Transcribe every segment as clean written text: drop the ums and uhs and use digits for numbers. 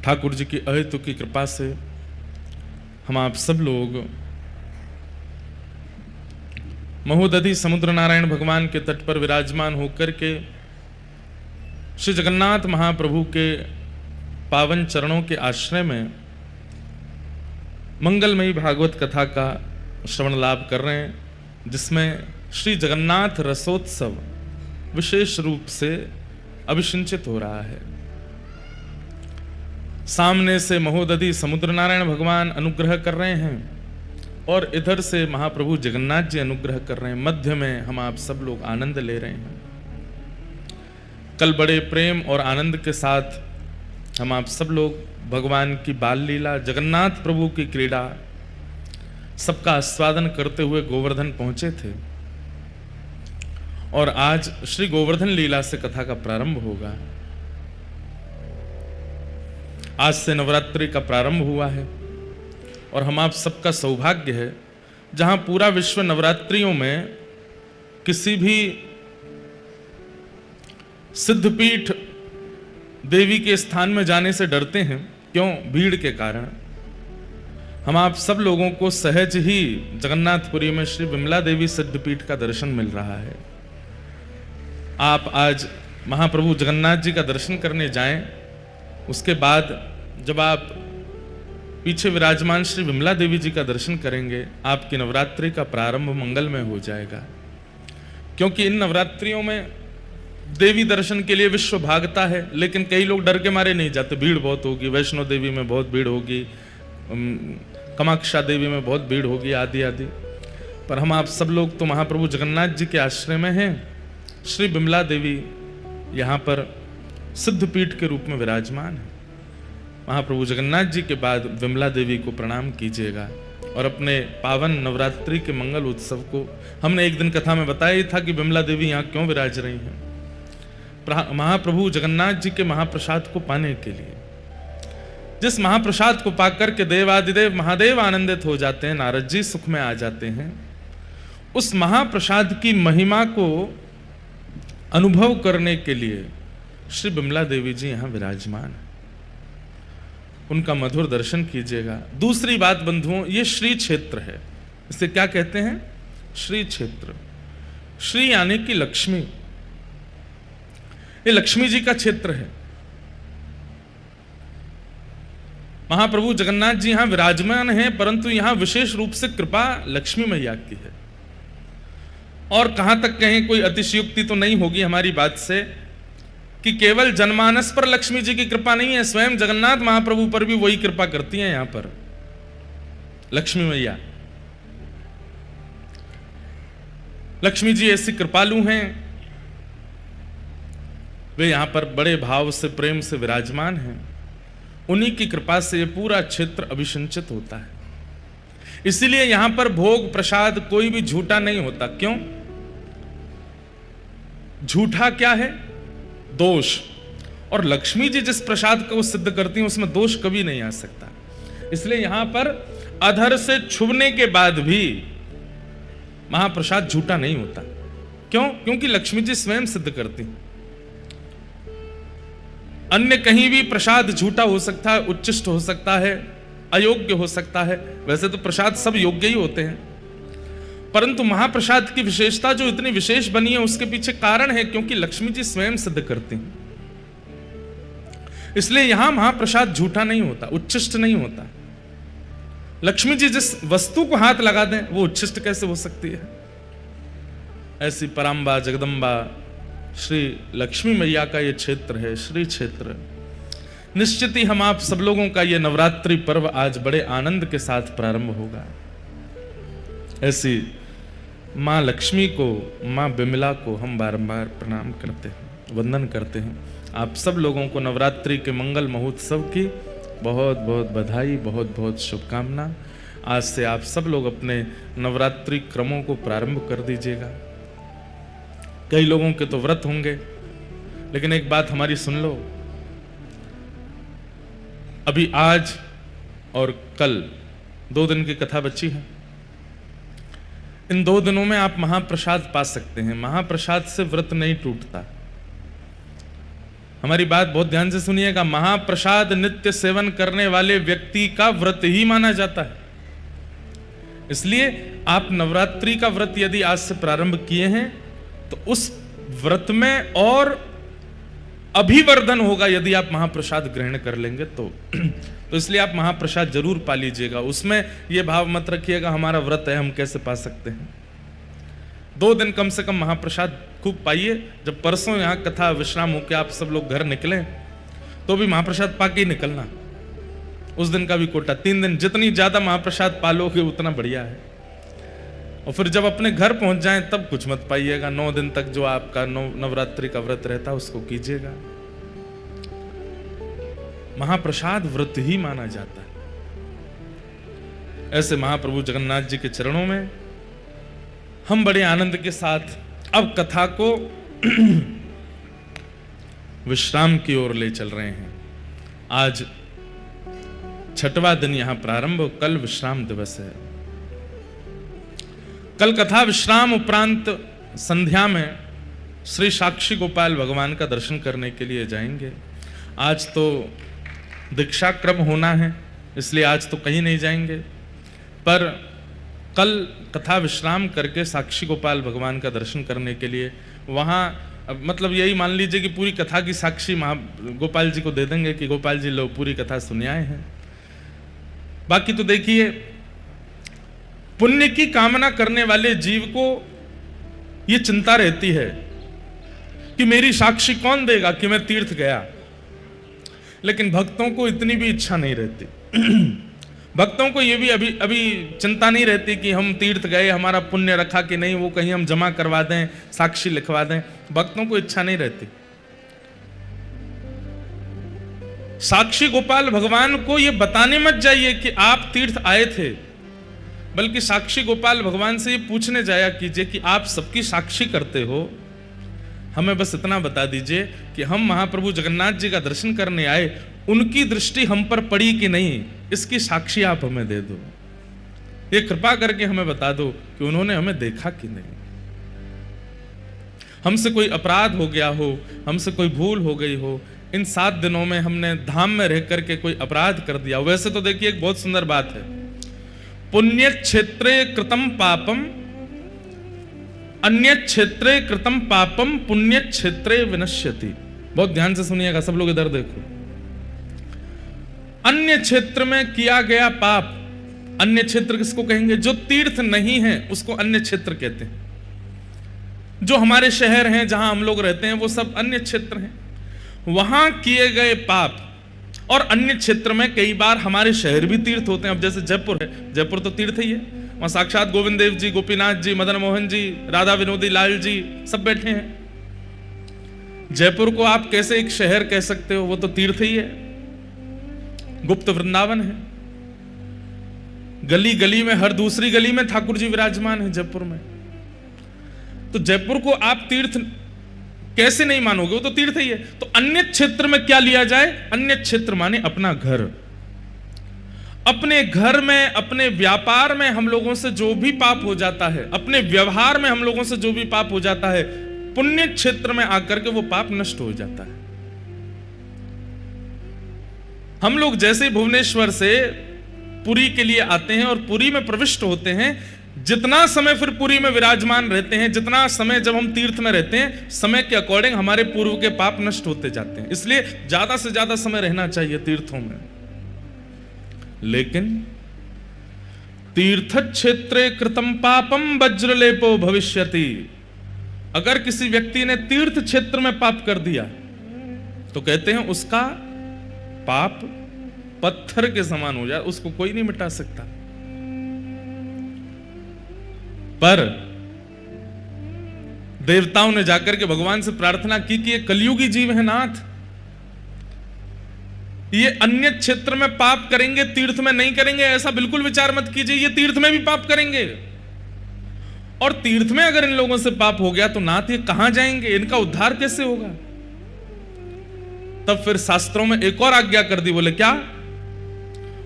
ठाकुर जी की अहेतु की कृपा से हम आप सब लोग महोदधि समुद्र नारायण भगवान के तट पर विराजमान होकर के श्री जगन्नाथ महाप्रभु के पावन चरणों के आश्रय में मंगलमयी भागवत कथा का श्रवण लाभ कर रहे हैं, जिसमें श्री जगन्नाथ रसोत्सव विशेष रूप से अभिषिंचित हो रहा है। सामने से महोदधि समुद्र नारायण भगवान अनुग्रह कर रहे हैं और इधर से महाप्रभु जगन्नाथ जी अनुग्रह कर रहे हैं। मध्य में हम आप सब लोग आनंद ले रहे हैं। कल बड़े प्रेम और आनंद के साथ हम आप सब लोग भगवान की बाल लीला, जगन्नाथ प्रभु की क्रीड़ा सबका आस्वादन करते हुए गोवर्धन पहुंचे थे और आज श्री गोवर्धन लीला से कथा का प्रारंभ होगा। आज से नवरात्रि का प्रारंभ हुआ है और हम आप सबका सौभाग्य है, जहां पूरा विश्व नवरात्रियों में किसी भी सिद्धपीठ देवी के स्थान में जाने से डरते हैं। क्यों? भीड़ के कारण। हम आप सब लोगों को सहज ही जगन्नाथपुरी में श्री विमला देवी सिद्धपीठ का दर्शन मिल रहा है। आप आज महाप्रभु जगन्नाथ जी का दर्शन करने जाएं, उसके बाद जब आप पीछे विराजमान श्री विमला देवी जी का दर्शन करेंगे, आपकी नवरात्रि का प्रारंभ मंगलमय हो जाएगा। क्योंकि इन नवरात्रियों में देवी दर्शन के लिए विश्व भागता है, लेकिन कई लोग डर के मारे नहीं जाते। भीड़ बहुत होगी, वैष्णो देवी में बहुत भीड़ होगी, कामाक्षा देवी में बहुत भीड़ होगी, आदि आदि। पर हम आप सब लोग तो महाप्रभु जगन्नाथ जी के आश्रय में हैं। श्री विमला देवी यहाँ पर सिद्धपीठ के रूप में विराजमान है। महाप्रभु जगन्नाथ जी के बाद विमला देवी को प्रणाम कीजिएगा और अपने पावन नवरात्रि के मंगल उत्सव को, हमने एक दिन कथा में बताया ही था कि विमला देवी यहाँ क्यों विराज रही हैं। महाप्रभु जगन्नाथ जी के महाप्रसाद को पाने के लिए, जिस महाप्रसाद को पाकर के देवादिदेव महादेव आनंदित हो जाते हैं, नारद जी सुख में आ जाते हैं, उस महाप्रसाद की महिमा को अनुभव करने के लिए श्री विमला देवी जी यहाँ विराजमान है। उनका मधुर दर्शन कीजिएगा। दूसरी बात बंधुओं, ये श्री क्षेत्र है। इसे क्या कहते हैं? श्री क्षेत्र। श्री यानी कि लक्ष्मी, ये लक्ष्मी जी का क्षेत्र है। महाप्रभु जगन्नाथ जी यहां विराजमान हैं, परंतु यहां विशेष रूप से कृपा लक्ष्मी मैया की है। और कहां तक कहें, कोई अतिशयोक्ति तो नहीं होगी हमारी बात से कि केवल जनमानस पर लक्ष्मी जी की कृपा नहीं है, स्वयं जगन्नाथ महाप्रभु पर भी वही कृपा करती हैं। यहां पर लक्ष्मी मैया, लक्ष्मी जी ऐसी कृपालु हैं, वे यहां पर बड़े भाव से प्रेम से विराजमान हैं। उन्हीं की कृपा से ये पूरा क्षेत्र अभिषिंचित होता है। इसीलिए यहां पर भोग प्रसाद कोई भी झूठा नहीं होता। क्यों? झूठा क्या है? दोष। और लक्ष्मी जी जिस प्रसाद को सिद्ध करती हैं उसमें दोष कभी नहीं आ सकता। इसलिए यहां पर अधर से छुबने के बाद भी महाप्रसाद झूठा नहीं होता। क्यों? क्योंकि लक्ष्मी जी स्वयं सिद्ध करती हैं। अन्य कहीं भी प्रसाद झूठा हो सकता है, उच्चिष्ट हो सकता है, अयोग्य हो सकता है। वैसे तो प्रसाद सब योग्य ही होते हैं, परंतु महाप्रसाद की विशेषता जो इतनी विशेष बनी है उसके पीछे कारण है क्योंकि लक्ष्मी जी स्वयं सिद्ध करती हैं। इसलिए यहां महाप्रसाद झूठा नहीं होता, उच्चिष्ट नहीं होता। लक्ष्मी जी जिस वस्तु को हाथ लगा दें वो उच्चिष्ट कैसे हो सकती है? ऐसी पराम्बा जगदम्बा श्री लक्ष्मी मैया का ये क्षेत्र है, श्री क्षेत्र। निश्चित ही हम आप सब लोगों का ये नवरात्रि पर्व आज बड़े आनंद के साथ प्रारंभ होगा। ऐसी माँ लक्ष्मी को, माँ विमला को हम बारंबार प्रणाम करते हैं, वंदन करते हैं। आप सब लोगों को नवरात्रि के मंगल महोत्सव की बहुत बहुत बधाई, बहुत बहुत शुभकामना। आज से आप सब लोग अपने नवरात्रि क्रमों को प्रारंभ कर दीजिएगा। कई लोगों के तो व्रत होंगे, लेकिन एक बात हमारी सुन लो, अभी आज और कल 2 दिन की कथा बची है। इन 2 दिनों में आप महाप्रसाद पा सकते हैं। महाप्रसाद से व्रत नहीं टूटता। हमारी बात बहुत ध्यान से सुनिएगा। महाप्रसाद नित्य सेवन करने वाले व्यक्ति का व्रत ही माना जाता है। इसलिए आप नवरात्रि का व्रत यदि आज से प्रारंभ किए हैं तो उस व्रत में और अभिवर्धन होगा यदि आप महाप्रसाद ग्रहण कर लेंगे तो इसलिए आप महाप्रसाद जरूर पा लीजिएगा। उसमें यह भाव मत रखिएगा हमारा व्रत है हम कैसे पा सकते हैं। 2 दिन कम से कम महाप्रसाद खूब पाइए। जब परसों यहाँ कथा विश्राम होकर आप सब लोग घर निकले तो भी महाप्रसाद पा के ही निकलना। उस दिन का भी कोटा 3 दिन, जितनी ज्यादा महाप्रसाद पालोगे उतना बढ़िया है। और फिर जब अपने घर पहुंच जाएं तब कुछ मत पाइएगा। 9 दिन तक जो आपका नवरात्रि का व्रत रहता है उसको कीजिएगा। महाप्रसाद व्रत ही माना जाता है। ऐसे महाप्रभु जगन्नाथ जी के चरणों में हम बड़े आनंद के साथ अब कथा को विश्राम की ओर ले चल रहे हैं। आज 6वां दिन यहां प्रारंभ, कल विश्राम दिवस है। कल कथा विश्राम उपरांत संध्या में श्री साक्षी गोपाल भगवान का दर्शन करने के लिए जाएंगे। आज तो दीक्षा क्रम होना है इसलिए आज तो कहीं नहीं जाएंगे, पर कल कथा विश्राम करके साक्षी गोपाल भगवान का दर्शन करने के लिए वहाँ मतलब यही मान लीजिए कि पूरी कथा की साक्षी गोपाल जी को दे देंगे कि गोपाल जी लो पूरी कथा सुनियाए हैं। बाकी तो देखिए, पुण्य की कामना करने वाले जीव को ये चिंता रहती है कि मेरी साक्षी कौन देगा कि मैं तीर्थ गया, लेकिन भक्तों को इतनी भी इच्छा नहीं रहती। भक्तों को ये भी अभी चिंता नहीं रहती कि हम तीर्थ गए, हमारा पुण्य रखा कि नहीं, वो कहीं हम जमा करवा दें, साक्षी लिखवा दें। भक्तों को इच्छा नहीं रहती। साक्षी गोपाल भगवान को ये बताने मत जाइए कि आप तीर्थ आए थे, बल्कि साक्षी गोपाल भगवान से ये पूछने जाया कीजिए कि आप सबकी साक्षी करते हो, हमें बस इतना बता दीजिए कि हम महाप्रभु जगन्नाथ जी का दर्शन करने आए, उनकी दृष्टि हम पर पड़ी कि नहीं, इसकी साक्षी आप हमें दे दो। ये कृपा करके हमें बता दो कि उन्होंने हमें देखा कि नहीं। हमसे कोई अपराध हो गया हो, हमसे कोई भूल हो गई हो, इन 7 दिनों में हमने धाम में रह करके कोई अपराध कर दिया। वैसे तो देखिए एक बहुत सुंदर बात है, पुण्य क्षेत्रे कृतम पापम अन्य क्षेत्रे कृतम पापम पुण्य क्षेत्रे विनश्यति। बहुत ध्यान से सुनिएगा सब लोग, इधर देखो। अन्य क्षेत्र में किया गया पाप, अन्य क्षेत्र किसको कहेंगे? जो तीर्थ नहीं है उसको अन्य क्षेत्र कहते हैं। जो हमारे शहर हैं जहां हम लोग रहते हैं वो सब अन्य क्षेत्र हैं। वहां किए गए पाप, और अन्य क्षेत्र में कई बार हमारे शहर भी तीर्थ होते हैं। अब जैसे जयपुर है, जयपुर तो तीर्थ ही है, वहां साक्षात गोविंद देव जी, गोपीनाथ जी, मदन मोहन जी, राधा विनोदी लाल जी सब बैठे हैं। जयपुर को आप कैसे एक शहर कह सकते हो? वो तो तीर्थ ही है, गुप्त वृंदावन है। गली गली में, हर दूसरी गली में ठाकुर जी विराजमान है जयपुर में। तो जयपुर को आप तीर्थ कैसे नहीं मानोगे? वो तो तीर्थ ही है। तो अन्य क्षेत्र में क्या लिया जाए? अन्य क्षेत्र माने अपना घर। अपने घर में, अपने व्यापार में हम लोगों से जो भी पाप हो जाता है, अपने व्यवहार में हम लोगों से जो भी पाप हो जाता है, पुण्य क्षेत्र में आकर के वो पाप नष्ट हो जाता है। हम लोग जैसे भुवनेश्वर से पुरी के लिए आते हैं और पुरी में प्रविष्ट होते हैं, जितना समय फिर पुरी में विराजमान रहते हैं, जितना समय जब हम तीर्थ में रहते हैं, समय के अकॉर्डिंग हमारे पूर्व के पाप नष्ट होते जाते हैं। इसलिए ज्यादा से ज्यादा समय रहना चाहिए तीर्थों में। लेकिन तीर्थ क्षेत्रे कृतम पापम वज्रलेपो भविष्यति, अगर किसी व्यक्ति ने तीर्थ क्षेत्र में पाप कर दिया तो कहते हैं उसका पाप पत्थर के समान हो जाए, उसको कोई नहीं मिटा सकता। पर देवताओं ने जाकर के भगवान से प्रार्थना की कि ये कलयुगी जीव है नाथ, ये अन्य क्षेत्र में पाप करेंगे, तीर्थ में नहीं करेंगे, ऐसा बिल्कुल विचार मत कीजिए। ये तीर्थ में भी पाप करेंगे, और तीर्थ में अगर इन लोगों से पाप हो गया तो नाथ ये कहां जाएंगे, इनका उद्धार कैसे होगा? तब फिर शास्त्रों में एक और आज्ञा कर दी। बोले क्या?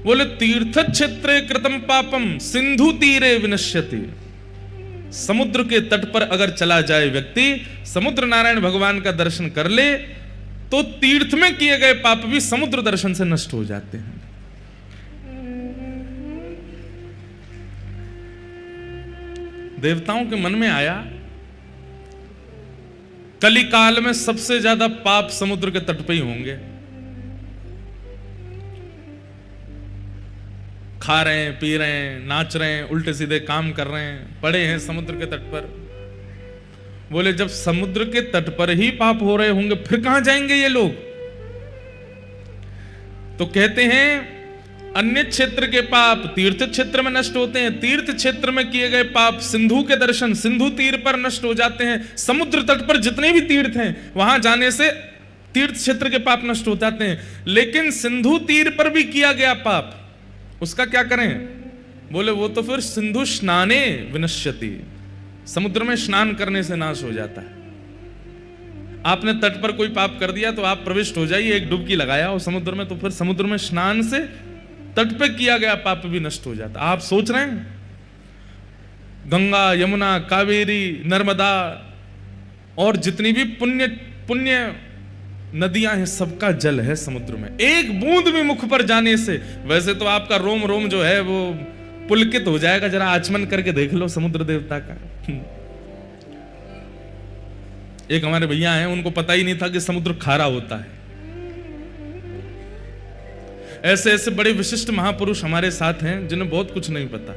बोले तीर्थ क्षेत्रे कृतम पापम सिंधु तीरे विनश्यति। समुद्र के तट पर अगर चला जाए व्यक्ति, समुद्र नारायण भगवान का दर्शन कर ले, तो तीर्थ में किए गए पाप भी समुद्र दर्शन से नष्ट हो जाते हैं। देवताओं के मन में आया, कलिकाल में सबसे ज्यादा पाप समुद्र के तट पे ही होंगे। खा रहे हैं, पी रहे हैं, नाच रहे हैं, उल्टे सीधे काम कर रहे हैं, पड़े हैं समुद्र के तट पर। बोले जब समुद्र के तट पर ही पाप हो रहे होंगे फिर कहां जाएंगे ये लोग? तो कहते हैं अन्य क्षेत्र के पाप तीर्थ क्षेत्र में नष्ट होते हैं, तीर्थ क्षेत्र में किए गए पाप सिंधु के दर्शन सिंधु तीर पर नष्ट हो जाते हैं। समुद्र तट पर जितने भी तीर्थ हैं वहां जाने से तीर्थ क्षेत्र के पाप नष्ट हो जाते हैं। लेकिन सिंधु तीर पर भी किया गया पाप, उसका क्या करें? बोले वो तो फिर सिंधु स्नाने विनश्यति, समुद्र में स्नान करने से नाश हो जाता है। आपने तट पर कोई पाप कर दिया तो आप प्रविष्ट हो जाइए, एक डुबकी लगाया और समुद्र में, तो फिर समुद्र में स्नान से तट पे किया गया पाप भी नष्ट हो जाता। आप सोच रहे हैं गंगा, यमुना, कावेरी, नर्मदा और जितनी भी पुण्य पुण्य नदियां हैं सबका जल है समुद्र में। एक बूंद भी मुख पर जाने से, वैसे तो आपका रोम रोम जो है वो पुलकित हो जाएगा, जरा आचमन करके देख लो समुद्र देवता का। एक हमारे भैया हैं, उनको पता ही नहीं था कि समुद्र खारा होता है। ऐसे ऐसे बड़े विशिष्ट महापुरुष हमारे साथ हैं जिन्हें बहुत कुछ नहीं पता,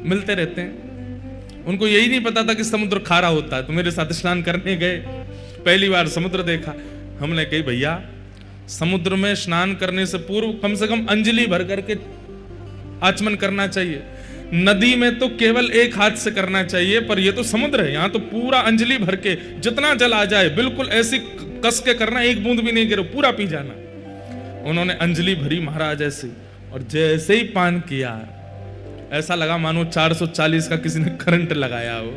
मिलते रहते हैं। उनको यही नहीं पता था कि समुद्र खारा होता है। तो मेरे साथ स्नान करने गए, पहली बार समुद्र देखा। हमने कही भैया समुद्र में स्नान करने से पूर्व कम से कम अंजलि भर करके आचमन करना चाहिए। नदी में तो केवल एक हाथ से करना चाहिए, पर ये तो समुद्र है, यहां तो पूरा अंजलि भर के जितना जल आ जाए बिल्कुल ऐसी कस के करना, एक बूंद भी नहीं गिरे, पूरा पी जाना। उन्होंने अंजलि भरी महाराज ऐसे, और जैसे ही पान किया ऐसा लगा मानो 440 का किसी ने करंट लगाया हो।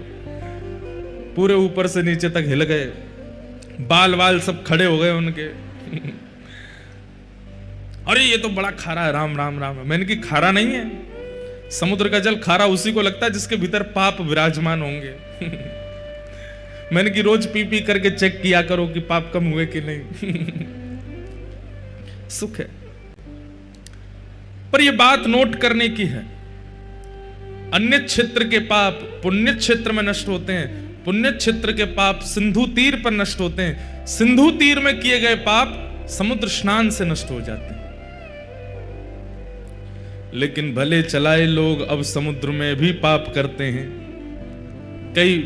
पूरे ऊपर से नीचे तक हिल गए, बाल वाल सब खड़े हो गए उनके। अरे ये तो बड़ा खारा है, राम राम राम। मैंने कि खारा नहीं है, समुद्र का जल खारा उसी को लगता है जिसके भीतर पाप विराजमान होंगे। मैंने कि रोज पी पी करके चेक किया करो कि पाप कम हुए कि नहीं। सुख है। पर यह बात नोट करने की है, अन्य क्षेत्र के पाप पुण्य क्षेत्र में नष्ट होते हैं, पुण्य क्षेत्र के पाप सिंधु तीर पर नष्ट होते हैं, सिंधु तीर में किए गए पाप समुद्र स्नान से नष्ट हो जाते हैं। लेकिन भले चलाए लोग अब समुद्र में भी पाप करते हैं। कई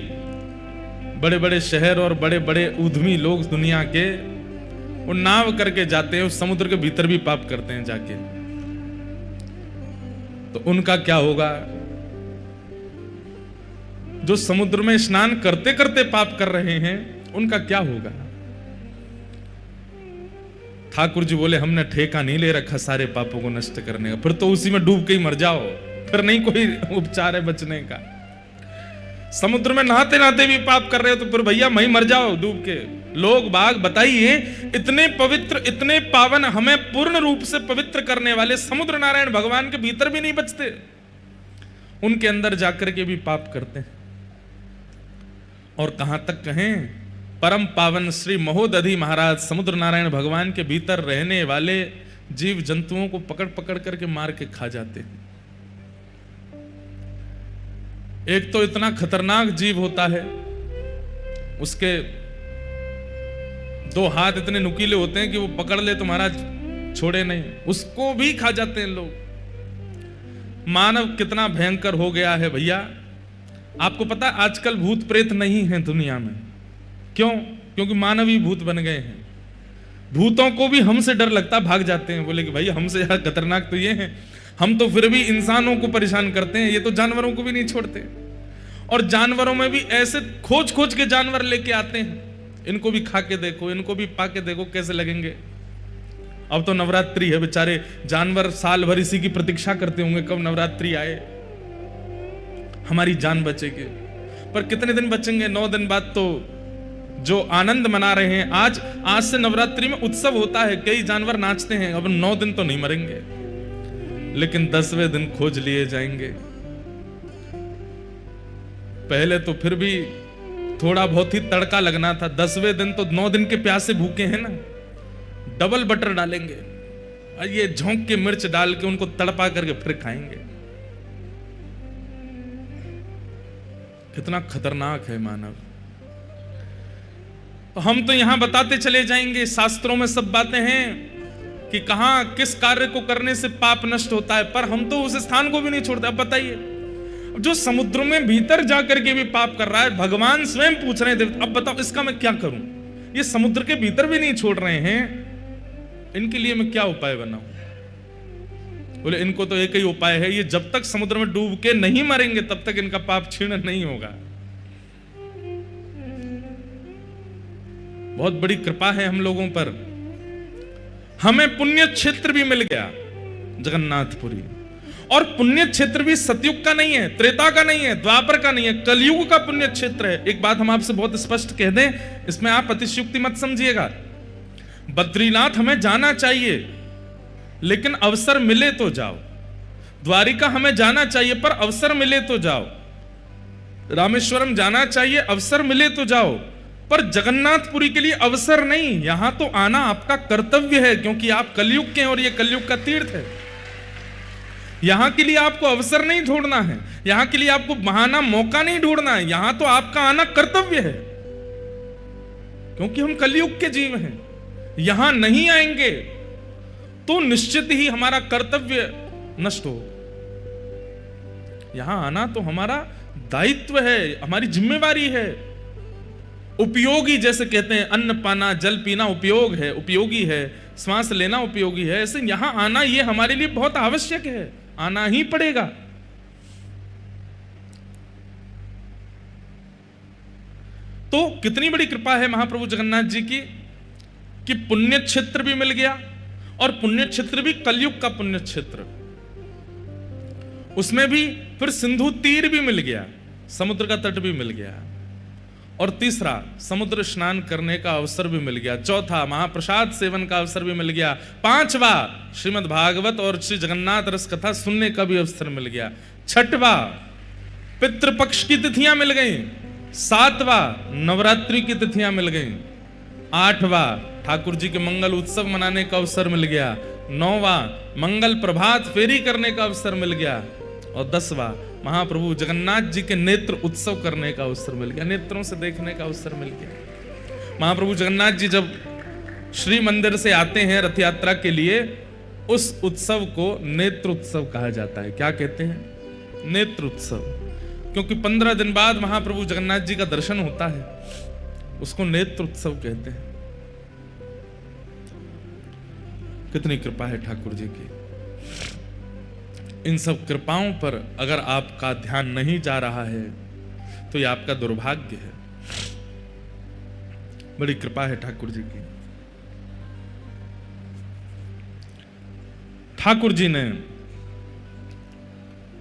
बड़े बड़े शहर और बड़े बड़े उद्यमी लोग दुनिया के वो नाव करके जाते हैं, उस समुद्र के भीतर भी पाप करते हैं जाके। तो उनका क्या होगा? जो समुद्र में स्नान करते करते पाप कर रहे हैं उनका क्या होगा? ठाकुर जी बोले हमने ठेका नहीं ले रखा सारे पापों को नष्ट करने का, फिर तो उसी में डूब के ही मर जाओ, फिर नहीं कोई उपचार है बचने का। समुद्र में नहाते नहाते भी पाप कर रहे हो तो फिर भैया वहीं मर जाओ डूब के। लोग बाग बताइए, इतने पवित्र इतने पावन, हमें पूर्ण रूप से पवित्र करने वाले समुद्र नारायण भगवान के भीतर भी नहीं बचते, उनके अंदर जाकर के भी पाप करते हैं। और कहां तक कहें, परम पावन श्री महोदधि महाराज समुद्र नारायण भगवान के भीतर रहने वाले जीव जंतुओं को पकड़ पकड़ करके मार के खा जाते हैं। एक तो इतना खतरनाक जीव होता है, उसके 2 हाथ इतने नुकीले होते हैं कि वो पकड़ ले तो महाराज छोड़े नहीं, उसको भी खा जाते हैं लोग। मानव कितना भयंकर हो गया है भैया। आपको पता है आजकल भूत प्रेत नहीं है दुनिया में, क्यों? क्योंकि मानव ही भूत बन गए हैं। भूतों को भी हमसे डर लगता, भाग जाते हैं, बोले कि भाई हमसे यार खतरनाक तो ये हैं, हम तो फिर भी इंसानों को परेशान करते हैं, ये तो जानवरों को भी नहीं छोड़ते। और जानवरों में भी ऐसे खोज खोज के जानवर लेके आते हैं, इनको भी खा के देखो, इनको भी पा के देखो कैसे लगेंगे। अब तो नवरात्रि है, बेचारे जानवर साल भर इसी की प्रतीक्षा करते होंगे कब नवरात्रि आए, हमारी जान बचेगी। पर कितने दिन बचेंगे? 9 दिन बाद तो जो आनंद मना रहे हैं, आज से नवरात्रि में उत्सव होता है, कई जानवर नाचते हैं, अब 9 दिन तो नहीं मरेंगे, लेकिन 10वें दिन खोज लिए जाएंगे। पहले तो फिर भी थोड़ा बहुत ही तड़का लगना था, 10वें दिन तो 9 दिन के प्यासे भूखे हैं ना, डबल बटर डालेंगे और ये झोंक के मिर्च डाल के उनको तड़पा करके फिर खाएंगे। कितना खतरनाक है मानव। तो हम तो यहां बताते चले जाएंगे, शास्त्रों में सब बातें हैं कि कहां किस कार्य को करने से पाप नष्ट होता है, पर हम तो उस स्थान को भी नहीं छोड़ते। अब बताइए, जो समुद्र में भीतर जाकर के भी पाप कर रहा है, भगवान स्वयं पूछ रहे हैं, अब बताओ इसका मैं क्या करूं? ये समुद्र के भीतर भी नहीं छोड़ रहे हैं, इनके लिए मैं क्या उपाय बनाऊं? बोले इनको तो एक ही उपाय है, ये जब तक समुद्र में डूब के नहीं मरेंगे तब तक इनका पाप क्षीण नहीं होगा। बहुत बड़ी कृपा है हम लोगों पर, हमें पुण्य क्षेत्र भी मिल गया जगन्नाथपुरी। और पुण्य क्षेत्र भी सतयुग का नहीं है, त्रेता का नहीं है, द्वापर का नहीं है, कलयुग का पुण्य क्षेत्र है। एक बात हम आपसे बहुत स्पष्ट कह दें, इसमें आप अतिशयोक्ति मत समझिएगा। बद्रीनाथ हमें जाना चाहिए, लेकिन अवसर मिले तो जाओ। द्वारिका हमें जाना चाहिए, पर अवसर मिले तो जाओ। रामेश्वरम जाना चाहिए, अवसर मिले तो जाओ, पर जगन्नाथपुरी के लिए अवसर नहीं। यहां तो आना आपका कर्तव्य है, क्योंकि आप कलयुग के हैं और यह कलयुग का तीर्थ है। यहां के लिए आपको अवसर नहीं ढूंढना है, यहां के लिए आपको बहाना मौका नहीं ढूंढना है, यहां तो आपका आना कर्तव्य है, क्योंकि हम कलयुग के जीव हैं। यहां नहीं आएंगे तो निश्चित ही हमारा कर्तव्य नष्ट हो। यहां आना तो हमारा दायित्व है, हमारी जिम्मेवारी है। उपयोगी, जैसे कहते हैं अन्न पाना जल पीना उपयोग है, उपयोगी है, श्वास लेना उपयोगी है, ऐसे यहां आना ये हमारे लिए बहुत आवश्यक है, आना ही पड़ेगा। तो कितनी बड़ी कृपा है महाप्रभु जगन्नाथ जी की कि पुण्य क्षेत्र भी मिल गया, और पुण्य क्षेत्र भी कलयुग का पुण्य क्षेत्र, उसमें भी फिर सिंधु तीर भी मिल गया, समुद्र का तट भी मिल गया, और तीसरा समुद्र स्नान करने का अवसर भी मिल गया, चौथा महाप्रसाद सेवन का अवसर भी मिल गया, पांचवा श्रीमद् भागवत और श्री जगन्नाथ रस कथा सुनने का भी अवसर मिल गया, छठवा पितृपक्ष की तिथियां मिल गई, सातवां नवरात्रि की तिथियां मिल गई, आठवां ठाकुर जी के मंगल उत्सव मनाने का अवसर मिल गया, नौवां मंगल प्रभात फेरी करने का अवसर मिल गया, और 10वां महाप्रभु जगन्नाथ जी के नेत्र उत्सव करने का अवसर मिल गया, नेत्रों से देखने का अवसर मिल गया। महाप्रभु जगन्नाथ जी जब श्री मंदिर से आते हैं रथ यात्रा के लिए, उस उत्सव को नेत्र उत्सव कहा जाता है। क्या कहते हैं? नेत्र उत्सव, क्योंकि 15 दिन बाद महाप्रभु जगन्नाथ जी का दर्शन होता है, उसको नेत्र उत्सव कहते हैं। कितनी कृपा है ठाकुर जी की। इन सब कृपाओं पर अगर आपका ध्यान नहीं जा रहा है तो यह आपका दुर्भाग्य है। बड़ी कृपा है ठाकुर जी की। ठाकुर जी ने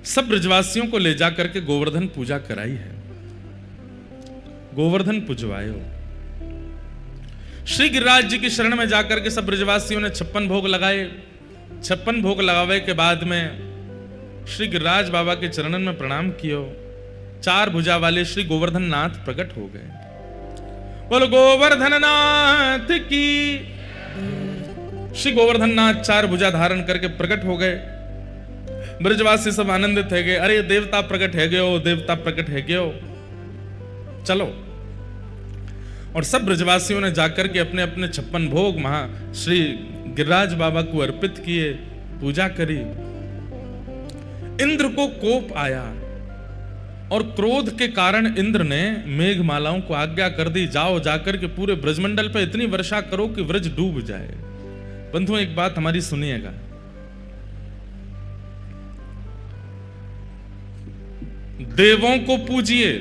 सब ब्रजवासियों को ले जाकर के गोवर्धन पूजा कराई है, गोवर्धन पुजवायो। श्री गिरिराज जी की शरण में जाकर के सब ब्रजवासियों ने 56 भोग लगाए। 56 भोग लगावे के बाद में श्री गिरिराज बाबा के चरणन में प्रणाम कियो। 4 भुजा वाले श्री गोवर्धन नाथ प्रकट हो गए। बोलो गोवर्धन नाथ की। श्री गोवर्धन नाथ 4 भुजा धारण करके प्रकट हो गए। ब्रजवासी सब आनंदित है गए, अरे देवता प्रकट है गयो, देवता प्रकट है गयो, चलो। और सब ब्रजवासियों ने जाकर के अपने अपने 56 भोग श्री गिरिराज बाबा को अर्पित किए, पूजा करी। इंद्र को कोप आया और क्रोध के कारण इंद्र ने मेघमालाओं को आज्ञा कर दी, जाओ जाकर के पूरे ब्रजमंडल पर इतनी वर्षा करो कि ब्रज डूब जाए। बंधुओं एक बात हमारी सुनिएगा, देवों को पूजिए,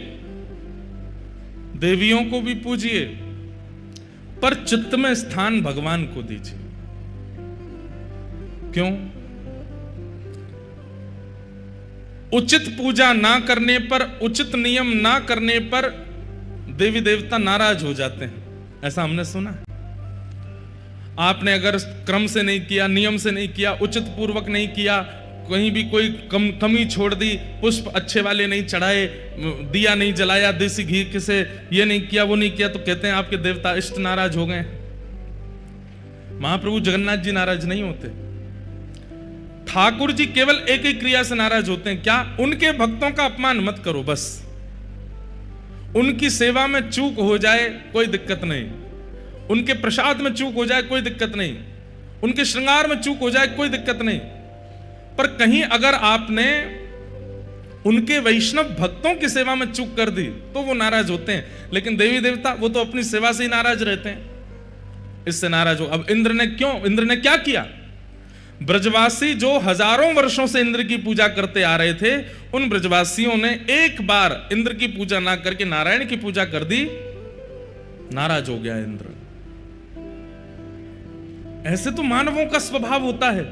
देवियों को भी पूजिए, पर चित्त में स्थान भगवान को दीजिए। क्यों? उचित पूजा ना करने पर, उचित नियम ना करने पर देवी देवता नाराज हो जाते हैं, ऐसा हमने सुना। आपने अगर क्रम से नहीं किया, नियम से नहीं किया, उचित पूर्वक नहीं किया, कहीं भी कोई कमी छोड़ दी, पुष्प अच्छे वाले नहीं चढ़ाए, दिया नहीं जलाया, देसी घी से ये नहीं किया वो नहीं किया, तो कहते हैं आपके देवता इष्ट नाराज हो गए। महाप्रभु जगन्नाथ जी नाराज नहीं होते। ठाकुर जी केवल एक ही क्रिया से नाराज होते हैं, क्या? उनके भक्तों का अपमान मत करो, बस। उनकी सेवा में चूक हो जाए कोई दिक्कत नहीं, उनके प्रसाद में चूक हो जाए कोई दिक्कत नहीं, उनके श्रृंगार में चूक हो जाए कोई दिक्कत नहीं, पर कहीं अगर आपने उनके वैष्णव भक्तों की सेवा में चूक कर दी तो वो नाराज होते हैं। लेकिन देवी देवता वो तो अपनी सेवा से ही नाराज रहते हैं, इससे नाराज हो। अब इंद्र ने क्या किया? ब्रजवासी जो हजारों वर्षों से इंद्र की पूजा करते आ रहे थे, उन ब्रजवासियों ने एक बार इंद्र की पूजा ना करके नारायण की पूजा कर दी, नाराज हो गया इंद्र। ऐसे तो मानवों का स्वभाव होता है।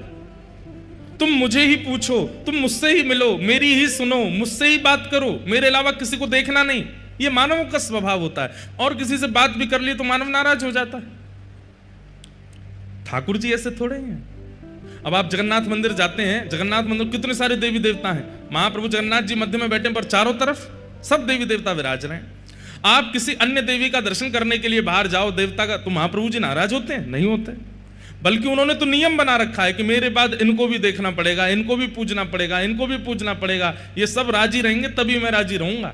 तुम मुझे ही पूछो, तुम मुझसे ही मिलो, मेरी ही सुनो, मुझसे ही बात करो, मेरे अलावा किसी को देखना नहीं, ये मानवों का स्वभाव होता है। और किसी से बात भी कर ली तो मानव नाराज हो जाता है। ठाकुर जी ऐसे थोड़े हैं। अब आप जगन्नाथ मंदिर जाते हैं, जगन्नाथ मंदिर कितने सारे देवी देवता हैं, महाप्रभु जगन्नाथ जी मध्य में बैठे, पर चारों तरफ सब देवी देवता विराज रहे हैं। आप किसी अन्य देवी का दर्शन करने के लिए बाहर जाओ, देवता का, तो महाप्रभु जी नाराज होते हैं? नहीं होते। बल्कि उन्होंने तो नियम बना रखा है कि मेरे बाद इनको भी देखना पड़ेगा, इनको भी पूजना पड़ेगा, इनको भी पूजना पड़ेगा, ये सब राजी रहेंगे तभी मैं राजी रहूंगा।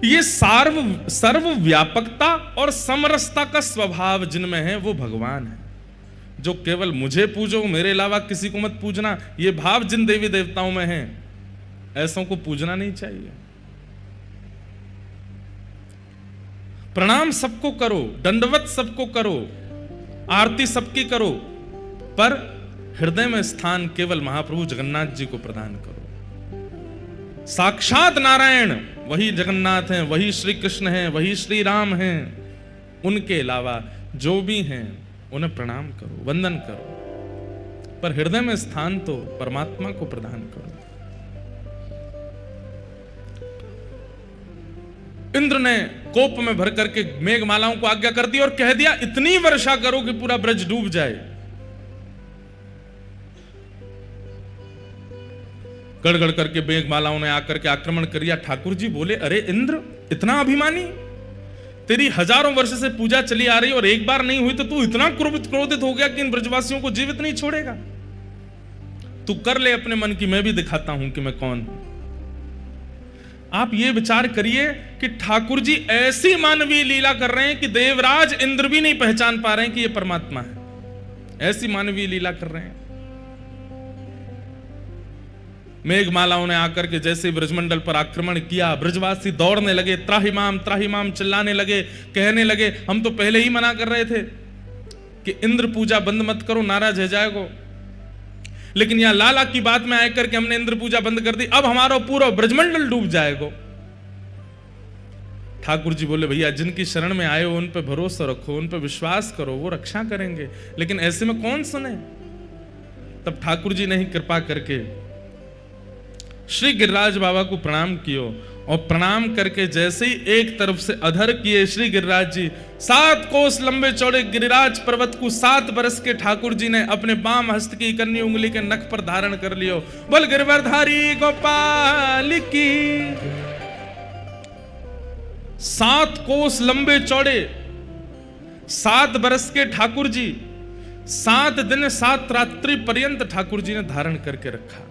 ये सर्व व्यापकता और समरसता का स्वभाव जिनमें है वो भगवान है। जो केवल मुझे पूजो, मेरे अलावा किसी को मत पूजना, ये भाव जिन देवी देवताओं में है, ऐसों को पूजना नहीं चाहिए। प्रणाम सबको करो, दंडवत सबको करो, आरती सबकी करो, पर हृदय में स्थान केवल महाप्रभु जगन्नाथ जी को प्रदान करो। साक्षात नारायण वही जगन्नाथ हैं, वही श्री कृष्ण हैं, वही श्री राम हैं। उनके अलावा जो भी हैं उन्हें प्रणाम करो, वंदन करो, पर हृदय में स्थान तो परमात्मा को प्रदान करो। इंद्र ने कोप में भर करके मेघमालाओं को आज्ञा कर दी और कह दिया इतनी वर्षा करो कि पूरा ब्रज डूब जाए। गड़गड़ करके मेघमालाओं ने आकर के आक्रमण कर दिया। ठाकुर जी बोले, अरे इंद्र इतना अभिमानी, तेरी हजारों वर्ष से पूजा चली आ रही और एक बार नहीं हुई तो तू इतना क्रोधित हो गया कि इन ब्रजवासियों को जीवित नहीं छोड़ेगा? तू कर ले अपने मन की, मैं भी दिखाता हूं कि मैं कौन हूं। आप ये विचार करिए कि ठाकुर जी ऐसी मानवीय लीला कर रहे हैं कि देवराज इंद्र भी नहीं पहचान पा रहे हैं कि ये परमात्मा है। ऐसी मानवीय लीला कर रहे हैं। मेघमालाओं ने आकर के जैसे ब्रजमंडल पर आक्रमण किया, ब्रजवासी दौड़ने लगे, त्राहिमाम चिल्लाने लगे, कहने लगे हम तो पहले ही मना कर रहे थे कि इंद्र पूजा बंद मत करो, नाराज हो जाएगो, लेकिन यहां लाला की बात में आकर के हमने इंद्र पूजा बंद कर दी, अब हमारा पूरा ब्रजमंडल डूब जाएगा। ठाकुर जी बोले, भैया जिनकी शरण में आए हो उन पे भरोसा रखो, उन पे विश्वास करो, वो रक्षा करेंगे। लेकिन ऐसे में कौन सुने? तब ठाकुर जी ने ही कृपा करके श्री गिरिराज बाबा को प्रणाम कियो और प्रणाम करके जैसे ही एक तरफ से अधर किए श्री गिरिराज जी, 7 कोस लंबे चौड़े गिरिराज पर्वत को 7 बरस के ठाकुर जी ने अपने बाम हस्त की कन्नी उंगली के नख पर धारण कर लियो। बोल गिरवरधारी गोपाल की। 7 कोस लंबे चौड़े 7 बरस के ठाकुर जी 7 दिन 7 रात्रि पर्यंत ठाकुर जी ने धारण करके रखा।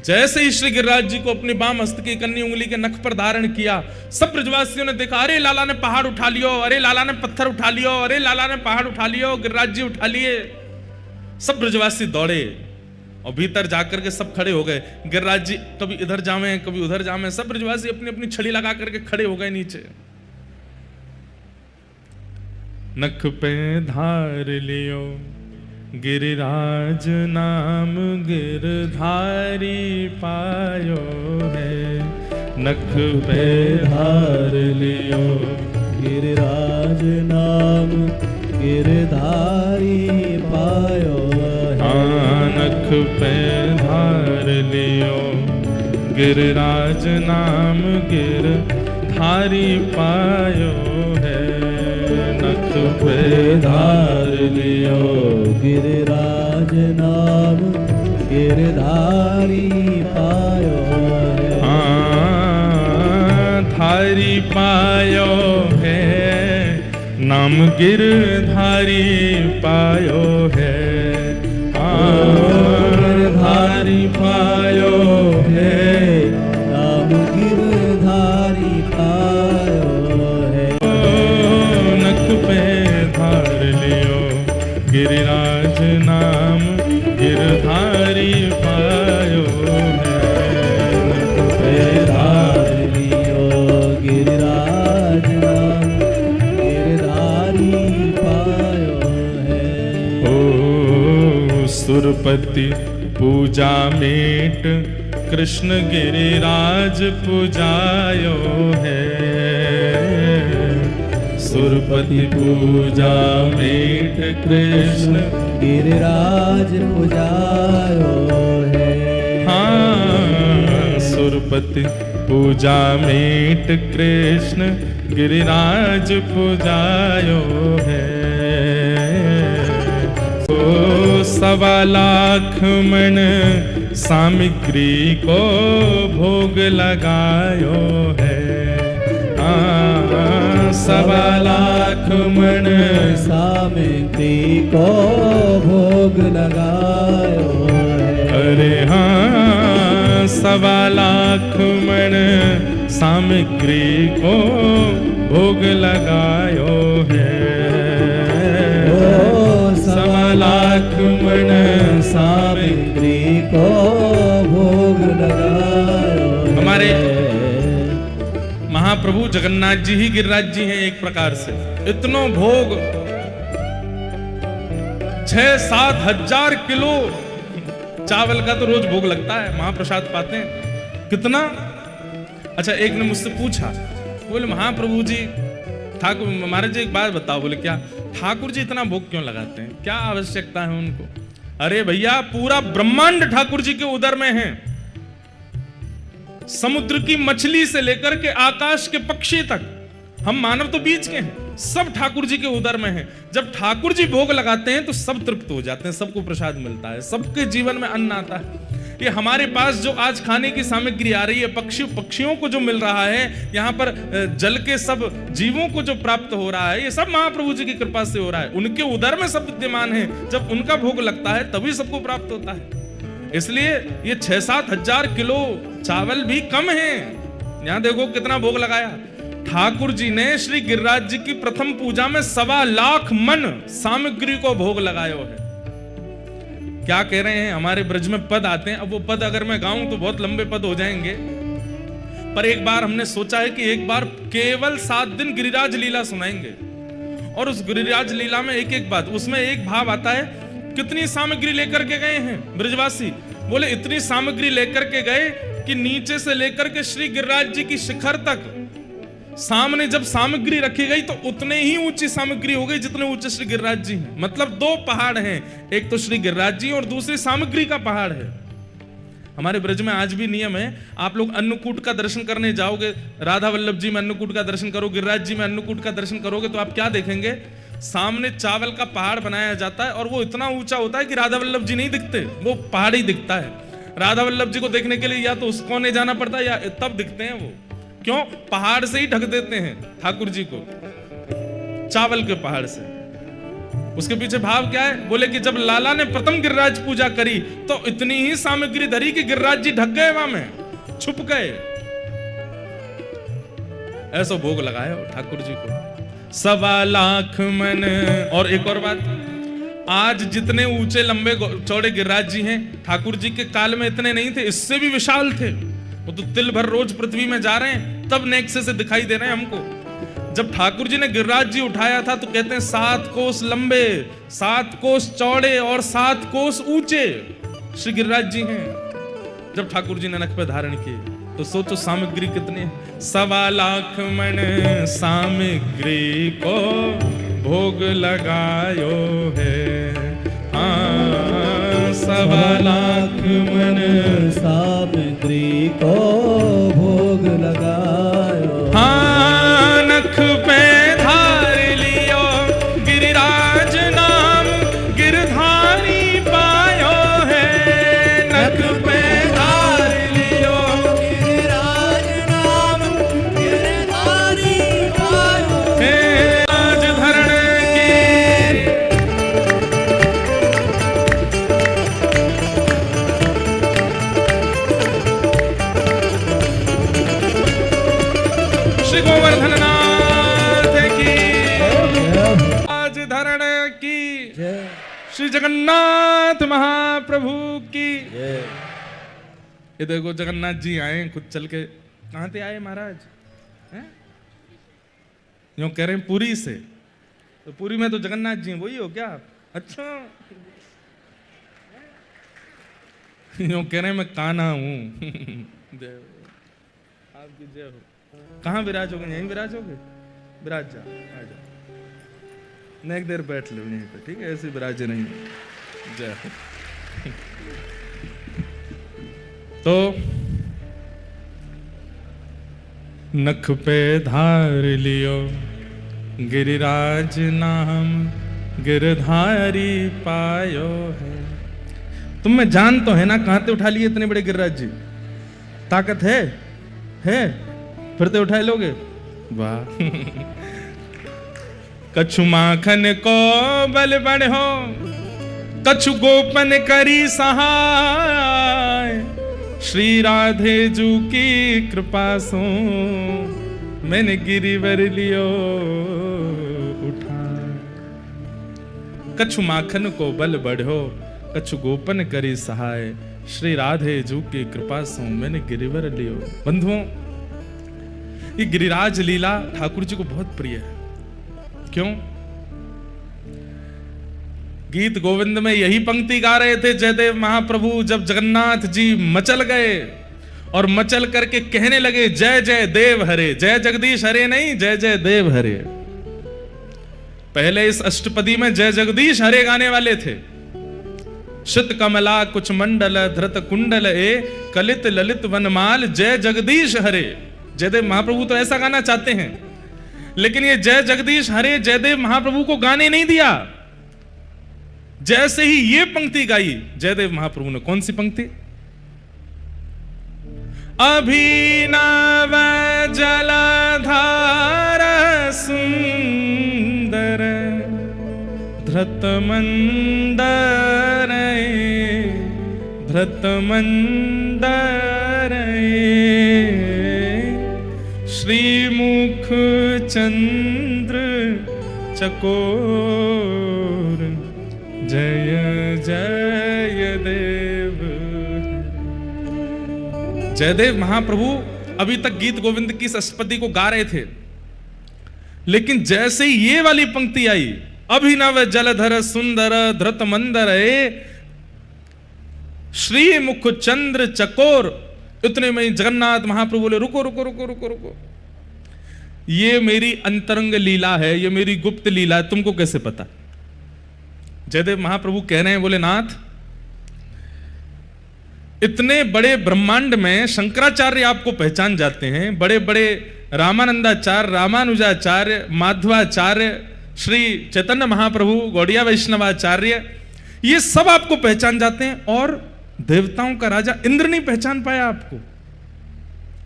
जैसे ही श्री गिरिराज जी को अपनी बाम हस्त की कन्नी उंगली के नख पर धारण किया, सब ब्रजवासियों ने देखा, अरे लाला ने पहाड़ उठा लियो, अरे लाला ने पत्थर उठा लियो, अरे लाला ने पहाड़ उठा लियो, गिरिराज जी उठा लिए। सब ब्रजवासी दौड़े और भीतर जाकर के सब खड़े हो गए। गिरिराज जी कभी इधर जावे कभी उधर जावे, सब ब्रजवासी अपनी अपनी छड़ी लगा करके खड़े हो गए नीचे। नख पे धार लियो गिरिराज नाम गिरधारी पायो है, नख पे धार लियो गिरिराज नाम गिरधारी पायो है। नख पे धार लियो गिरिराज नाम गिरधारी पायो है, नख पे धार लियो गिरधारी पायो है। हाँ धारी पायो है, नाम गिरधारी पायो है। गिरधारी पायो है, नाम गिरधारी पायो है। नख पे धार लियो गिरिराज नाम गिरधारी पायो है। नख पे धार लियो गिरिराज नाम गिरधारी पायो है। ओ सुरपति पूजा मेट कृष्ण गिरिराज पूजायो है। सुरपति पूजा मेट कृष्ण गिरिराज पूजायो है। हाँ सुरपति पूजा मेट कृष्ण गिरिराज पूजायो है। ओ 1.25 लाख मन सामग्री को भोग लगायो है। 1.25 लाख मन सामग्री को भोग लगायो है। अरे हाँ 1.25 लाख मन सामग्री को भोग लगायो है। 1.25 लाख मन सामग्री को भोग लगायो है। हमारे महाप्रभु जगन्नाथ जी ही गिरिराज जी हैं एक प्रकार से। इतनो भोग 6-7 हजार किलो चावल का तो रोज भोग लगता है, महाप्रसाद पाते हैं। कितना? अच्छा एक ने मुझसे पूछा, बोले महाप्रभु जी ठाकुर महाराज जी एक बात बताओ। बोले क्या? ठाकुर जी इतना भोग क्यों लगाते हैं, क्या आवश्यकता है उनको? अरे भैया पूरा ब्रह्मांड ठाकुर जी के उदर में है। समुद्र की मछली से लेकर के आकाश के पक्षी तक, हम मानव तो बीच के हैं, सब ठाकुर जी के उदर में है। जब ठाकुर जी भोग लगाते हैं तो सब तृप्त हो जाते हैं, सबको प्रसाद मिलता है, सबके जीवन में अन्न आता है। ये हमारे पास जो आज खाने की सामग्री आ रही है, पक्षियों को जो मिल रहा है, यहाँ पर जल के सब जीवों को जो प्राप्त हो रहा है, ये सब महाप्रभु जी की कृपा से हो रहा है। उनके उदर में सब विद्यमान है। जब उनका भोग लगता है तभी सबको प्राप्त होता है। इसलिए ये 6-7 हजार किलो चावल भी कम है। यहां देखो कितना भोग लगाया ठाकुर जी ने। श्री गिरिराज जी की प्रथम पूजा में 1.25 लाख मन सामग्री को भोग लगायो है। क्या कह रहे हैं? हमारे ब्रज में पद आते हैं। अब वो पद अगर मैं गाऊं तो बहुत लंबे पद हो जाएंगे, पर एक बार हमने सोचा है कि एक बार केवल 7 दिन गिरिराज लीला सुनाएंगे। और उस गिरिराज लीला में एक एक बात, उसमें एक भाव आता है, कितनी सामग्री लेकर के गए हैं ब्रजवासी? बोले इतनी सामग्री लेकर के गए कि नीचे से लेकर के श्री गिरिराज जी की शिखर तक सामने जब सामग्री रखी गई तो उतने ही ऊंची सामग्री हो गई जितने ऊंचे श्री गिरिराज जी हैं। मतलब 2 पहाड़ हैं, एक तो श्री गिरिराज जी और दूसरी सामग्री का पहाड़ है। हमारे ब्रज में आज भी नियम है, आप लोग अन्नकूट का दर्शन करने जाओगे, राधा वल्लभ जी में अन्नकूट का दर्शन करो, गिरिराज जी में अन्नकूट का दर्शन करोगे तो आप क्या देखेंगे? सामने चावल का पहाड़ बनाया जाता है और वो इतना ऊंचा होता है कि राधा वल्लभ जी नहीं दिखते, वो पहाड़ ही दिखता है। राधा वल्लभ जी को देखने के लिए या तो उस कोने जाना पड़ता है या तब दिखते हैं वो। क्यों? पहाड़ से ही ढक देते हैं ठाकुर जी को, चावल के पहाड़ से। उसके पीछे भाव क्या है? बोले कि जब लाला ने प्रथम गिरिराज पूजा करी तो इतनी ही सामग्री धरी कि गिरिराज जी ढक गए, वहां में छुप गए। ऐसा भोग लगाया ठाकुर जी को 1.25 लाख मन। और एक और बात, आज जितने ऊंचे लंबे चौड़े गिरिराज जी हैं, ठाकुर जी के काल में इतने नहीं थे, इससे भी विशाल थे। वो तो तिल भर रोज पृथ्वी में जा रहे हैं, तब नेक्से से दिखाई दे रहे हैं हमको। जब ठाकुर जी ने गिरिराज जी उठाया था तो कहते हैं 7 कोस लंबे, 7 कोस चौड़े और 7 कोस ऊंचे श्री गिरिराज जी हैं। जब ठाकुर जी ने नख पे धारण किए तो सोचो सामग्री कितनी है। 1.25 लाख मन सामग्री को भोग लगायो है। 1.25 लाख मन सामग्री को भोग लगायो। नख पे धार लियो गिरिराज नाम गिरधारी पायो है। नख श्री जगन्नाथ महाप्रभु की। जय। ये देखो जगन्नाथ जी आए खुद चल के। कहां से आए महाराज? हैं? यूं कह रहे हैं पुरी से। तो पुरी में तो जगन्नाथ जी हैं, वही हो क्या? अच्छा, यूं कह रहे हैं मैं कान्हा हूं। जय हो, आपकी जय हो। कहाँ विराजोगे? यहीं विराजोगे? विराज जा, आ जाओ। न एक देर बैठ लो यहीं पे, ठीक है? ऐसे विराजे नहीं। जय हो। तो नख पे धार लियो गिरिराज नाम गिरधारी पायो है। तुम में जान तो है ना, कहां से उठा लिए इतने बड़े गिरिराज जी? ताकत है? फिर तो उठाए लोगे? वाह। कछु माखन को बल बढ़ो, कछु गोपन करी सहाय। श्री राधे जू की कृपा सो मैंने गिरिवर लियो उठा। कछु माखन को बल बढ़ो, कछु गोपन करी सहाय। श्री राधे जू की कृपा सो मैंने गिरिवर लियो। बंधुओं, ये गिरिराज लीला ठाकुर जी को बहुत प्रिय है। क्यों? गीत गोविंद में यही पंक्ति गा रहे थे जयदेव महाप्रभु जब जगन्नाथ जी मचल गए और मचल करके कहने लगे जय जय देव हरे। जय जगदीश हरे नहीं, जय जय देव हरे। पहले इस अष्टपदी में जय जगदीश हरे गाने वाले थे। शित कमला कुछ मंडल धृत कुंडल ए कलित ललित वनमाल जय जगदीश हरे। जयदेव महाप्रभु तो ऐसा गाना चाहते हैं, लेकिन ये जय जगदीश हरे जयदेव महाप्रभु को गाने नहीं दिया। जैसे ही ये पंक्ति गाई जयदेव महाप्रभु ने, कौन सी पंक्ति? अभिनव जलधार सुंदर धृत मंदर धृत मंदर श्रीमुख चंद्र चकोर जय जय देव। जयदेव महाप्रभु अभी तक गीत गोविंद की इस अष्टपदी को गा रहे थे, लेकिन जैसे ही ये वाली पंक्ति आई, अभिनव जलधर सुंदर धृत मंदर श्री मुख चंद्र चकोर, इतने में जगन्नाथ महाप्रभु बोले रुको रुको रुको रुको रुको, ये मेरी अंतरंग लीला है, ये मेरी गुप्त लीला है, तुमको कैसे पता? जयदेव महाप्रभु कह रहे हैं, बोले नाथ, इतने बड़े ब्रह्मांड में शंकराचार्य आपको पहचान जाते हैं, बड़े बड़े रामानंदाचार्य, रामानुजाचार्य, माधवाचार्य, श्री चैतन्य महाप्रभु, गौड़िया वैष्णवाचार्य, ये सब आपको पहचान जाते हैं, और देवताओं का राजा इंद्र नहीं पहचान पाया आपको?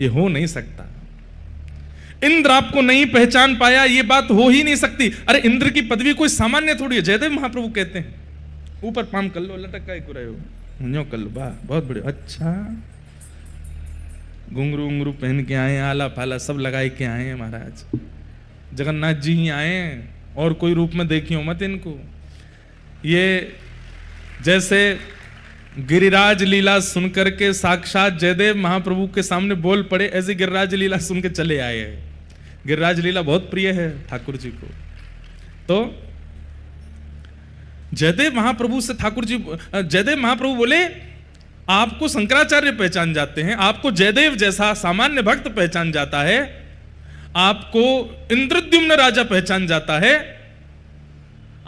ये हो नहीं सकता। इंद्र आपको नहीं पहचान पाया, ये बात हो ही नहीं सकती। अरे इंद्र की पदवी कोई सामान्य थोड़ी है। जयदेव महाप्रभु कहते हैं, ऊपर पाम कर लो, लटक का रहे हो, न्यो कर लो, वाह बहुत बढ़िया। अच्छा, घुंघरू उंगरू पहन के आए, आला फाला सब लगाए के आए हैं महाराज। जगन्नाथ जी ही आए, और कोई रूप में देखियो मत इनको। ये जैसे गिरिराज लीला सुनकर के साक्षात जयदेव महाप्रभु के सामने बोल पड़े, ऐसे गिरिराज लीला सुन के चले आए हैं। गिरिराज लीला बहुत प्रिय है ठाकुर जी को। तो जयदेव महाप्रभु से ठाकुर जी, जयदेव महाप्रभु बोले आपको शंकराचार्य पहचान जाते हैं, आपको जयदेव जैसा सामान्य भक्त पहचान जाता है, आपको इंद्रद्युम्न राजा पहचान जाता है,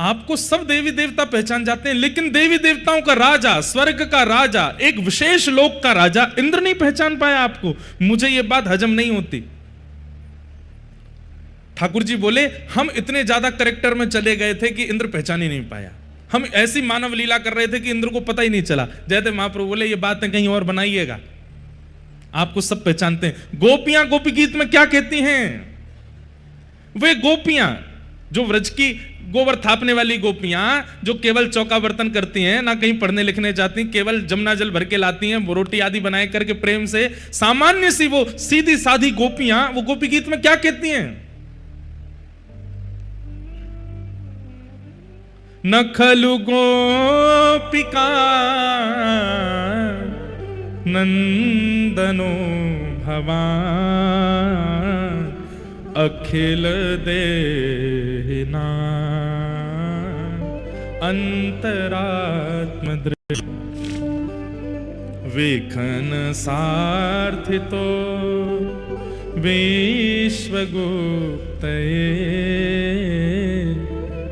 आपको सब देवी देवता पहचान जाते हैं, लेकिन देवी देवताओं का राजा, स्वर्ग का राजा, एक विशेष लोक का राजा इंद्र नहीं पहचान पाया आपको। मुझे यह बात हजम नहीं होती। ठाकुर जी बोले हम इतने ज्यादा करेक्टर में चले गए थे कि इंद्र पहचान ही नहीं पाया। हम ऐसी मानव लीला कर रहे थे कि इंद्र को पता ही नहीं चला। जयदेव महाप्रभु बोले ये बातें कहीं और बनाइएगा, आपको सब पहचानते हैं। गोपियां गोपी गीत में क्या कहती हैं? वे गोपियां जो व्रज की गोबर थापने वाली गोपियां, जो केवल चौका बर्तन करती हैं, ना कहीं पढ़ने लिखने जाती, केवल जमुना जल भर के लाती हैं, वो रोटी आदि बनाए करके प्रेम से, सामान्य सी वो सीधी साधी गोपियां, वो गोपी गीत में क्या कहती हैं? न खलु गोपिका नंदनो भवान अखिल देना अंतरात्म दृष्टि वेखन सार्थितो विश्वगुप्त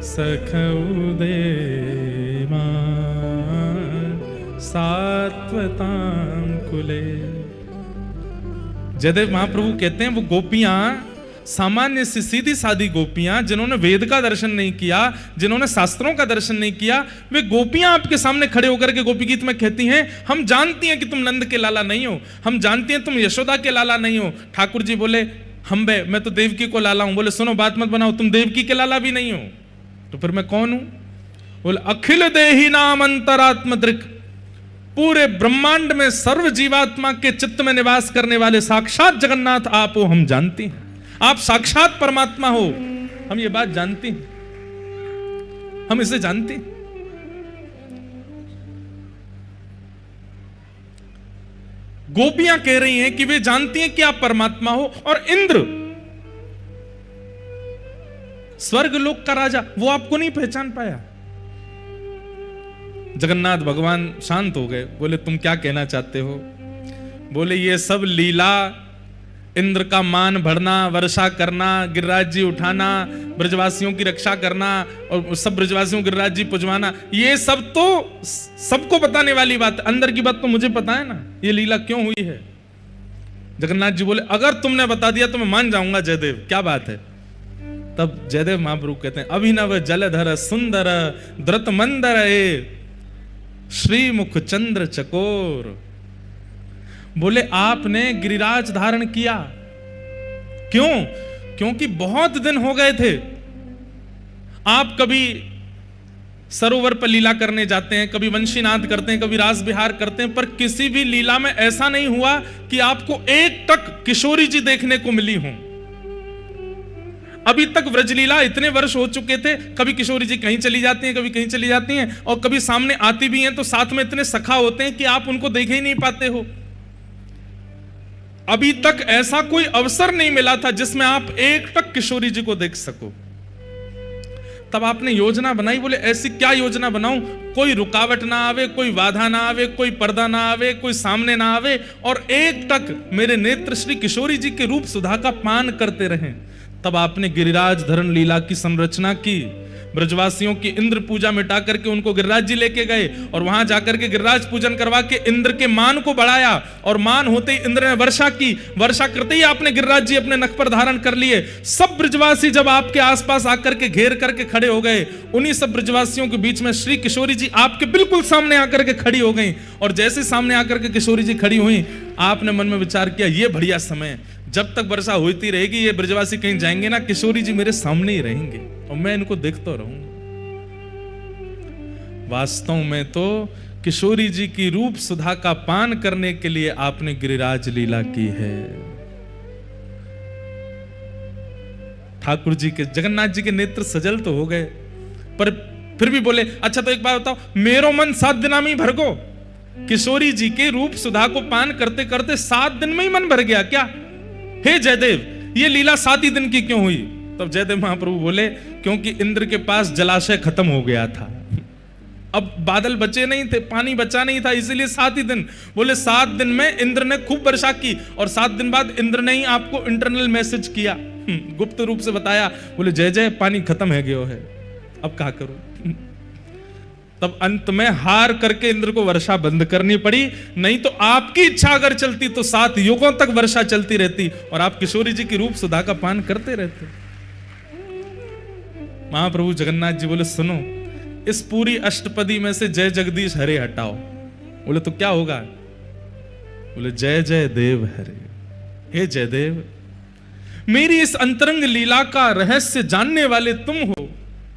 सखौदे सात्वतां कुले। जयदेव महाप्रभु कहते हैं वो गोपियां सामान्य सी सीधी सादी गोपियां जिन्होंने वेद का दर्शन नहीं किया, जिन्होंने शास्त्रों का दर्शन नहीं किया, वे गोपियां आपके सामने खड़े होकर के गोपी गीत में कहती हैं हम जानती हैं कि तुम नंद के लाला नहीं हो, हम जानती हैं तुम यशोदा के लाला नहीं हो। ठाकुर जी बोले हम बे मैं तो देवकी को लाला हूं। बोले सुनो बात मत बनाओ, तुम देवकी के लाला भी नहीं हो तो फिर मैं कौन हूं? बोले अखिल देही नाम अंतरात्म दृक्, पूरे ब्रह्मांड में सर्व जीवात्मा के चित्त में निवास करने वाले साक्षात जगन्नाथ आप हो, हम जानते हैं आप साक्षात परमात्मा हो, हम ये बात जानते हैं, हम इसे जानते हैं। गोपियां कह रही हैं कि वे जानती हैं कि आप परमात्मा हो, और इंद्र स्वर्ग लोक का राजा वो आपको नहीं पहचान पाया। जगन्नाथ भगवान शांत हो गए, बोले तुम क्या कहना चाहते हो? बोले ये सब लीला, इंद्र का मान बढ़ना, वर्षा करना, गिरिराज जी उठाना, ब्रजवासियों की रक्षा करना और सब ब्रजवासियों को गिरिराज जी पुजवाना, ये सब तो सबको बताने वाली बात है, अंदर की बात तो मुझे पता है ना, ये लीला क्यों हुई है। जगन्नाथ जी बोले अगर तुमने बता दिया तो मैं मान जाऊंगा जयदेव, क्या बात है। तब जयदेव महाप्रभु कहते हैं अभिनव जलधर सुंदर द्रुत मंदर श्रीमुख चंद्र चकोर। बोले आपने गिरिराज धारण किया, क्यों? क्योंकि बहुत दिन हो गए थे, आप कभी सरोवर पर लीला करने जाते हैं, कभी वंशीनाद करते हैं, कभी रास विहार करते हैं, पर किसी भी लीला में ऐसा नहीं हुआ कि आपको एक तक किशोरी जी देखने को मिली हो। अभी तक व्रजलीला इतने वर्ष हो चुके थे, कभी किशोरी जी कहीं चली जाती हैं, कभी कहीं चली जाती हैं, और कभी सामने आती भी हैं तो साथ में इतने सखा होते हैं कि आप उनको देख ही नहीं पाते हो। अभी तक ऐसा कोई अवसर नहीं मिला था जिसमें आप एक टक किशोरी जी को देख सको। तब आपने योजना बनाई, बोले ऐसी क्या योजना बनाऊं कोई रुकावट ना आवे, कोई बाधा ना आवे, कोई पर्दा ना आवे, कोई सामने ना आवे, और एक टक मेरे नेत्र श्री किशोरी जी के रूप सुधा का पान करते रहें। तब आपने गिरिराज धरण लीला की संरचना की, ब्रजवासियों की इंद्र पूजा मिटा करके उनको गिरिराज जी लेके गए और वहां जाकर के गिरिराज पूजन करवा के इंद्र के मान को बढ़ाया, और मान होते ही इंद्र ने वर्षा की, वर्षा करते ही आपने गिरिराज जी अपने नख पर धारण कर लिए। सब ब्रजवासी जब आपके आसपास आकर के घेर करके खड़े हो गए, उन्हीं सब ब्रजवासियों के बीच में श्री किशोरी जी आपके बिल्कुल सामने आकर के खड़ी हो गई, और जैसे सामने आकर के किशोरी जी खड़ी हुई, आपने मन में विचार किया ये बढ़िया समय, जब तक वर्षा होती रहेगी ये ब्रजवासी कहीं जाएंगे ना, किशोरी जी मेरे सामने ही रहेंगे और मैं इनको देखता रहूंगा। वास्तव में तो किशोरी जी की रूप सुधा का पान करने के लिए आपने गिरिराज लीला की है। ठाकुर जी के, जगन्नाथ जी के नेत्र सजल तो हो गए, पर फिर भी बोले अच्छा तो एक बात बताओ, मेरो मन 7 दिन में ही भर गो। किशोरी जी के रूप सुधा को पान करते करते 7 दिन में ही मन भर गया क्या? हे जयदेव ये लीला 7 ही दिन की क्यों हुई? तब जयदेव महाप्रभु बोले क्योंकि इंद्र के पास जलाशय खत्म हो गया था, अब बादल बचे नहीं थे, पानी बचा नहीं था, इसीलिए 7 ही दिन। बोले 7 दिन में इंद्र ने खूब वर्षा की, और 7 दिन बाद इंद्र ने ही आपको इंटरनल मैसेज किया, गुप्त रूप से बताया, बोले जय जय पानी खत्म है गयो है, अब क्या करूं। तब अंत में हार करके इंद्र को वर्षा बंद करनी पड़ी, नहीं तो आपकी इच्छा अगर चलती तो 7 युगों तक वर्षा चलती रहती और आप किशोरी जी की रूप सुधा का पान करते रहते। महाप्रभु जगन्नाथ जी बोले सुनो, इस पूरी अष्टपदी में से जय जगदीश हरे हटाओ। बोले तो क्या होगा? बोले जय जय देव हरे। हे जयदेव, मेरी इस अंतरंग लीला का रहस्य जानने वाले तुम हो,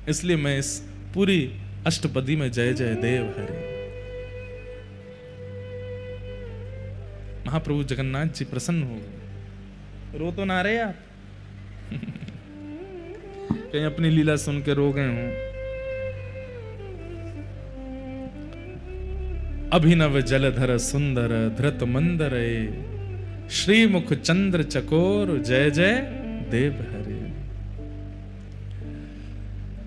इसलिए मैं इस पूरी अष्टपदी में जय जय देव हरे। महाप्रभु जगन्नाथ जी प्रसन्न हो गए। रो तो ना रहे आप? कहीं अपनी लीला सुन के रो गए हो? अभिनव जलधर सुंदर धृत मंदर श्रीमुख चंद्र चकोर जय जय देव हरे।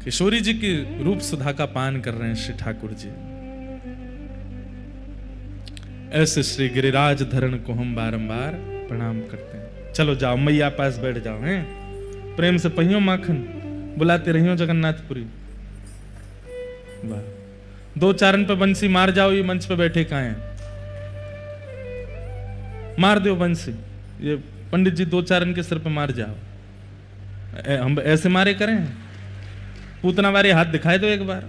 किशोरी जी की रूप सुधा का पान कर रहे हैं श्री ठाकुर जी। ऐसे श्री गिरिराज धरण को हम बारंबार प्रणाम करते हैं। चलो जाओ मैया पास बैठ जाओ, हैं प्रेम से पहियो माखन बुलाते रहियो जगन्नाथपुरी। वाह, दो चारण पे बंसी मार जाओ। ये मंच पे बैठे कहाँ हैं? मार दो बंसी। ये पंडित जी दो चारण के सिर पे मार जाओ। हम ऐसे मारे करें? पूतना वाले हाथ दिखाए दो एक बार।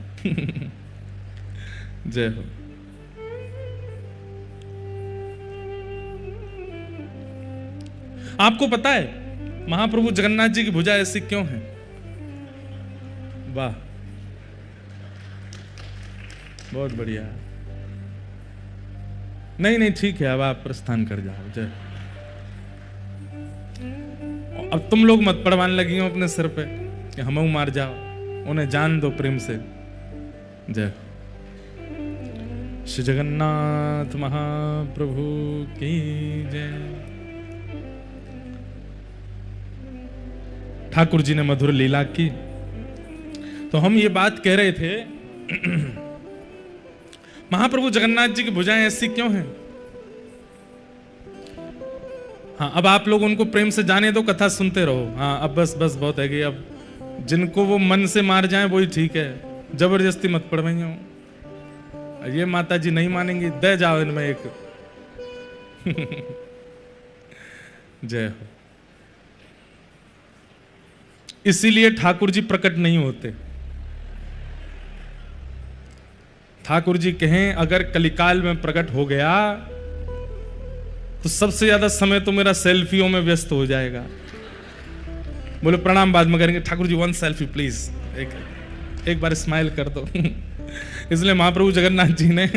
जय हो। आपको पता है महाप्रभु जगन्नाथ जी की भुजा ऐसी क्यों है? वाह, बहुत बढ़िया। नहीं ठीक है, अब आप प्रस्थान कर जाओ। जय। अब तुम लोग मत पड़वाने लगी हो अपने सिर पे कि हम मार जाओ, उन्हें जान दो प्रेम से। जय। श्री जगन्नाथ महाप्रभु की जय। ठाकुर जी ने मधुर लीला की। तो हम ये बात कह रहे थे, महाप्रभु जगन्नाथ जी की भुजाएं ऐसी क्यों हैं? हाँ, अब आप लोग उनको प्रेम से जाने दो, कथा सुनते रहो। हाँ, अब बस बहुत है कि अब जिनको वो मन से मार जाएं वही ठीक है, जबरदस्ती मत पड़वाइयो। ये माता जी नहीं मानेंगी, दे जाओ इनमें एक। जय हो। इसीलिए ठाकुर जी प्रकट नहीं होते। ठाकुर जी कहें अगर कलिकाल में प्रकट हो गया तो सबसे ज्यादा समय तो मेरा सेल्फियों में व्यस्त हो जाएगा। बोले प्रणाम बाद में करेंगे। ठाकुर जी 1 सेल्फी प्लीज, एक बार स्माइल कर दो। इसलिए महाप्रभु जगन्नाथ जी ने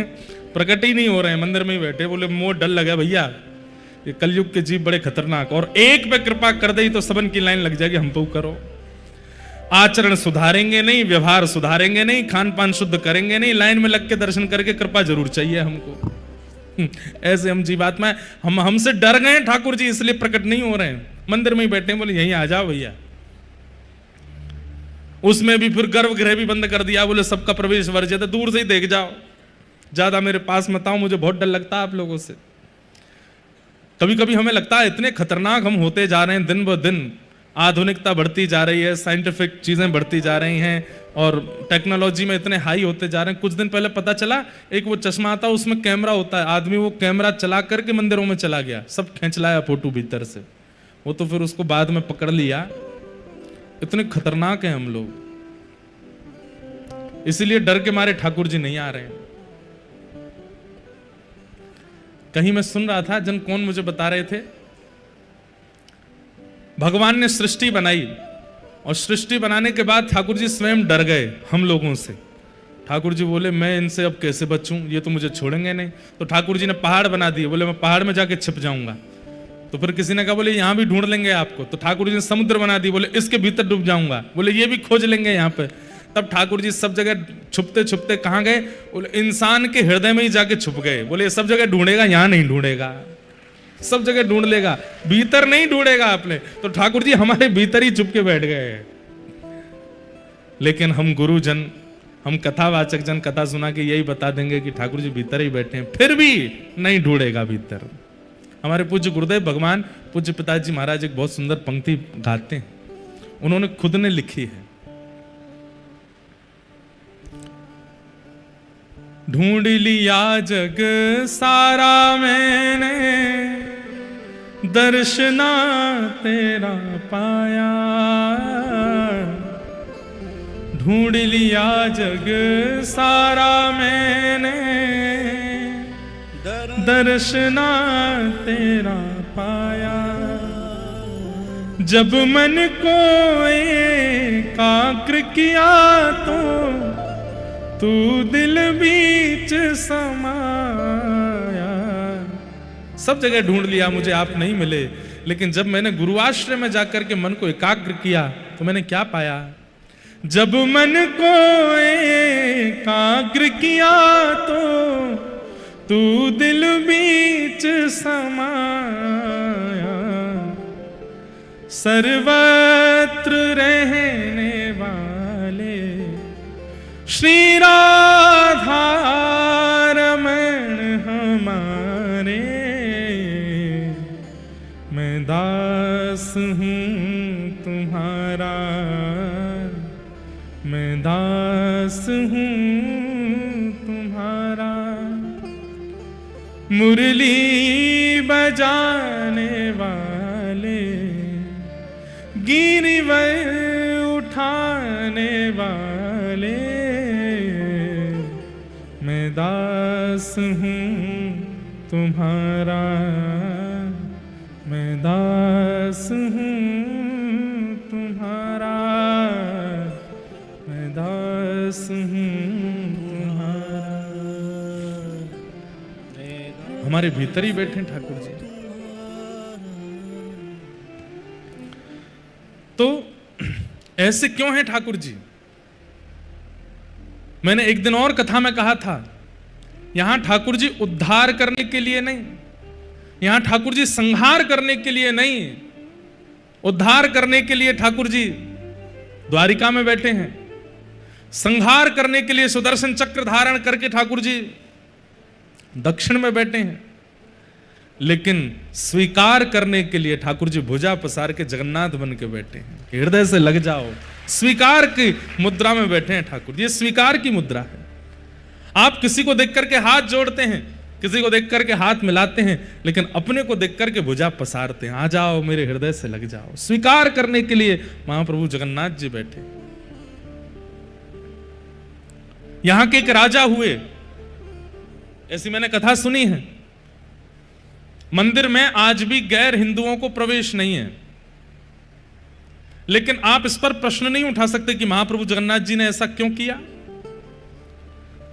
प्रकट ही नहीं हो रहे हैं, मंदिर में ही बैठे। बोले मोह डर लगा भैया, ये कलयुग के जीव बड़े खतरनाक, और एक पे कृपा कर दे तो सबन की लाइन लग जाएगी हम पे करो। आचरण सुधारेंगे नहीं, व्यवहार सुधारेंगे नहीं, खान पान शुद्ध करेंगे नहीं, लाइन में लग के दर्शन करके कृपा जरूर चाहिए हमको। ऐसे हम जीवात्मा, हम हमसे डर गए ठाकुर जी, इसलिए प्रकट नहीं हो रहे हैं। मंदिर में ही बैठे, बोले यहीं आ जाओ भैया। उसमें भी फिर गर्भगृह भी बंद कर दिया, बोले सबका प्रवेश वर्जित है, दूर से ही देख जाओ, ज्यादा मेरे पास मत आओ, मुझे बहुत डर लगता है आप लोगों से। कभी कभी हमें लगता है इतने खतरनाक हम होते जा रहे हैं, दिन ब दिन आधुनिकता बढ़ती जा रही है, साइंटिफिक चीजें बढ़ती जा रही हैं और टेक्नोलॉजी में इतने हाई होते जा रहे हैं। कुछ दिन पहले पता चला एक वो चश्मा आता है उसमें कैमरा होता है, आदमी वो कैमरा चला करके मंदिरों में चला गया, सब खींच लाया फोटो भीतर से। वो तो फिर उसको बाद में पकड़ लिया। इतने खतरनाक हैं हम लोग, इसीलिए डर के मारे ठाकुर जी नहीं आ रहे हैं। कहीं मैं सुन रहा था, जन कौन मुझे बता रहे थे, भगवान ने सृष्टि बनाई और सृष्टि बनाने के बाद ठाकुर जी स्वयं डर गए हम लोगों से। ठाकुर जी बोले मैं इनसे अब कैसे बचूं, ये तो मुझे छोड़ेंगे नहीं। तो ठाकुर जी ने पहाड़ बना दिए, बोले मैं पहाड़ में जाके छिप जाऊंगा। तो फिर किसी ने कहा बोले यहां भी ढूंढ लेंगे आपको। तो ठाकुर जी ने समुद्र बना दी, बोले इसके भीतर डूब जाऊंगा, बोले ये भी खोज लेंगे यहाँ पे। तब ठाकुर जी सब जगह छुपते छुपते कहाँ गए, बोले इंसान के हृदय में ही जाके छुप गए। बोले सब जगह ढूंढेगा, यहाँ नहीं ढूंढेगा, सब जगह ढूंढ लेगा, भीतर नहीं ढूंढेगा आपने। तो ठाकुर जी हमारे भीतर ही छुप के बैठ गए। लेकिन हम गुरुजन, हम कथावाचक जन कथा सुना के यही बता देंगे कि ठाकुर जी भीतर ही बैठे हैं, फिर भी नहीं ढूंढेगा भीतर। हमारे पूज्य गुरुदेव भगवान पूज्य पिताजी महाराज एक बहुत सुंदर पंक्ति गाते हैं, उन्होंने खुद ने लिखी है। ढूंढ लिया जग सारा मैंने, दर्शना तेरा पाया। ढूंढ लिया जग सारा मैंने, दर्शना तेरा पाया। जब मन को एकाग्र किया तो तू दिल बीच समाया। सब जगह ढूंढ लिया, मुझे आप नहीं मिले, लेकिन जब मैंने गुरुआश्रय में जाकर के मन को एकाग्र किया तो मैंने क्या पाया। जब मन को एकाग्र किया तो तू दिल बीच समाया, सर्वत्र रहने वाले श्री राधा रमण हमारे। मैं दास हूँ तुम्हारा, मैं दास हूँ तुम्हारा। मुरली बजाने वाले, गिरवर उठाने वाले, मैं दास हूँ तुम्हारा, मैं दास हूँ तुम्हारा, मैं दास हूँ तुम्हारा। हमारे भीतर ही बैठे ठाकुर जी। तो ऐसे क्यों हैं ठाकुर जी? मैंने एक दिन और कथा में कहा था, यहां ठाकुर जी उद्धार करने के लिए नहीं, यहां ठाकुर जी संहार करने के लिए नहीं, उद्धार करने के लिए ठाकुर जी द्वारिका में बैठे हैं। संहार करने के लिए सुदर्शन चक्र धारण करके ठाकुर जी दक्षिण में बैठे हैं। लेकिन स्वीकार करने के लिए ठाकुर जी भुजा पसार के जगन्नाथ बन के बैठे हैं। हृदय से लग जाओ, स्वीकार की मुद्रा में बैठे हैं ठाकुर जी। ये स्वीकार की मुद्रा है। आप किसी को देख करके हाथ जोड़ते हैं, किसी को देख करके हाथ मिलाते हैं, लेकिन अपने को देख करके भुजा पसारते हैं। आ जाओ, मेरे हृदय से लग जाओ। स्वीकार करने के लिए महाप्रभु जगन्नाथ जी बैठे। यहां के एक राजा हुए, ऐसी मैंने कथा सुनी है। मंदिर में आज भी गैर हिंदुओं को प्रवेश नहीं है, लेकिन आप इस पर प्रश्न नहीं उठा सकते कि महाप्रभु जगन्नाथ जी ने ऐसा क्यों किया,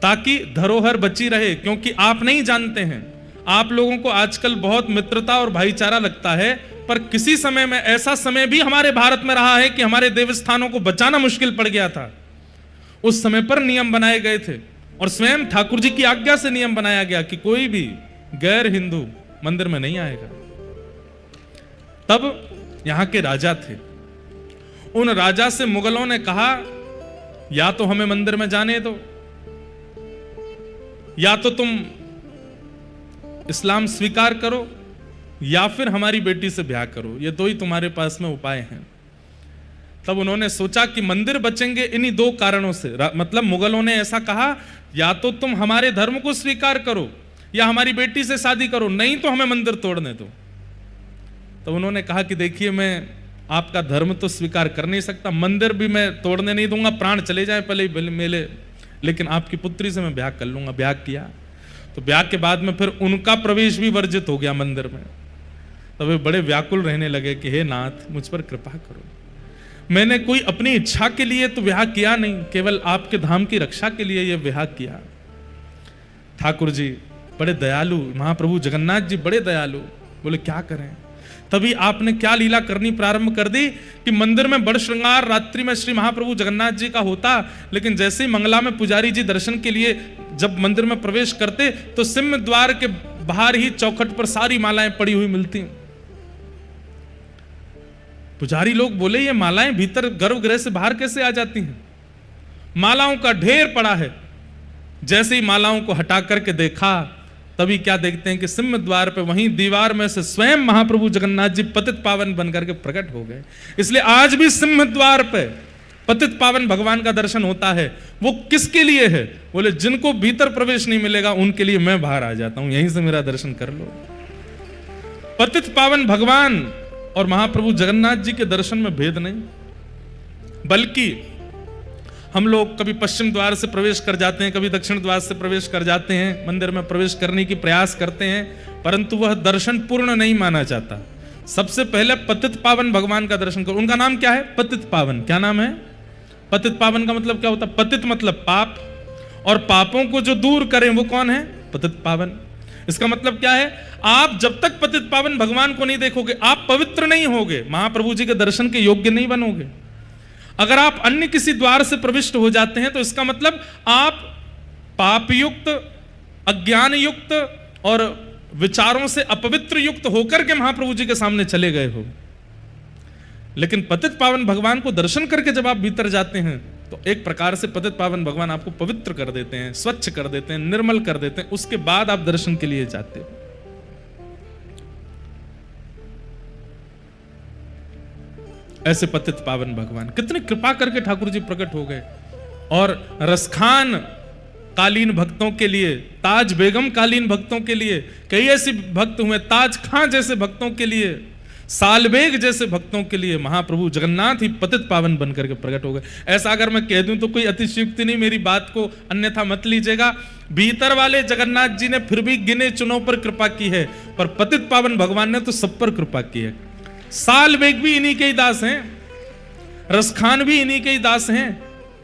ताकि धरोहर बची रहे। क्योंकि आप नहीं जानते हैं, आप लोगों को आजकल बहुत मित्रता और भाईचारा लगता है, पर किसी समय में ऐसा समय भी हमारे भारत में रहा है कि हमारे देवस्थानों को बचाना मुश्किल पड़ गया था। उस समय पर नियम बनाए गए थे, और स्वयं ठाकुर जी की आज्ञा से नियम बनाया गया कि कोई भी गैर हिंदू मंदिर में नहीं आएगा। तब यहां के राजा थे, उन राजा से मुगलों ने कहा, या तो हमें मंदिर में जाने दो, या तो तुम इस्लाम स्वीकार करो, या फिर हमारी बेटी से ब्याह करो। ये दो ही तुम्हारे पास में उपाय हैं। तब उन्होंने सोचा कि मंदिर बचेंगे इन्हीं दो कारणों से। मतलब मुगलों ने ऐसा कहा, या तो तुम हमारे धर्म को स्वीकार करो, या हमारी बेटी से शादी करो, नहीं तो हमें मंदिर तोड़ने दो। तो उन्होंने कहा कि देखिए, मैं आपका धर्म तो स्वीकार कर नहीं सकता, मंदिर भी मैं तोड़ने नहीं दूंगा, प्राण चले जाए पहले मेले, लेकिन आपकी पुत्री से मैं ब्याह कर लूंगा। ब्याह किया, तो ब्याह के बाद में फिर उनका प्रवेश भी वर्जित हो गया मंदिर में। तब वे बड़े व्याकुल रहने लगे कि हे नाथ, मुझ पर कृपा करो। मैंने कोई अपनी इच्छा के लिए तो ब्याह किया नहीं, केवल आपके धाम की रक्षा के लिए यह ब्याह किया। ठाकुर जी बड़े दयालु, महाप्रभु जगन्नाथ जी बड़े दयालु, बोले क्या करें। तभी आपने क्या लीला करनी प्रारंभ कर दी कि मंदिर में बड़ श्रृंगार रात्रि में श्री महाप्रभु जगन्नाथ जी का होता, लेकिन जैसे ही मंगला में पुजारी जी दर्शन के लिए जब मंदिर में प्रवेश करते, तो सिंह द्वार के बाहर ही चौखट पर सारी मालाएं पड़ी हुई मिलती। पुजारी लोग बोले, ये मालाएं भीतर गर्भगृह से बाहर कैसे आ जाती हैं? मालाओं का ढेर पड़ा है। जैसे ही मालाओं को हटा करके देखा, तभी क्या देखते हैं कि सिंह द्वार पे वहीं दीवार में से स्वयं महाप्रभु जगन्नाथ जी पतित पावन बनकर के प्रकट हो गए। इसलिए आज भी सिंह द्वार पे पतित पावन भगवान का दर्शन होता है। वो किसके लिए है? बोले जिनको भीतर प्रवेश नहीं मिलेगा उनके लिए मैं बाहर आ जाता हूं, यहीं से मेरा दर्शन कर लो। पतित पावन भगवान और महाप्रभु जगन्नाथ जी के दर्शन में भेद नहीं, बल्कि हम लोग कभी पश्चिम द्वार से प्रवेश कर जाते हैं, कभी दक्षिण द्वार से प्रवेश कर जाते हैं, मंदिर में प्रवेश करने की प्रयास करते हैं, परंतु वह दर्शन पूर्ण नहीं माना जाता। सबसे पहले पतित पावन भगवान का दर्शन करो। उनका नाम क्या है? पतित पावन। क्या नाम है? पतित पावन का मतलब क्या होता है? पतित मतलब पाप, और पापों को जो दूर करें वो कौन है? पतित पावन। इसका मतलब क्या है? आप जब तक पतित पावन भगवान को नहीं देखोगे, आप पवित्र नहीं होगे, महाप्रभु जी के दर्शन के योग्य नहीं बनोगे। अगर आप अन्य किसी द्वार से प्रविष्ट हो जाते हैं तो इसका मतलब आप पापयुक्त अज्ञान युक्त और विचारों से अपवित्र युक्त होकर के महाप्रभु जी के सामने चले गए हो, लेकिन पतित पावन भगवान को दर्शन करके जब आप भीतर जाते हैं तो एक प्रकार से पतित पावन भगवान आपको पवित्र कर देते हैं, स्वच्छ कर देते हैं, निर्मल कर देते हैं। उसके बाद आप दर्शन के लिए जाते हो। ऐसे पतित पावन भगवान कितनी कृपा करके ठाकुर जी प्रकट हो गए। और रसखान कालीन भक्तों के लिए, ताज बेगम कालीन भक्तों के लिए कई ऐसे भक्त हुए, ताज खां जैसे भक्तों के लिए, सालबेग जैसे भक्तों के लिए महाप्रभु जगन्नाथ ही पतित पावन बनकर के प्रकट हो गए। ऐसा अगर मैं कह दूं तो कोई अतिशयोक्ति नहीं, मेरी बात को अन्यथा मत लीजिएगा। भीतर वाले जगन्नाथ जी ने फिर भी गिने चुनों पर कृपा की है, पर पतित पावन भगवान ने तो सब पर कृपा की है। सालबेग भी इन्हीं के ही दास हैं, रसखान भी इन्हीं के ही दास हैं,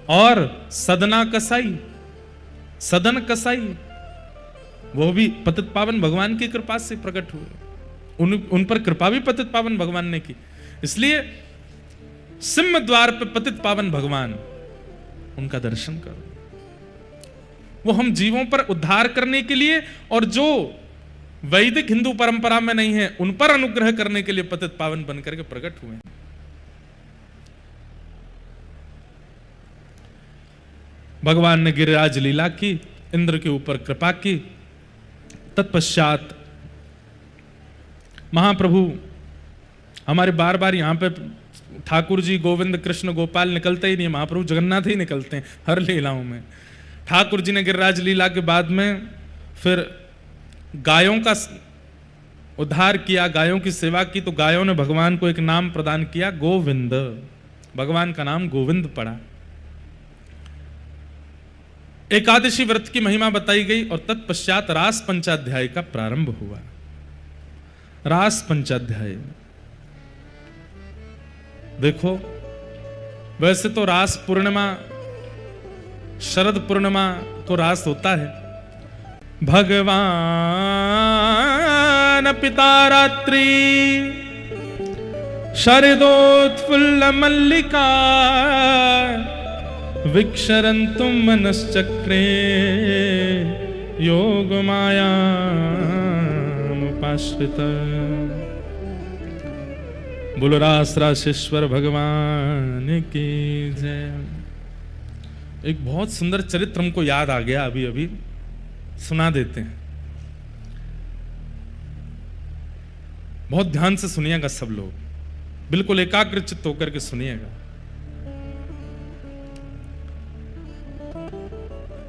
और सदना कसाई, सदन कसाई, वो भी पतित पावन भगवान की कृपा से प्रकट हुए। उन पर कृपा भी पतित पावन भगवान ने की। इसलिए सिंह द्वार पे पतित पावन भगवान, उनका दर्शन करो। वो हम जीवों पर उद्धार करने के लिए, और जो वैदिक हिंदू परंपरा में नहीं है उन पर अनुग्रह करने के लिए पतित पावन बनकर के प्रकट हुए। भगवान ने गिरिराज लीला की, इंद्र के ऊपर कृपा की। तत्पश्चात महाप्रभु हमारे बार बार यहां पे ठाकुर जी गोविंद कृष्ण गोपाल निकलते ही नहीं, महाप्रभु जगन्नाथ ही निकलते हैं हर लीलाओं में। ठाकुर जी ने गिरिराज लीला के बाद में फिर गायों का उद्धार किया, गायों की सेवा की, तो गायों ने भगवान को एक नाम प्रदान किया, गोविंद। भगवान का नाम गोविंद पड़ा। एकादशी व्रत की महिमा बताई गई और तत्पश्चात रास पंचाध्याय का प्रारंभ हुआ। रास पंचाध्याय देखो, वैसे तो रास पूर्णिमा, शरद पूर्णिमा को रास होता है। भगवान पिता रात्रि शरदोत्फुल्ल मल्लिका विक्षरन्तु मनश्चक्रे योग मायामुपाश्रित। बोलो रास रासेश्वर भगवान की जय। एक बहुत सुंदर चरित्र हमको याद आ गया, अभी अभी सुना देते हैं। बहुत ध्यान से सुनिएगा सब लोग, बिल्कुल एकाग्रचित्त होकर के सुनिएगा।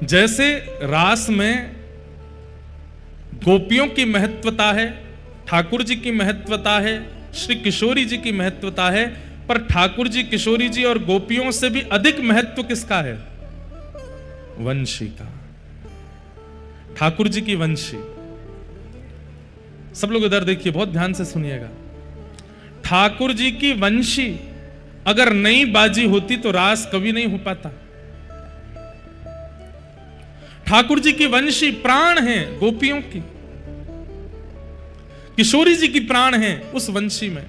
जैसे रास में गोपियों की महत्वता है, ठाकुर जी की महत्वता है, श्री किशोरी जी की महत्वता है, पर ठाकुर जी, किशोरी जी और गोपियों से भी अधिक महत्व किसका है? वंशी का। ठाकुर जी की वंशी। सब लोग इधर देखिए, बहुत ध्यान से सुनिएगा। ठाकुर जी की वंशी अगर नई बाजी होती तो रास कभी नहीं हो पाता। ठाकुर जी की वंशी प्राण है गोपियों की, किशोरी जी की प्राण है उस वंशी में।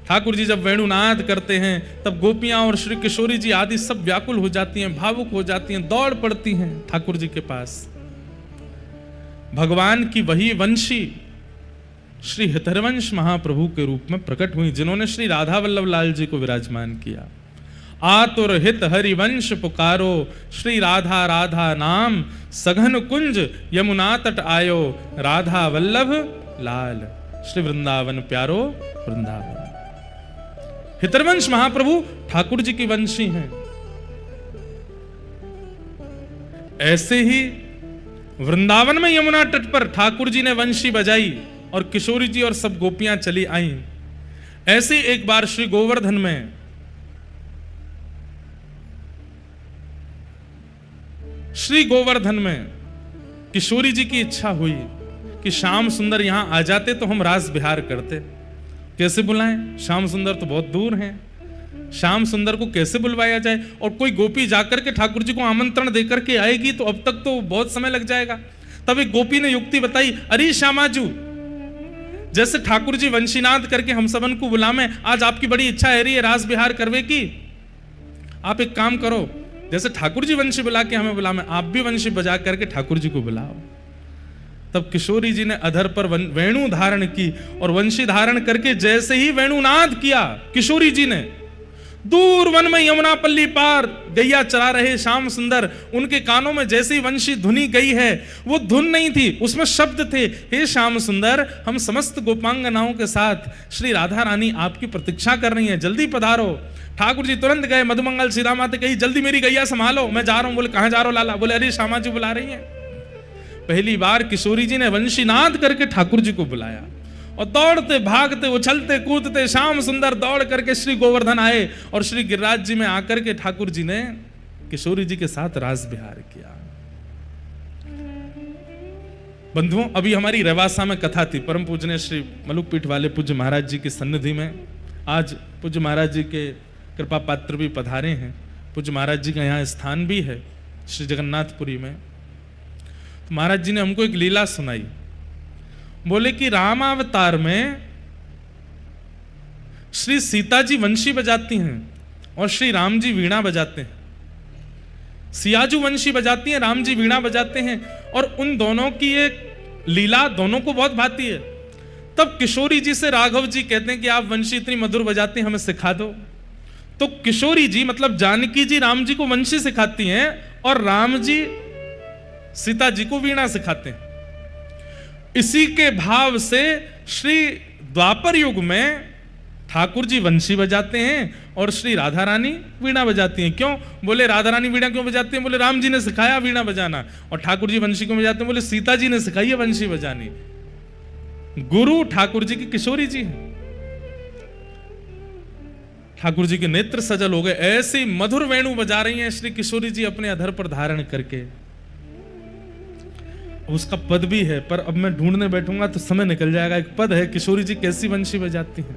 ठाकुर जी जब वेणुनाद करते हैं तब गोपियां और श्री किशोरी जी आदि सब व्याकुल हो जाती हैं, भावुक हो जाती हैं, दौड़ पड़ती हैं ठाकुर जी के पास। भगवान की वही वंशी श्री हितरवंश महाप्रभु के रूप में प्रकट हुई, जिन्होंने श्री राधा वल्लभ लाल जी को विराजमान किया। आतुर हित हरिवंश पुकारो, श्री राधा राधा नाम सघन कुंज यमुना तट आयो, राधा वल्लभ लाल श्री वृंदावन प्यारो वृंदावन। हितरवंश महाप्रभु ठाकुर जी की वंशी हैं। ऐसे ही वृंदावन में यमुना तट पर ठाकुर जी ने वंशी बजाई और किशोरी जी और सब गोपियां चली आईं। ऐसे एक बार श्री गोवर्धन में किशोरी जी की इच्छा हुई कि श्याम सुंदर यहां आ जाते तो हम रास बिहार करते। कैसे बुलाएं? श्याम सुंदर तो बहुत दूर हैं, श्याम सुंदर को कैसे बुलवाया जाए? और कोई गोपी जाकर के ठाकुर जी को आमंत्रण देकर के आएगी तो अब तक तो बहुत समय लग जाएगा। तब एक गोपी ने युक्ति बताई, अरे श्यामाजू, जैसे ठाकुर जी वंशीनाद करके हम सबन को बुलावे, आज आपकी बड़ी इच्छा है रही है रास बिहार करवे की। आप एक काम करो, जैसे ठाकुर जी वंशी बुला के हमें बुलावे, आप भी वंशी बजा करके ठाकुर जी को बुलाओ। तब किशोरी जी ने अधर पर वेणु धारण की और वंशी धारण करके जैसे ही वेणुनाद किया किशोरी जी ने, दूर वन में यमुना पल्ली पार गैया चरा रहे श्याम सुंदर, उनके कानों में जैसे ही वंशी धुनी गई है, वो धुन नहीं थी, उसमें शब्द थे, हे श्याम सुंदर, हम समस्त गोपांगनाओं के साथ श्री राधा रानी आपकी प्रतीक्षा कर रही हैं, जल्दी पधारो। ठाकुर जी तुरंत गए, मधुमंगल सीता माता कही जल्दी मेरी गैया संभालो, मैं जा रहा हूं। बोले कहां जा रहा हो लाला? बोले अरे श्यामा जी बुला रही हैं। पहली बार किशोरी जी ने वंशीनाद करके ठाकुर जी को बुलाया और दौड़ते भागते उछलते कूदते श्याम सुंदर दौड़ करके श्री गोवर्धन आए और श्री गिरिराज जी में आकर के ठाकुर जी ने किशोरी जी के साथ रास विहार किया। बंधुओं, अभी हमारी रेवासा में कथा थी, परम पूजनीय श्री मलुकपीठ वाले पूज्य महाराज जी की सन्निधि में। आज पूज्य महाराज जी के कृपा पात्र भी पधारे हैं, पूज्य महाराज जी का यहाँ स्थान भी है श्री जगन्नाथपुरी में। तो महाराज जी ने हमको एक लीला सुनाई। बोले कि रामावतार में श्री सीता जी वंशी बजाती हैं और श्री राम जी वीणा बजाते हैं। सियाजू वंशी बजाती हैं, राम जी वीणा बजाते हैं, और उन दोनों की एक लीला दोनों को बहुत भाती है। तब किशोरी जी से राघव जी कहते हैं कि आप वंशी इतनी मधुर बजाते हैं, हमें सिखा दो। तो किशोरी जी मतलब जानकी जी राम जी को वंशी सिखाती हैं और राम जी सीता जी को वीणा सिखाते हैं। इसी के भाव से श्री द्वापर युग में ठाकुर जी वंशी बजाते हैं और श्री राधा रानी वीणा बजाती हैं। क्यों? बोले राधा रानी वीणा क्यों बजाती हैं? बोले राम जी ने सिखाया वीणा बजाना। और ठाकुर जी वंशी क्यों बजाते हैं? बोले सीता जी ने सिखाई है वंशी बजानी। गुरु ठाकुर जी की किशोरी जी हैं। ठाकुर जी के नेत्र सजल हो गए, ऐसी मधुर वेणु बजा रही हैं श्री किशोरी जी अपने अधर पर धारण करके। उसका पद भी है, पर अब मैं ढूंढने बैठूंगा तो समय निकल जाएगा। एक पद है, किशोरी जी कैसी वंशी बजाती हैं।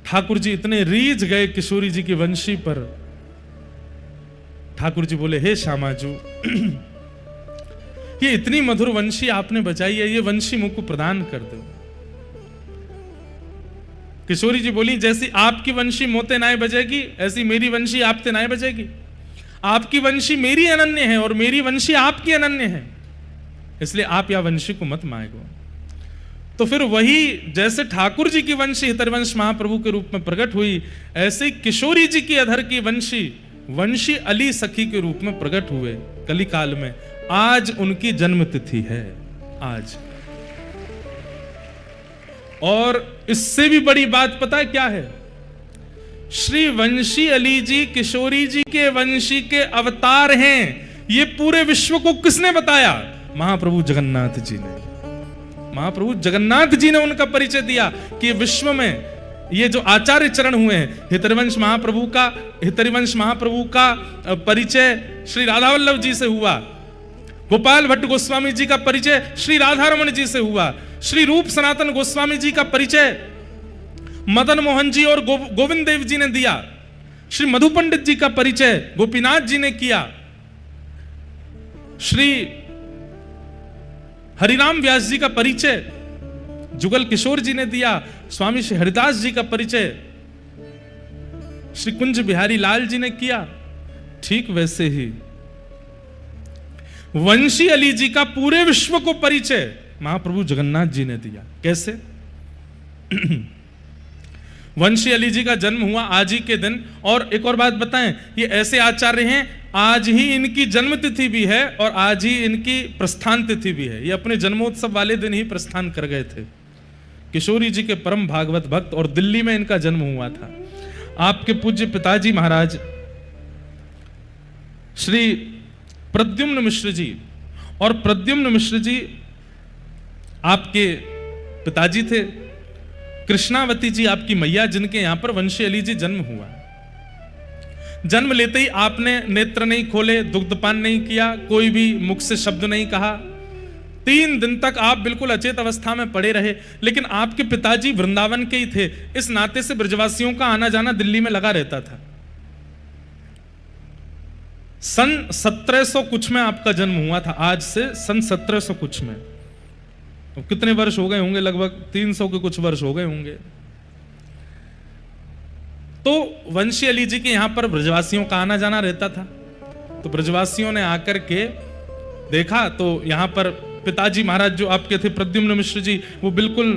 ठाकुर जी इतने रीझ गए किशोरी जी की वंशी पर। ठाकुर जी बोले, हे श्यामाजू, ये इतनी मधुर वंशी आपने बजाई है, ये वंशी मुझको प्रदान कर दो। किशोरी जी बोली, जैसी आपकी वंशी मोते नाय बजेगी, ऐसी मेरी वंशी आपते नाय बजेगी। आपकी वंशी मेरी अनन्य है और मेरी वंशी आपकी अनन्य है, इसलिए आप या वंशी को मत मांगो। तो फिर वही जैसे ठाकुर जी की वंशी हितरवंश महाप्रभु के रूप में प्रकट हुई, ऐसे किशोरी जी की अधर की वंशी अली सखी के रूप में प्रकट हुए कली काल में। आज उनकी जन्म तिथि है आज। और इससे भी बड़ी बात पता है क्या है? श्री वंशी अली जी किशोरी जी के वंशी के अवतार हैं। ये पूरे विश्व को किसने बताया? महाप्रभु जगन्नाथ जी ने। महाप्रभु जगन्नाथ जी ने उनका परिचय दिया कि विश्व में ये जो आचार्य चरण हुए हैं, हितरवंश महाप्रभु का परिचय श्री राधा वल्लभ जी से हुआ, गोपाल भट्ट गोस्वामी जी का परिचय श्री राधा रमन जी से हुआ, श्री रूप सनातन गोस्वामी जी का परिचय मदन मोहन जी और गोविंद देव जी ने दिया, श्री मधु पंडित जी का परिचय गोपीनाथ जी ने किया, श्री हरिराम व्यास जी का परिचय जुगल किशोर जी ने दिया, स्वामी श्री हरिदास जी का परिचय श्री कुंज बिहारी लाल जी ने किया। ठीक वैसे ही वंशी अली जी का पूरे विश्व को परिचय महाप्रभु जगन्नाथ जी ने दिया। कैसे? वंशी अली जी का जन्म हुआ आज ही के दिन। और एक और बात बताएं, ये ऐसे आचार्य हैं, आज ही इनकी जन्म तिथि भी है और आज ही इनकी प्रस्थान तिथि भी है। ये अपने जन्मोत्सव वाले दिन ही प्रस्थान कर गए थे। किशोरी जी के परम भागवत भक्त, और दिल्ली में इनका जन्म हुआ था। आपके पूज्य पिताजी महाराज श्री प्रद्युम्न मिश्र जी, और प्रद्युम्न मिश्र जी आपके पिताजी थे। कृष्णावती जी आपकी मैया, जिनके यहां पर वंशी अली जी जन्म हुआ। जन्म लेते ही आपने नेत्र नहीं खोले, दुग्धपान नहीं किया, कोई भी मुख से शब्द नहीं कहा। 3 दिन तक आप बिल्कुल अचेत अवस्था में पड़े रहे। लेकिन आपके पिताजी वृंदावन के ही थे, इस नाते से ब्रजवासियों का आना जाना दिल्ली में लगा रहता था। सन 1700 कुछ में आपका जन्म हुआ था, आज से सन 1700 कुछ में। तो कितने वर्ष हो गए होंगे? लगभग 300 के कुछ वर्ष हो गए होंगे। तो वंशी अली जी के यहां पर ब्रजवासियों का आना जाना रहता था। तो ब्रजवासियों ने आकर के देखा तो यहां पर पिताजी महाराज जो आपके थे प्रद्युम्न मिश्र जी, वो बिल्कुल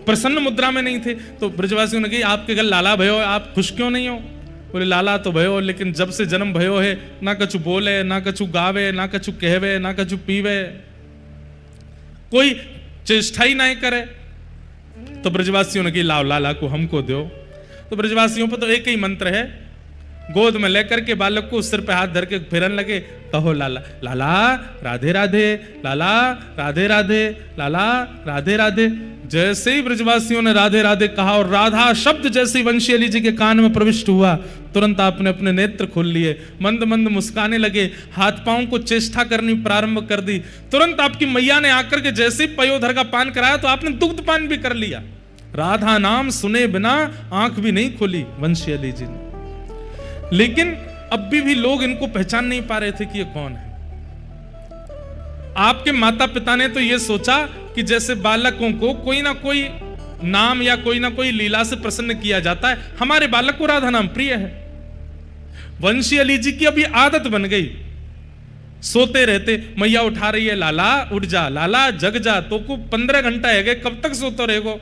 प्रसन्न मुद्रा में नहीं थे। तो ब्रजवासियों ने कहा आपके घर लाला भयो, आप खुश क्यों नहीं हो? बोले लाला तो भयो, लेकिन जब से जन्म भयो है ना कछु बोले, ना कछु गावे, ना कछु कहवे, ना कछु पीवे, कोई चेष्टा ही नहीं करे। तो ब्रजवासियों ने कहा लाओ लाला को हमको दो। तो ब्रजवासियों पर तो एक ही मंत्र है, गोद में लेकर के बालक को सिर पे हाथ धर के फेरन लगे, कहो लाला लाला राधे राधे, लाला राधे राधे, लाला राधे राधे। जैसे ही ब्रजवासियों ने राधे राधे कहा और राधा शब्द जैसे ही वंशी अली जी के कान में प्रविष्ट हुआ, तुरंत आपने अपने नेत्र खोल लिए, मंद मंद मुस्काने लगे, हाथ पांव को चेष्टा करनी प्रारंभ कर दी। तुरंत आपकी मैया ने आकर के जैसे ही पयोधर का पान कराया तो आपने दुग्ध पान भी कर लिया। राधा नाम सुने बिना आंख भी नहीं खोली वंशी अली जी ने। लेकिन अब भी लोग इनको पहचान नहीं पा रहे थे कि ये कौन है। आपके माता पिता ने तो ये सोचा कि जैसे बालकों को कोई ना कोई नाम या कोई ना कोई लीला से प्रसन्न किया जाता है, हमारे बालक को राधा नाम प्रिय है। वंशी अली जी की अब ये आदत बन गई, सोते रहते, मैया उठा रही है, लाला उठ जा, लाला जग जा, तो को 15 घंटा है गए, कब तक सोते रहेगो?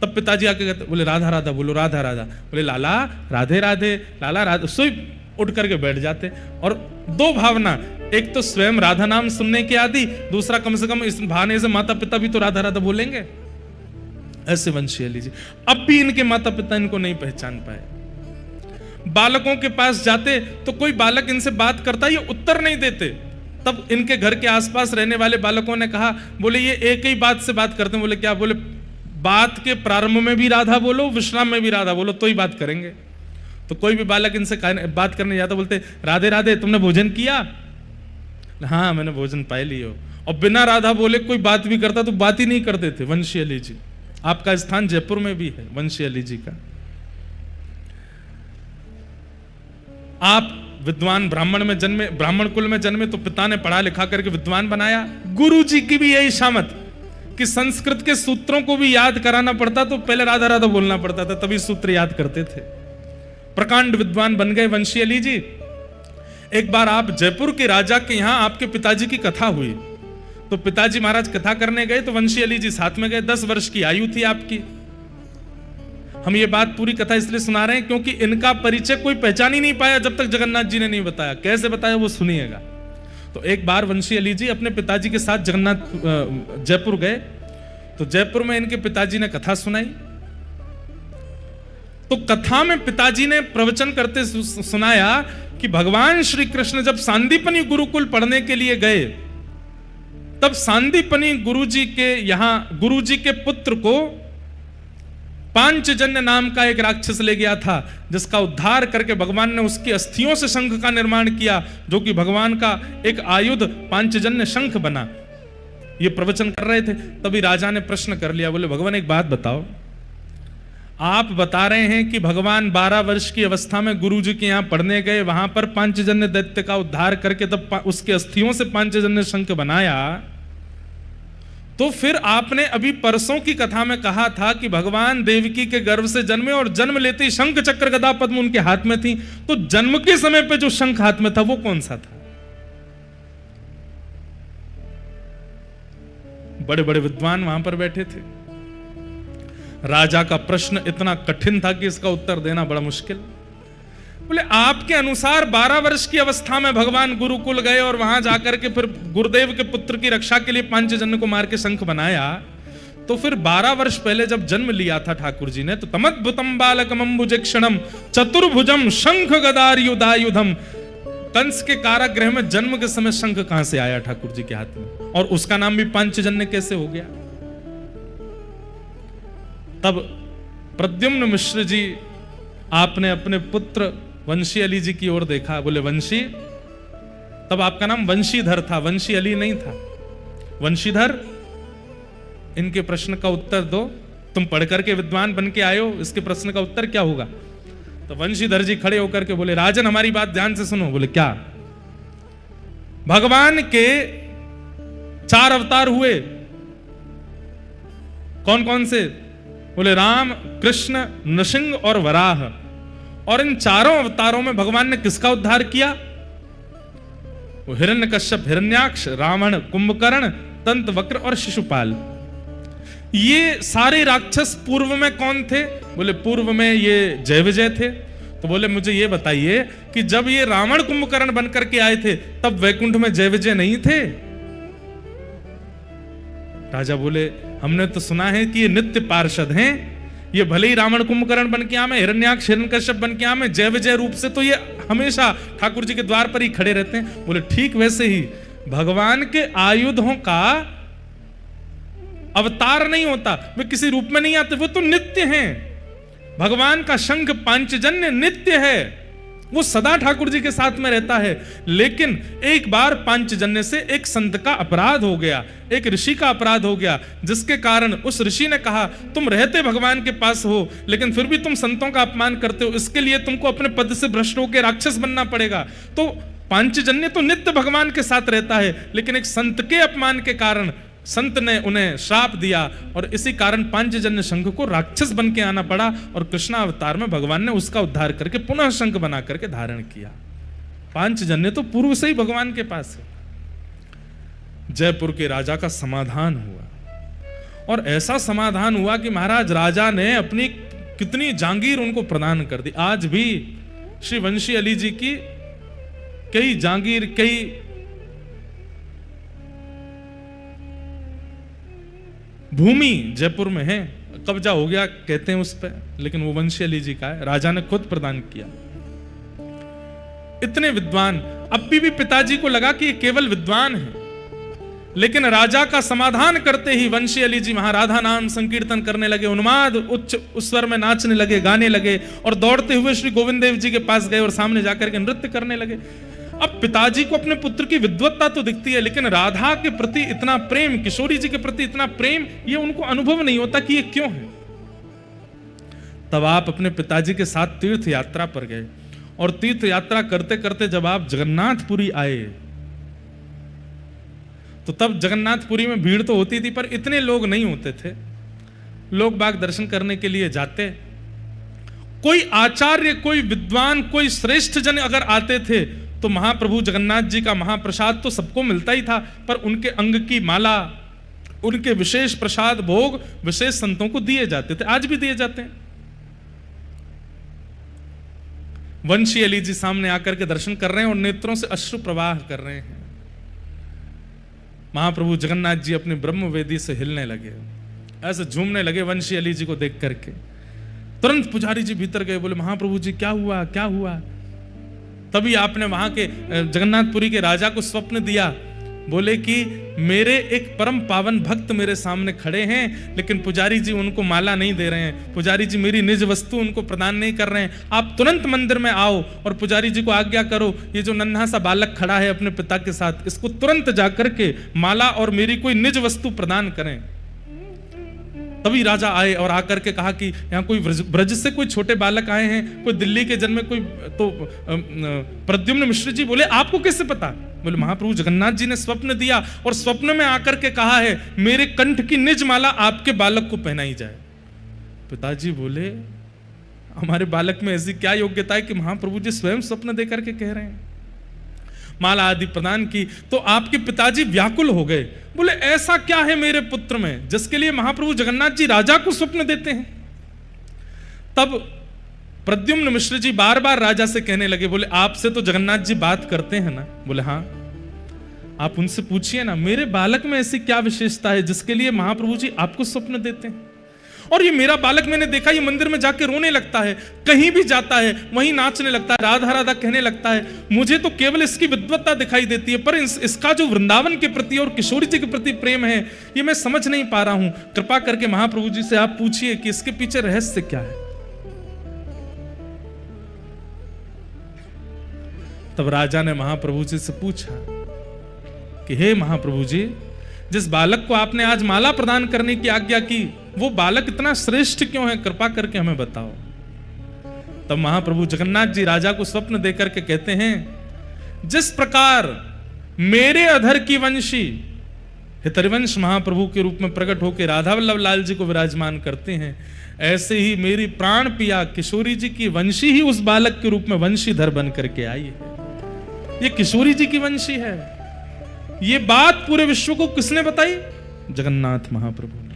तब पिताजी आके कहते, बोले राधा राधा बोलो, राधा राधा, बोले लाला राधे राधे, लाला राधे, सोई उठ करके बैठ जाते। और दो भावना, एक तो स्वयं राधा नाम सुनने की आदि, दूसरा कम से कम इस बहाने से माता पिता भी तो राधा राधा बोलेंगे। ऐसे वंशी अली जी, अब भी इनके माता पिता इनको नहीं पहचान पाए। बालकों के पास जाते तो कोई बालक इनसे बात करता, ये उत्तर नहीं देते। तब इनके घर के आसपास रहने वाले बालकों ने कहा, बोले ये एक ही बात से बात करते हैं। बोले क्या? बोले बात के प्रारंभ में भी राधा बोलो, विश्राम में भी राधा बोलो, तो ही बात करेंगे। तो कोई भी बालक इनसे बात करने जाता, बोलते राधे राधे, तुमने भोजन किया? हाँ मैंने भोजन पाए लियो। और बिना राधा बोले कोई बात भी करता तो बात ही नहीं करते थे वंशी अली जी। आपका स्थान जयपुर में भी है वंशी अली जी का। आप विद्वान ब्राह्मण में जन्मे, ब्राह्मण कुल में जन्मे, तो पिता ने पढ़ा लिखा करके विद्वान बनाया। गुरु जी की भी यही शामत कि संस्कृत के सूत्रों को भी याद कराना पड़ता तो पहले राधा राधा बोलना पड़ता था, तभी सूत्र याद करते थे। प्रकांड विद्वान बन गए वंशी अली जी। एक बार आप जयपुर के राजा के यहां आपके पिताजी की कथा हुई, तो पिताजी महाराज कथा करने गए तो वंशी अली जी साथ में गए। 10 वर्ष की आयु थी आपकी। हम ये बात पूरी कथा इसलिए सुना रहे हैं क्योंकि इनका परिचय कोई पहचान ही नहीं पाया जब तक जगन्नाथ जी ने नहीं बताया। कैसे बताया वो सुनिएगा। तो एक बार वंशी अली जी अपने पिताजी के साथ जगन्नाथ जयपुर गए, तो जयपुर में इनके पिताजी ने कथा सुनाई। तो कथा में पिताजी ने प्रवचन करते सुनाया कि भगवान श्री कृष्ण जब सांदीपनी गुरुकुल पढ़ने के लिए गए, तब सांदीपनी गुरुजी के यहां गुरुजी के पुत्र को पांचजन्य नाम का एक राक्षस ले गया था, जिसका उद्धार करके भगवान ने उसकी अस्थियों से शंख का निर्माण किया, जो कि भगवान का एक आयुध पांचजन्य शंख बना। ये प्रवचन कर रहे थे, तभी राजा ने प्रश्न कर लिया। बोले भगवान एक बात बताओ, आप बता रहे हैं कि भगवान 12 वर्ष की अवस्था में गुरु जी के यहां पढ़ने गए, वहां पर पांचजन्य दैत्य का उद्धार करके तब उसके अस्थियों से पांचजन्य शंख बनाया, तो फिर आपने अभी परसों की कथा में कहा था कि भगवान देवकी के गर्भ से जन्मे और जन्म लेते ही शंख चक्र गदा पद्म उनके हाथ में थी, तो जन्म के समय पे जो शंख हाथ में था वो कौन सा था? बड़े बड़े विद्वान वहां पर बैठे थे। राजा का प्रश्न इतना कठिन था कि इसका उत्तर देना बड़ा मुश्किल। बोले आपके अनुसार 12 वर्ष की अवस्था में भगवान गुरुकुल गए और वहां जाकर के फिर गुरुदेव के पुत्र की रक्षा के लिए पांचजन्य को मार के शंख बनाया, तो फिर 12 वर्ष पहले जब जन्म लिया था ठाकुर जी ने, तो तमद्भुतम बालकम अम्बुजक्षणम चतुर्भुजम शंख गदायुधायुधम, कंस के कारागृह में जन्म के समय शंख कहां से आया ठाकुर जी के हाथ में, और उसका नाम भी पांचजन्य कैसे हो गया? तब प्रद्युम्न मिश्र जी आपने अपने पुत्र वंशी अली जी की ओर देखा। बोले वंशी, तब आपका नाम वंशीधर था, वंशी अली नहीं था। वंशीधर, इनके प्रश्न का उत्तर दो, तुम पढ़ करके विद्वान बन के आए हो, इसके प्रश्न का उत्तर क्या होगा? तो वंशीधर जी खड़े होकर के बोले राजन हमारी बात ध्यान से सुनो। बोले क्या? भगवान के 4 अवतार हुए, कौन कौन से? बोले राम, कृष्ण, नृसिंह और वराह। और इन चारों अवतारों में भगवान ने किसका उद्धार किया? वो हिरण्यकश्यप, हिरण्याक्ष, रावण, कुंभकर्ण, तंतवक्र और शिशुपाल। ये सारे राक्षस पूर्व में कौन थे? बोले पूर्व में ये जय विजय थे। तो बोले मुझे ये बताइए कि जब ये रावण कुंभकर्ण बनकर के आए थे तब वैकुंठ में जय विजय नहीं थे? राजा बोले हमने तो सुना है कि ये नित्य पार्षद हैं, ये भले ही रावण कुंभकर्ण बन के आवे, हिरण्याक्ष हिरण्यकश्यप बन के आवे, जय विजय रूप से तो ये हमेशा ठाकुर जी के द्वार पर ही खड़े रहते हैं। बोले ठीक वैसे ही भगवान के आयुधों का अवतार नहीं होता, वे किसी रूप में नहीं आते, वो तो नित्य हैं। भगवान का शंख पांचजन्य नित्य है, वो सदा ठाकुर जी के साथ में रहता है। लेकिन एक बार पांचजन्य से एक संत का अपराध हो गया, एक ऋषि का अपराध हो गया, जिसके कारण उस ऋषि ने कहा तुम रहते भगवान के पास हो लेकिन फिर भी तुम संतों का अपमान करते हो, इसके लिए तुमको अपने पद से भ्रष्ट होकर राक्षस बनना पड़ेगा। तो पांचजन्य तो नित्य भगवान के साथ रहता है, लेकिन एक संत के अपमान के कारण संत ने उन्हें श्राप दिया और इसी कारण पांचजन्य शंख को राक्षस बन के आना पड़ा और कृष्णा अवतार में भगवान ने उसका उद्धार करके पुनः शंख बना करके धारण किया। पांचजन्य तो पूर्व से ही भगवान के पास है। जयपुर के राजा का समाधान हुआ और ऐसा समाधान हुआ कि महाराज राजा ने अपनी कितनी जागीर उनको प्रदान कर दी। आज भी श्री वंशी अली जी की कई जागीर, कई भूमि जयपुर में है, कब्जा हो गया कहते हैं उस पे, लेकिन वो वंशी अली जी का है, राजा ने खुद प्रदान किया। इतने विद्वान, अब भी पिताजी को लगा कि ये केवल विद्वान है, लेकिन राजा का समाधान करते ही वंशी अली जी वहां राधा नाम संकीर्तन करने लगे, उन्माद उच्च स्वर में नाचने लगे, गाने लगे और दौड़ते हुए श्री गोविंद देव जी के पास गए और सामने जाकर के नृत्य करने लगे। अब पिताजी को अपने पुत्र की विद्वत्ता तो दिखती है, लेकिन राधा के प्रति इतना प्रेम, किशोरी जी के प्रति इतना प्रेम, ये उनको अनुभव नहीं होता कि ये क्यों है। तब आप अपने पिताजी के साथ तीर्थ यात्रा पर गए और तीर्थ यात्रा करते करते जब आप जगन्नाथपुरी आए तो तब जगन्नाथपुरी में भीड़ तो होती थी पर इतने लोग नहीं होते थे। लोग बाग दर्शन करने के लिए जाते, कोई आचार्य, कोई विद्वान, कोई श्रेष्ठ जन अगर आते थे तो महाप्रभु जगन्नाथ जी का महाप्रसाद तो सबको मिलता ही था, पर उनके अंग की माला, उनके विशेष प्रसाद भोग विशेष संतों को दिए जाते थे, आज भी दिए जाते हैं। वंशी अली जी सामने आकर के दर्शन कर रहे हैं और नेत्रों से अश्रु प्रवाह कर रहे हैं। महाप्रभु जगन्नाथ जी अपनी ब्रह्म वेदी से हिलने लगे, ऐसे झूमने लगे वंशी अली जी को देख करके। तुरंत पुजारी जी भीतर गए, बोले महाप्रभु जी क्या हुआ, क्या हुआ? तभी आपने वहां के जगन्नाथपुरी के राजा को स्वप्न दिया, बोले कि मेरे एक परम पावन भक्त मेरे सामने खड़े हैं लेकिन पुजारी जी उनको माला नहीं दे रहे हैं, पुजारी जी मेरी निज वस्तु उनको प्रदान नहीं कर रहे हैं, आप तुरंत मंदिर में आओ और पुजारी जी को आज्ञा करो ये जो नन्हा सा बालक खड़ा है अपने पिता के साथ, इसको तुरंत जाकर के माला और मेरी कोई निज वस्तु प्रदान करें। तभी राजा आए और आकर के कहा कि यहाँ कोई ब्रज से कोई छोटे बालक आए हैं, कोई दिल्ली के जन्मे कोई, तो प्रद्युम्न मिश्र जी बोले आपको कैसे पता? बोले महाप्रभु जगन्नाथ जी ने स्वप्न दिया और स्वप्न में आकर के कहा है मेरे कंठ की निज माला आपके बालक को पहनाई जाए। पिताजी बोले हमारे बालक में ऐसी क्या योग्यता है कि महाप्रभु जी स्वयं स्वप्न देकर के कह रहे हैं? माला आदि प्रदान की तो आपके पिताजी व्याकुल हो गए, बोले ऐसा क्या है मेरे पुत्र में जिसके लिए महाप्रभु जगन्नाथ जी राजा को स्वप्न देते हैं? तब प्रद्युम्न मिश्र जी बार बार राजा से कहने लगे, बोले आपसे तो जगन्नाथ जी बात करते हैं ना? बोले हाँ, आप उनसे पूछिए ना मेरे बालक में ऐसी क्या विशेषता है जिसके लिए महाप्रभु जी आपको स्वप्न देते हैं? और ये मेरा बालक मैंने देखा ये मंदिर में जाके रोने लगता है, कहीं भी जाता है वहीं नाचने लगता है, राधा राधा कहने लगता है, मुझे तो केवल इसकी विद्वत्ता दिखाई देती है पर इसका जो वृंदावन के प्रति और किशोरी जी के प्रति प्रेम है ये मैं समझ नहीं पा रहा हूं। कृपा करके महाप्रभु जी से आप पूछिए कि इसके पीछे रहस्य क्या है। तब राजा ने महाप्रभु जी से पूछा कि हे महाप्रभु जी, जिस बालक को आपने आज माला प्रदान करने की आज्ञा की वो बालक इतना श्रेष्ठ क्यों है, कृपा करके हमें बताओ। तब महाप्रभु जगन्नाथ जी राजा को स्वप्न देकर के कहते हैं जिस प्रकार मेरे अधर की वंशी हितरिवंश महाप्रभु के रूप में प्रकट होकर राधा वल्लभ लाल जी को विराजमान करते हैं, ऐसे ही मेरी प्राण पिया किशोरी जी की वंशी ही उस बालक के रूप में वंशीधर बन करके आई है। ये किशोरी जी की वंशी है। ये बात पूरे विश्व को किसने बताई? जगन्नाथ महाप्रभु ने।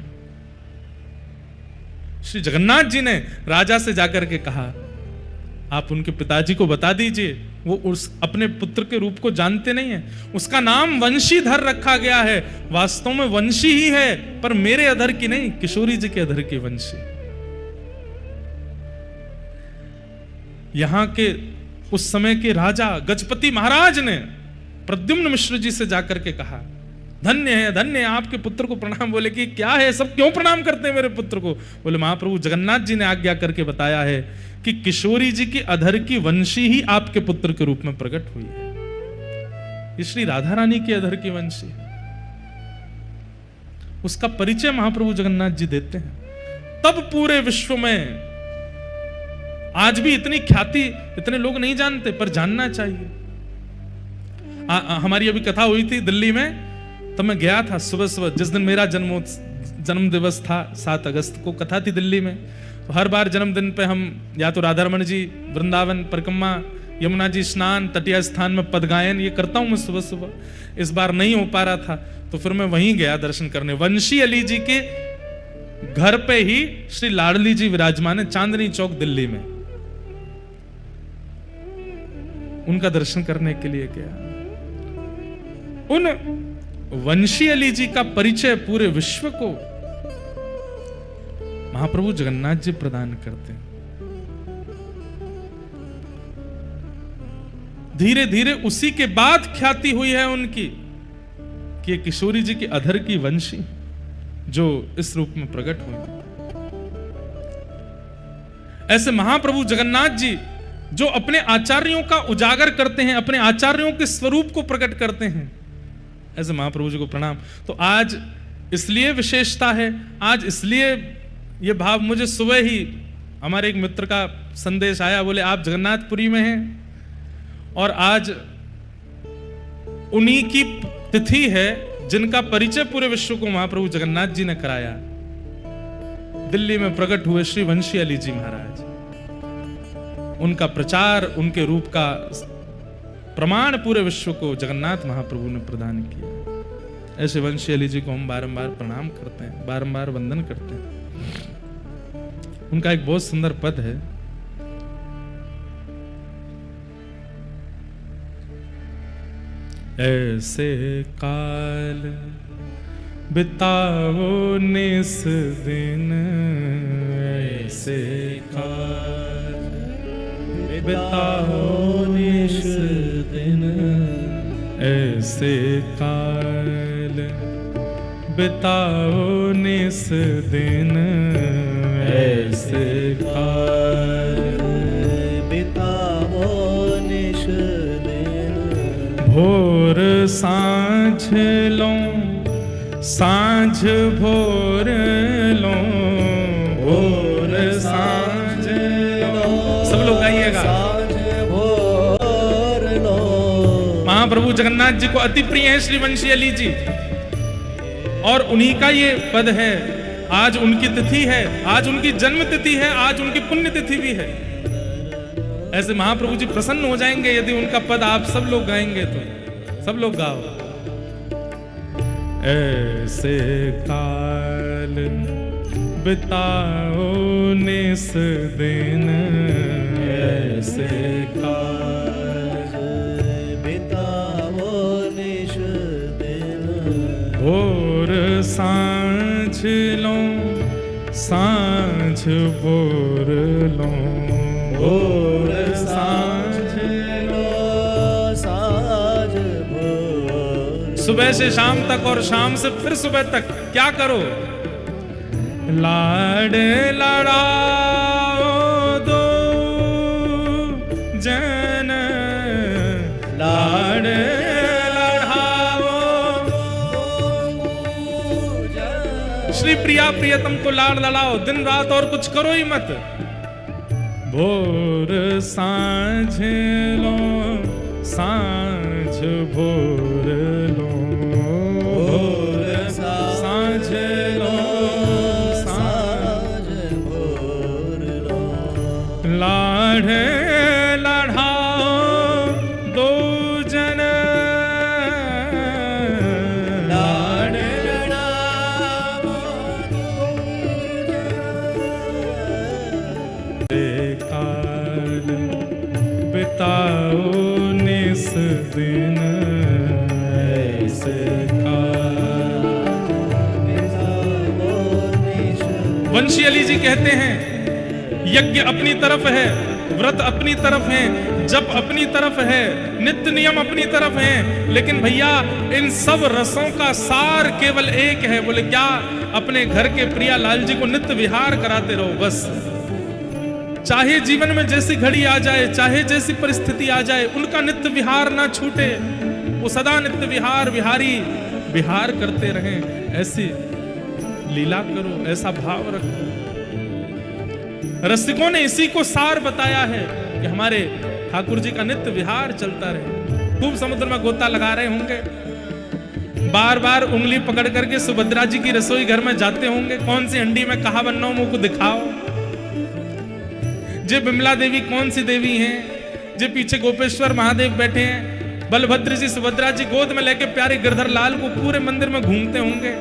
श्री जगन्नाथ जी ने राजा से जाकर के कहा, आप उनके पिताजी को बता दीजिए, वो उस अपने पुत्र के रूप को जानते नहीं है, उसका नाम वंशीधर रखा गया है, वास्तव में वंशी ही है, पर मेरे अधर की नहीं, किशोरी जी के अधर की वंशी। यहां के उस समय के राजा गजपति महाराज ने प्रद्युम्न मिश्र जी से जाकर के कहा, धन्य है आपके पुत्र को प्रणाम। बोले कि क्या है, सब क्यों प्रणाम करते हैं मेरे पुत्र को? बोले महाप्रभु जगन्नाथ जी ने आज्ञा करके बताया है कि किशोरी जी की अधर की वंशी ही आपके पुत्र के रूप में प्रकट हुई है। ये श्री राधा रानी की अधर की वंशी है। उसका परिचय महाप्रभु जगन्नाथ जी देते हैं। तब पूरे विश्व में आज भी इतनी ख्याति इतने लोग नहीं जानते, पर जानना चाहिए। हमारी अभी कथा हुई थी दिल्ली में, तब मैं गया था सुबह सुबह, जिस दिन मेरा जन्म दिवस था 7 अगस्त को, कथा थी दिल्ली में। तो हर बार जन्मदिन पे हम या तो राधारमण जी वृंदावन परिक्रमा, यमुना जी स्नान, तटीय स्थान में पद गायन, ये करता हूं मैं सुबह सुबह। इस बार नहीं हो पा रहा था तो फिर मैं वहीं गया दर्शन करने। वंशी अली जी के घर पे ही श्री लाडली जी विराजमान है, चांदनी चौक दिल्ली में। उनका दर्शन करने के लिए गया। उन वंशी अली जी का परिचय पूरे विश्व को महाप्रभु जगन्नाथ जी प्रदान करते हैं। धीरे धीरे उसी के बाद ख्याति हुई है उनकी कि ये किशोरी जी की अधर की वंशी जो इस रूप में प्रकट हुई। ऐसे महाप्रभु जगन्नाथ जी जो अपने आचार्यों का उजागर करते हैं, अपने आचार्यों के स्वरूप को प्रकट करते हैं, ऐसे महाप्रभु जी को प्रणाम। तो आज इसलिए विशेषता है, आज इसलिए ये भाव, मुझे सुबह ही हमारे एक मित्र का संदेश आया, बोले आप जगन्नाथपुरी में हैं और आज उन्हीं की तिथि है जिनका परिचय पूरे विश्व को महाप्रभु जगन्नाथ जी ने कराया। दिल्ली में प्रकट हुए श्री वंशी अली जी महाराज, उनका प्रचार, उनके रूप का प्रमाण पूरे विश्व को जगन्नाथ महाप्रभु ने प्रदान किया। ऐसे वंशी अली जी को हम बारंबार प्रणाम करते हैं, बारंबार वंदन करते हैं। उनका एक बहुत सुंदर पद है, ऐसे काल बिताओ निस दिन, ऐसे काल बिताओ निस दिन, ऐसे काल बिताओ निस दिन, ऐसे काल बिताओ निस दिन। भोर सांझ लो, सांझ भोर लो, भोर सांझ लो। सब लोग गाइएगा। सांझ भोर लो। महाप्रभु जगन्नाथ जी को अति प्रिय है श्री वंशी अली जी, और उन्हीं का ये पद है। आज उनकी तिथि है, आज उनकी जन्म तिथि है, आज उनकी पुण्य तिथि भी है। ऐसे महाप्रभु जी प्रसन्न हो जाएंगे यदि उनका पद आप सब लोग गाएंगे तो। सब लोग गाओ। ऐसे काल बिताओ निस दिन, ऐसे काल बिताओ निस दिन। भोर सांझ लो, सांझ भोर लो, भोर सांझ लो, सांझ भोर। सुबह से शाम तक और शाम से फिर सुबह तक क्या करो? लाड लड़ाओ दो जन, लाड श्री प्रिया प्रियतम को लाड़ लड़ाओ, दिन रात और कुछ करो ही मत। भोर सांझ लो, सांझ भोर लो, भोर लाड़ लड़ाओ दो जन, लाड़ लड़ाओ दो जन, काल बिताओ निस दिन, ऐसे वंशी अली जी कहते हैं यज्ञ अपनी तरफ है, व्रत अपनी तरफ है, जप अपनी तरफ है, नित्य नियम अपनी तरफ है, लेकिन भैया इन सब रसों का सार केवल एक है। बोले क्या? अपने घर के प्रिया लाल जी को नित्य विहार कराते रहो बस। चाहे जीवन में जैसी घड़ी आ जाए, चाहे जैसी परिस्थिति आ जाए, उनका नित्य विहार ना छूटे। वो सदा नित्य विहार विहारी विहार करते रहें। ऐसी लीला करो, ऐसा भाव रखो। रसिकों ने इसी को सार बताया है कि हमारे ठाकुर जी का नित्य विहार चलता रहे। खूब समुद्र में गोता लगा रहे होंगे, बार बार उंगली पकड़ करके सुभद्रा जी की रसोई घर में जाते होंगे। कौन सी हंडी में कहा बनना मुंह को दिखाओ। जे विमला देवी कौन सी देवी हैं? जे पीछे गोपेश्वर महादेव बैठे हैं। बलभद्र जी सुभद्रा जी गोद में लेके प्यारे गिरधर लाल को पूरे मंदिर में घूमते होंगे।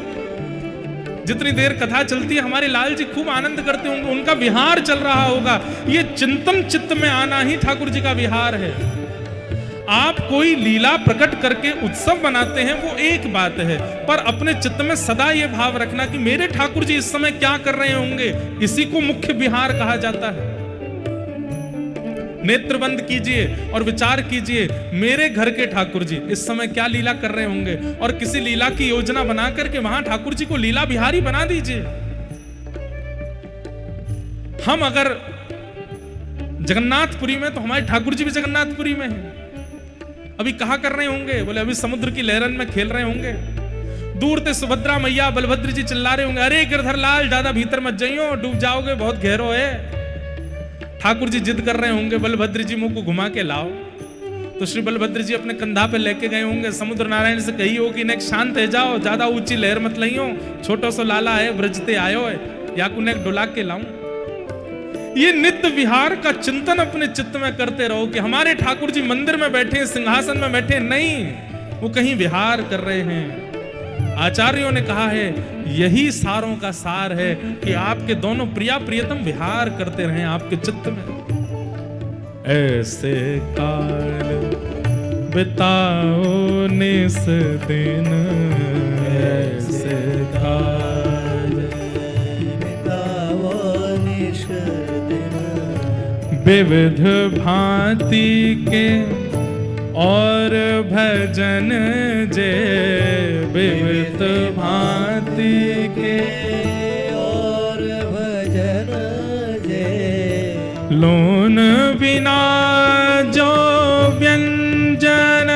जितनी देर कथा चलती है हमारे लाल जी खूब आनंद करते होंगे, उनका विहार चल रहा होगा। ये चिंतन चित्त में आना ही ठाकुर जी का विहार है। आप कोई लीला प्रकट करके उत्सव बनाते हैं वो एक बात है, पर अपने चित्त में सदा ये भाव रखना कि मेरे ठाकुर जी इस समय क्या कर रहे होंगे, इसी को मुख्य विहार कहा जाता है। नेत्र बंद कीजिए और विचार कीजिए, मेरे घर के ठाकुर जी इस समय क्या लीला कर रहे होंगे, और किसी लीला की योजना बना करके वहां ठाकुर जी को लीला बिहारी बना दीजिए। हम अगर जगन्नाथपुरी में, तो हमारे ठाकुर जी भी जगन्नाथपुरी में हैं। अभी कहा कर रहे होंगे? बोले अभी समुद्र की लहरन में खेल रहे होंगे। दूर से सुभद्रा मैया बलभद्र जी चिल्ला रहे होंगे, अरे गिरधर लाल ज्यादा भीतर मत जाइयो, डूब जाओगे, बहुत गहरो है। ठाकुर जी जिद कर रहे होंगे, बलभद्र जी मुंह को घुमा के लाओ। तो श्री बलभद्र जी अपने कंधा पे लेके गए होंगे। समुद्र नारायण से कही हो कि नेक शांत है जाओ, ज्यादा ऊंची लहर मत लइयो, छोटो सो लाला है ब्रजते आयो है, या को नेक डुला के लाऊं। ये नित्य विहार का चिंतन अपने चित्त में करते रहो कि हमारे ठाकुर जी मंदिर में बैठे, सिंहासन में बैठे नहीं, वो कहीं विहार कर रहे हैं। आचार्यों ने कहा है यही सारों का सार है कि आपके दोनों प्रिया प्रियतम विहार करते रहें आपके चित्त में। ऐसे काल बिताओ निस दिन, ऐसे काल बिताओ निस दिन, विविध भांति के और भजन जे, विविध भांति के और भजन जे, लोन बिना जो व्यंजन,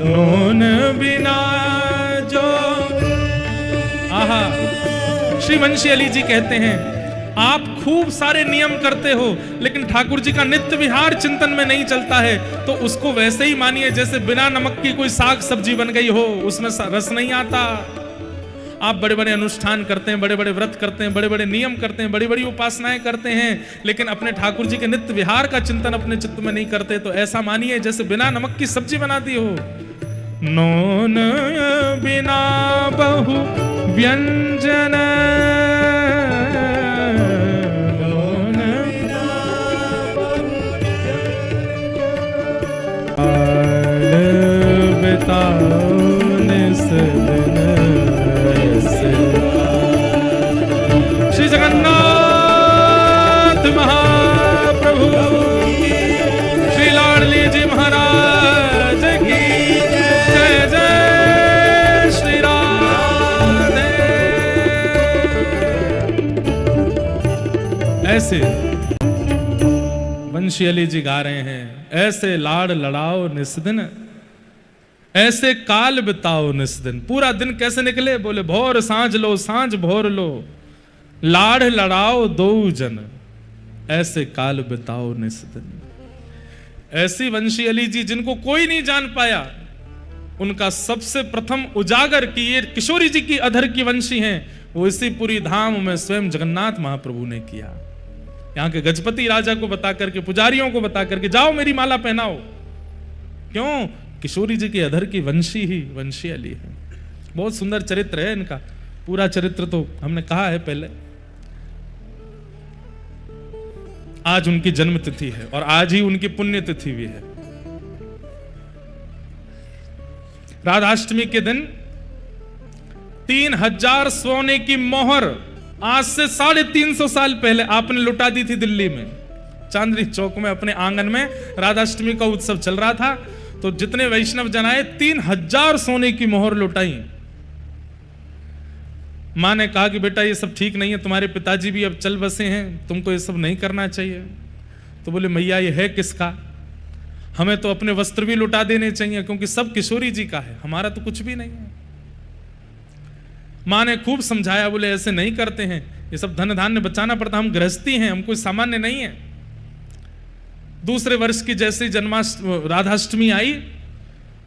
लोन बिना जो। आहा, श्री वंशी अली जी कहते हैं आप खूब सारे नियम करते हो, लेकिन ठाकुर जी का नित्य विहार चिंतन में नहीं चलता है, तो उसको वैसे ही मानिए जैसे बिना नमक की कोई साग सब्जी बन गई हो, उसमें रस नहीं आता। आप बड़े बड़े अनुष्ठान करते हैं, बड़े बड़े व्रत करते हैं, बड़े बड़े नियम करते हैं, बड़ी बड़ी उपासनाएं करते हैं, लेकिन अपने ठाकुर जी के नित्य विहार का चिंतन अपने चित्त में नहीं करते, तो ऐसा मानिए जैसे बिना नमक की सब्जी बनाती हो। नोन बिना बहु व्यंजन, श्री जगन्नाथ महाप्रभु, श्री लाडली जी महाराज की जय जय श्री राधे। ऐसे वंशी अली जी गा रहे हैं, ऐसे लाड़ लड़ाओ निस दिन, ऐसे काल बिताओ निस दिन। पूरा दिन कैसे निकले? बोले भोर सांझ लो, सांझ भोर लो, लाड़ लड़ाओ दो जन, ऐसे काल बिताओ निस दिन। ऐसी वंशी अली जी जिनको कोई नहीं जान पाया, उनका सबसे प्रथम उजागर की ये किशोरी जी की अधर की वंशी हैं, वो इसी पूरी धाम में स्वयं जगन्नाथ महाप्रभु ने किया। यहाँ के गजपति राजा को बता करके, पुजारियों को बता करके, जाओ मेरी माला पहनाओ। क्यों? किशोरी जी के अधर की वंशी ही वंशी अली है। बहुत सुंदर चरित्र है इनका, पूरा चरित्र तो हमने कहा है पहले। आज उनकी जन्म तिथि है और आज ही उनकी पुण्य तिथि भी है। राधाष्टमी के दिन 3000 सोने की मोहर आज से 350 साल पहले आपने लुटा दी थी दिल्ली में, चांदनी चौक में अपने आंगन में। राधाष्टमी का उत्सव चल रहा था तो जितने वैष्णव जन आए 3000 सोने की मोहर लुटाई। मां ने कहा कि बेटा ये सब ठीक नहीं है, तुम्हारे पिताजी भी अब चल बसे हैं, तुमको ये सब नहीं करना चाहिए। तो बोले मैया ये है किसका? हमें तो अपने वस्त्र भी लुटा देने चाहिए क्योंकि सब किशोरी जी का है, हमारा तो कुछ भी नहीं है। मां ने खूब समझाया, बोले ऐसे नहीं करते हैं, ये सब धन धान्य बचाना पड़ता, हम गृहस्थी हैं, हम कोई सामान्य नहीं है। दूसरे वर्ष की जैसे राधाष्टमी आई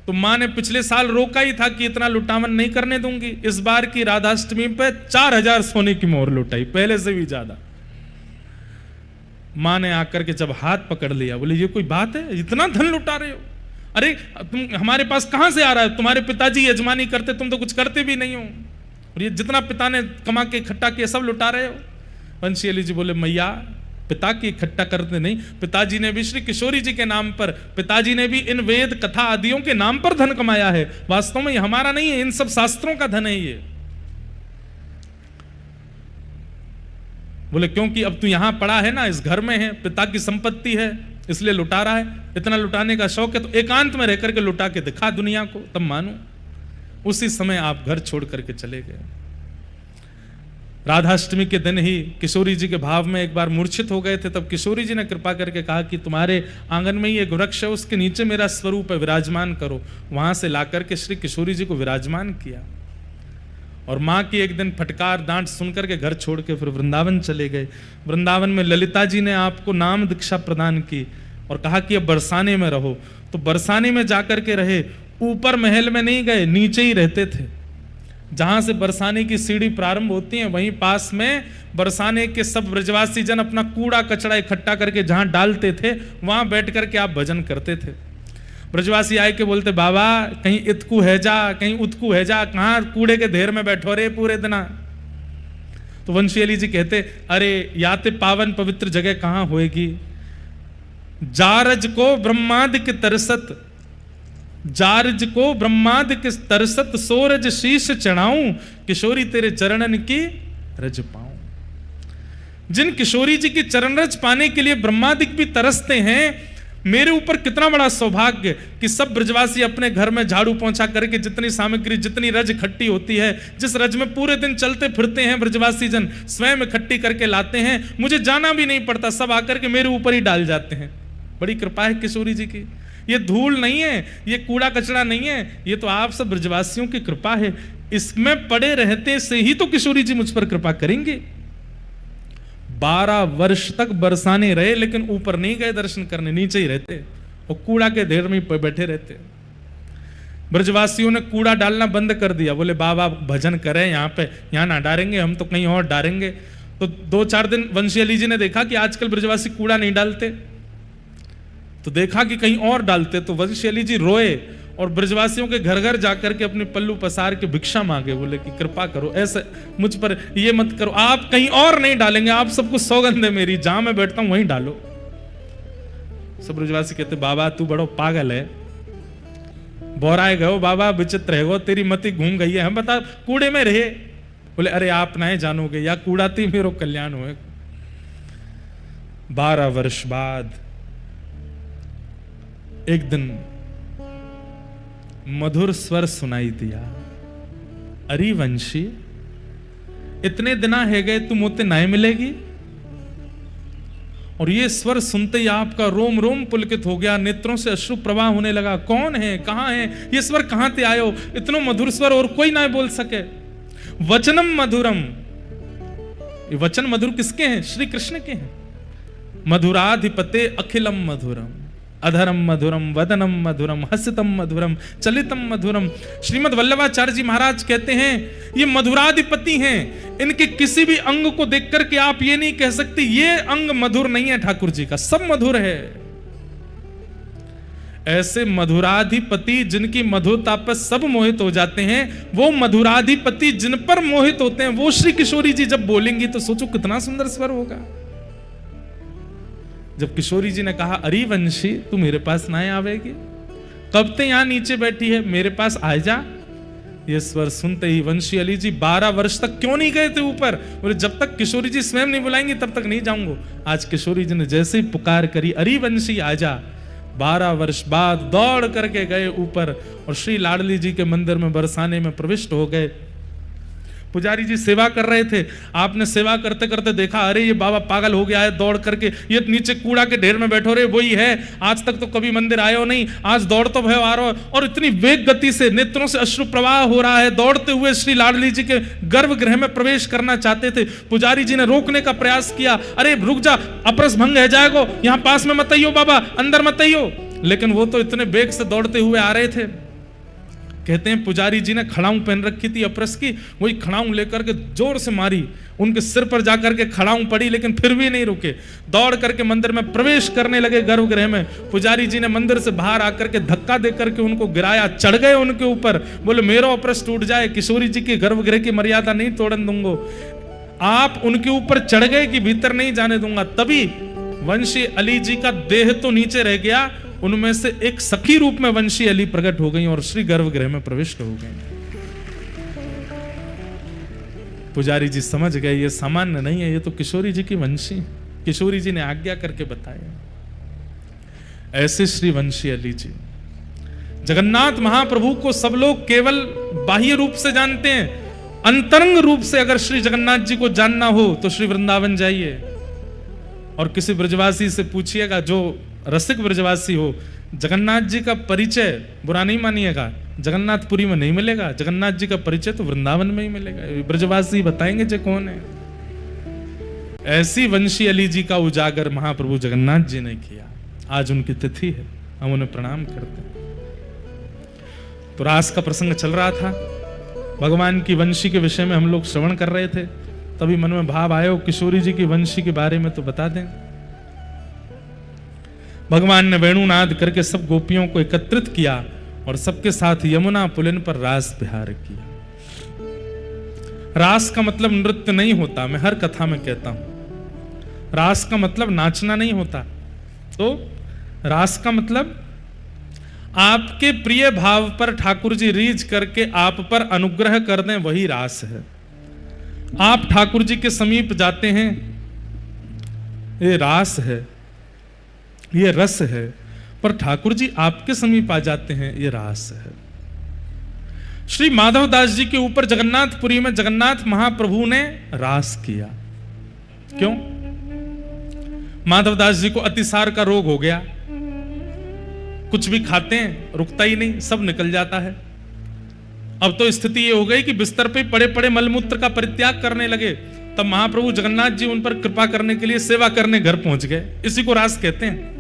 तो मां ने पिछले साल रोका ही था कि इतना लुटावन नहीं करने दूंगी। इस बार की राधाष्टमी पे 4000 सोने की मोहर लुटाई, पहले से भी ज्यादा। मां ने आकर के जब हाथ पकड़ लिया, बोले ये कोई बात है, इतना धन लुटा रहे हो? अरे तुम हमारे पास कहां से आ रहा है? तुम्हारे पिताजी यजमानी करते, तुम तो कुछ करते भी नहीं हो, और ये जितना पिता ने कमा के इकट्ठा किया सब लुटा रहे हो। वंशी अली जी बोले मैया पिता की इकट्ठा करते नहीं, पिताजी ने भी श्री किशोरी जी के नाम पर, पिताजी ने भी इन वेद कथा आदियों के नाम पर धन कमाया है। वास्तव में ये हमारा नहीं है, इन सब शास्त्रों का धन है ये। बोले क्योंकि अब तू यहां पड़ा है ना, इस घर में है, पिता की संपत्ति है, इसलिए लुटा रहा है। इतना लुटाने का शौक है तो एकांत में रह करके लुटा के दिखा दुनिया को, तब मानू। उसी समय आप घर छोड़ करके चले गए। राधाष्टमी के दिन ही किशोरी जी के भाव में एक बार मूर्छित हो गए थे, तब किशोरी जी ने कृपा करके कहा कि तुम्हारे आंगन में ही एक वृक्ष है, उसके नीचे मेरा स्वरूप है, विराजमान करो। वहां से लाकर के श्री किशोरी जी को विराजमान किया और मां की एक दिन फटकार डांट सुनकर के घर छोड़ के फिर वृंदावन चले गए। वृंदावन में ललिता जी ने आपको नाम दीक्षा प्रदान की और कहा कि अब बरसाने में रहो। तो बरसाने में जाकर के रहे, ऊपर महल में नहीं गए, नीचे ही रहते थे। जहां से बरसाने की सीढ़ी प्रारंभ होती है वहीं पास में बरसाने के सब ब्रजवासी जन अपना कूड़ा कचड़ा इकट्ठा करके जहां डालते थे वहां बैठ करके आप भजन करते थे। ब्रजवासी आए के बोलते बाबा कहीं इतकू है जा, कहीं उतकू है जा, कहां कूड़े के ढेर में बैठो रे पूरे दिन। तो वंशी अली जी कहते अरे याते पावन पवित्र जगह कहां होएगी, जारज को ब्रह्मादि के तरसत, जारज को ब्रह्मादि के तरसत, सोरज शीश चढ़ाऊं, किशोरी तेरे चरणन की रज पाऊं। जिन किशोरी जी की चरण रज पाने के लिए ब्रह्मादिक भी तरसते हैं, मेरे ऊपर कितना बड़ा सौभाग्य कि सब ब्रजवासी अपने घर में झाड़ू पोंछा करके जितनी सामग्री, जितनी रज इकट्ठी होती है, जिस रज में पूरे दिन चलते फिरते हैं ब्रजवासी जन, स्वयं इकट्ठी करके लाते हैं, मुझे जाना भी नहीं पड़ता, सब आकर के मेरे ऊपर ही डाल जाते हैं। बड़ी कृपा है किशोरी जी की। ये धूल नहीं है, ये कूड़ा कचरा नहीं है, ये तो आप सब ब्रजवासियों की कृपा है। इसमें पड़े रहते से ही तो किशोरी जी मुझ पर कृपा करेंगे। 12 वर्ष तक बरसाने रहे लेकिन ऊपर नहीं गए दर्शन करने, नीचे ही रहते और कूड़ा के ढेर में बैठे रहते। ब्रजवासियों ने कूड़ा डालना बंद कर दिया, बोले बाबा भजन करें यहाँ पे, यहाँ ना डालेंगे, हम तो कहीं और डालेंगे। तो 2-4 दिन वंशी अली जी ने देखा कि आजकल ब्रजवासी कूड़ा नहीं डालते, तो देखा कि कहीं और डालते, तो वंशी अली जी रोए और ब्रजवासियों के घर घर जाकर के अपने पल्लू पसार के भिक्षा मांगे, बोले कि कृपा करो, ऐसे मुझ पर ये मत करो, आप कहीं और नहीं डालेंगे, आप सबको सौगंध है मेरी, जहां मैं बैठता हूं वहीं डालो। सब ब्रजवासी कहते बाबा तू बड़ो पागल है, बोराए गए बाबा, विचित्र है वो, तेरी मति घूम गई है, हम बता कूड़े में रहे। बोले अरे आप नहीं जानोगे, या कूड़ाती मेरो कल्याण हुए। 12 वर्ष बाद एक दिन मधुर स्वर सुनाई दिया, अरे वंशी इतने दिना है गए तुम होते नहीं मिलेगी। और ये स्वर सुनते ही आपका रोम रोम पुलकित हो गया, नेत्रों से अश्रु प्रवाह होने लगा। कौन है, कहां है ये स्वर, कहां ते आयो, इतना मधुर स्वर और कोई ना बोल सके। वचनम मधुरम, ये वचन मधुर किसके हैं, श्री कृष्ण के हैं। मधुराधिपते अखिलम मधुरम, अधरम मधुरम वदनम मधुरम हसितम मधुरम चलितम मधुरम। श्रीमद् वल्लभाचार्य जी महाराज कहते हैं ये मधुराधिपति हैं, इनके किसी भी अंग को देख करके आप ये नहीं कह सकते ये अंग मधुर नहीं है ठाकुर जी का, सब मधुर है। ऐसे मधुराधिपति जिनकी मधुरता पर सब मोहित हो जाते हैं, वो मधुराधिपति जिन पर मोहित होते हैं, वो श्री किशोरी जी जब बोलेंगी तो सोचो कितना सुंदर स्वर होगा। जब किशोरी जी ने कहा अरे वंशी तू मेरे पास ना आवेगी, कब ते यहां नीचे बैठी है, मेरे पास आ जा। ये स्वर सुनते ही वंशी अली जी 12 वर्ष तक क्यों नहीं गए थे ऊपर, बोले जब तक किशोरी जी स्वयं नहीं बुलाएंगी तब तक नहीं जाऊंगा। आज किशोरी जी ने जैसे ही पुकार करी अरे वंशी आ जा, 12 वर्ष बाद दौड़ करके गए ऊपर और श्री लाडली जी के मंदिर में बरसाने में प्रविष्ट हो गए। पुजारी जी सेवा कर रहे थे, आपने सेवा करते करते देखा अरे ये बाबा पागल हो गया है, दौड़ करके ये नीचे कूड़ा के ढेर में बैठो रे, वही है, आज तक तो कभी मंदिर आयो नहीं, आज दौड़ तो भयो आ रहा है। और इतनी वेग गति से नेत्रों से अश्रु प्रवाह हो रहा है, दौड़ते हुए श्री लाडली जी के गर्भगृह में प्रवेश करना चाहते थे। पुजारी जी ने रोकने का प्रयास किया, अरे रुक जा, अपरस भंग है जाएगा, यहाँ पास में मत आइयो बाबा, अंदर मत आइयो। लेकिन वो तो इतने वेग से दौड़ते हुए आ रहे थे। कहते हैं पुजारी जी ने खड़ाऊं पहन रखी थी अपरस की, वही खड़ाऊं लेकर के जोर से मारी, उनके सिर पर जाकर के खड़ाऊं पड़ी, लेकिन फिर भी नहीं रुके, दौड़ करके मंदिर में प्रवेश करने लगे गर्भगृह में। पुजारी जी ने मंदिर से बाहर आकर के धक्का दे करके उनको गिराया, चढ़ गए उनके ऊपर, बोले मेरा अपरस टूट जाए, किशोरी जी के गर्भगृह की मर्यादा नहीं तोड़न दूंगा, आप उनके ऊपर चढ़ गए कि भीतर नहीं जाने दूंगा। तभी वंशी अली जी का देह तो नीचे रह गया, उनमें से एक सखी रूप में वंशी अली प्रकट हो गई और श्री गर्भगृह में प्रविष्ट हो गई। पुजारी जी समझ गए ये सामान्य नहीं है, ये तो किशोरी जी की वंशी। किशोरी जी ने आज्ञा करके बताया। ऐसे श्री वंशी अली जी, जगन्नाथ महाप्रभु को सब लोग केवल बाह्य रूप से जानते हैं, अंतरंग रूप से अगर श्री जगन्नाथ जी को जानना हो तो श्री वृंदावन जाइए और किसी ब्रजवासी से पूछिएगा, जो रसिक ब्रजवासी हो, जगन्नाथ जी का परिचय, बुरा नहीं मानिएगा, जगन्नाथपुरी में नहीं मिलेगा, जगन्नाथ जी का परिचय तो वृंदावन में ही मिलेगा, ब्रजवासी बताएंगे जे कौन है। ऐसी वंशी अली जी का उजागर महाप्रभु जगन्नाथ जी ने किया। आज उनकी तिथि है, हम उन्हें प्रणाम करते हैं। तो रास का प्रसंग चल रहा था, भगवान की वंशी के विषय में हम लोग श्रवण कर रहे थे, तभी मन में भाव आया किशोरी जी की वंशी के बारे में तो बता दें। भगवान ने वेणुनाद करके सब गोपियों को एकत्रित किया और सबके साथ यमुना पुलिन पर रास विहार किया। रास का मतलब नृत्य नहीं होता, मैं हर कथा में कहता हूं, रास का मतलब नाचना नहीं होता। तो रास का मतलब आपके प्रिय भाव पर ठाकुर जी रीझ करके आप पर अनुग्रह कर दें, वही रास है। आप ठाकुर जी के समीप जाते हैं, ये रास है, ये रस है, पर ठाकुर जी आपके समीप आ जाते हैं, ये रास है। श्री माधवदास जी के ऊपर जगन्नाथपुरी में जगन्नाथ महाप्रभु ने रास किया। क्यों? माधवदास जी को अतिसार का रोग हो गया, कुछ भी खाते हैं रुकता ही नहीं, सब निकल जाता है। अब तो स्थिति ये हो गई कि बिस्तर पे पड़े पड़े मलमूत्र का परित्याग करने लगे। तब महाप्रभु जगन्नाथ जी उन पर कृपा करने के लिए सेवा करने घर पहुंच गए। इसी को रास कहते हैं।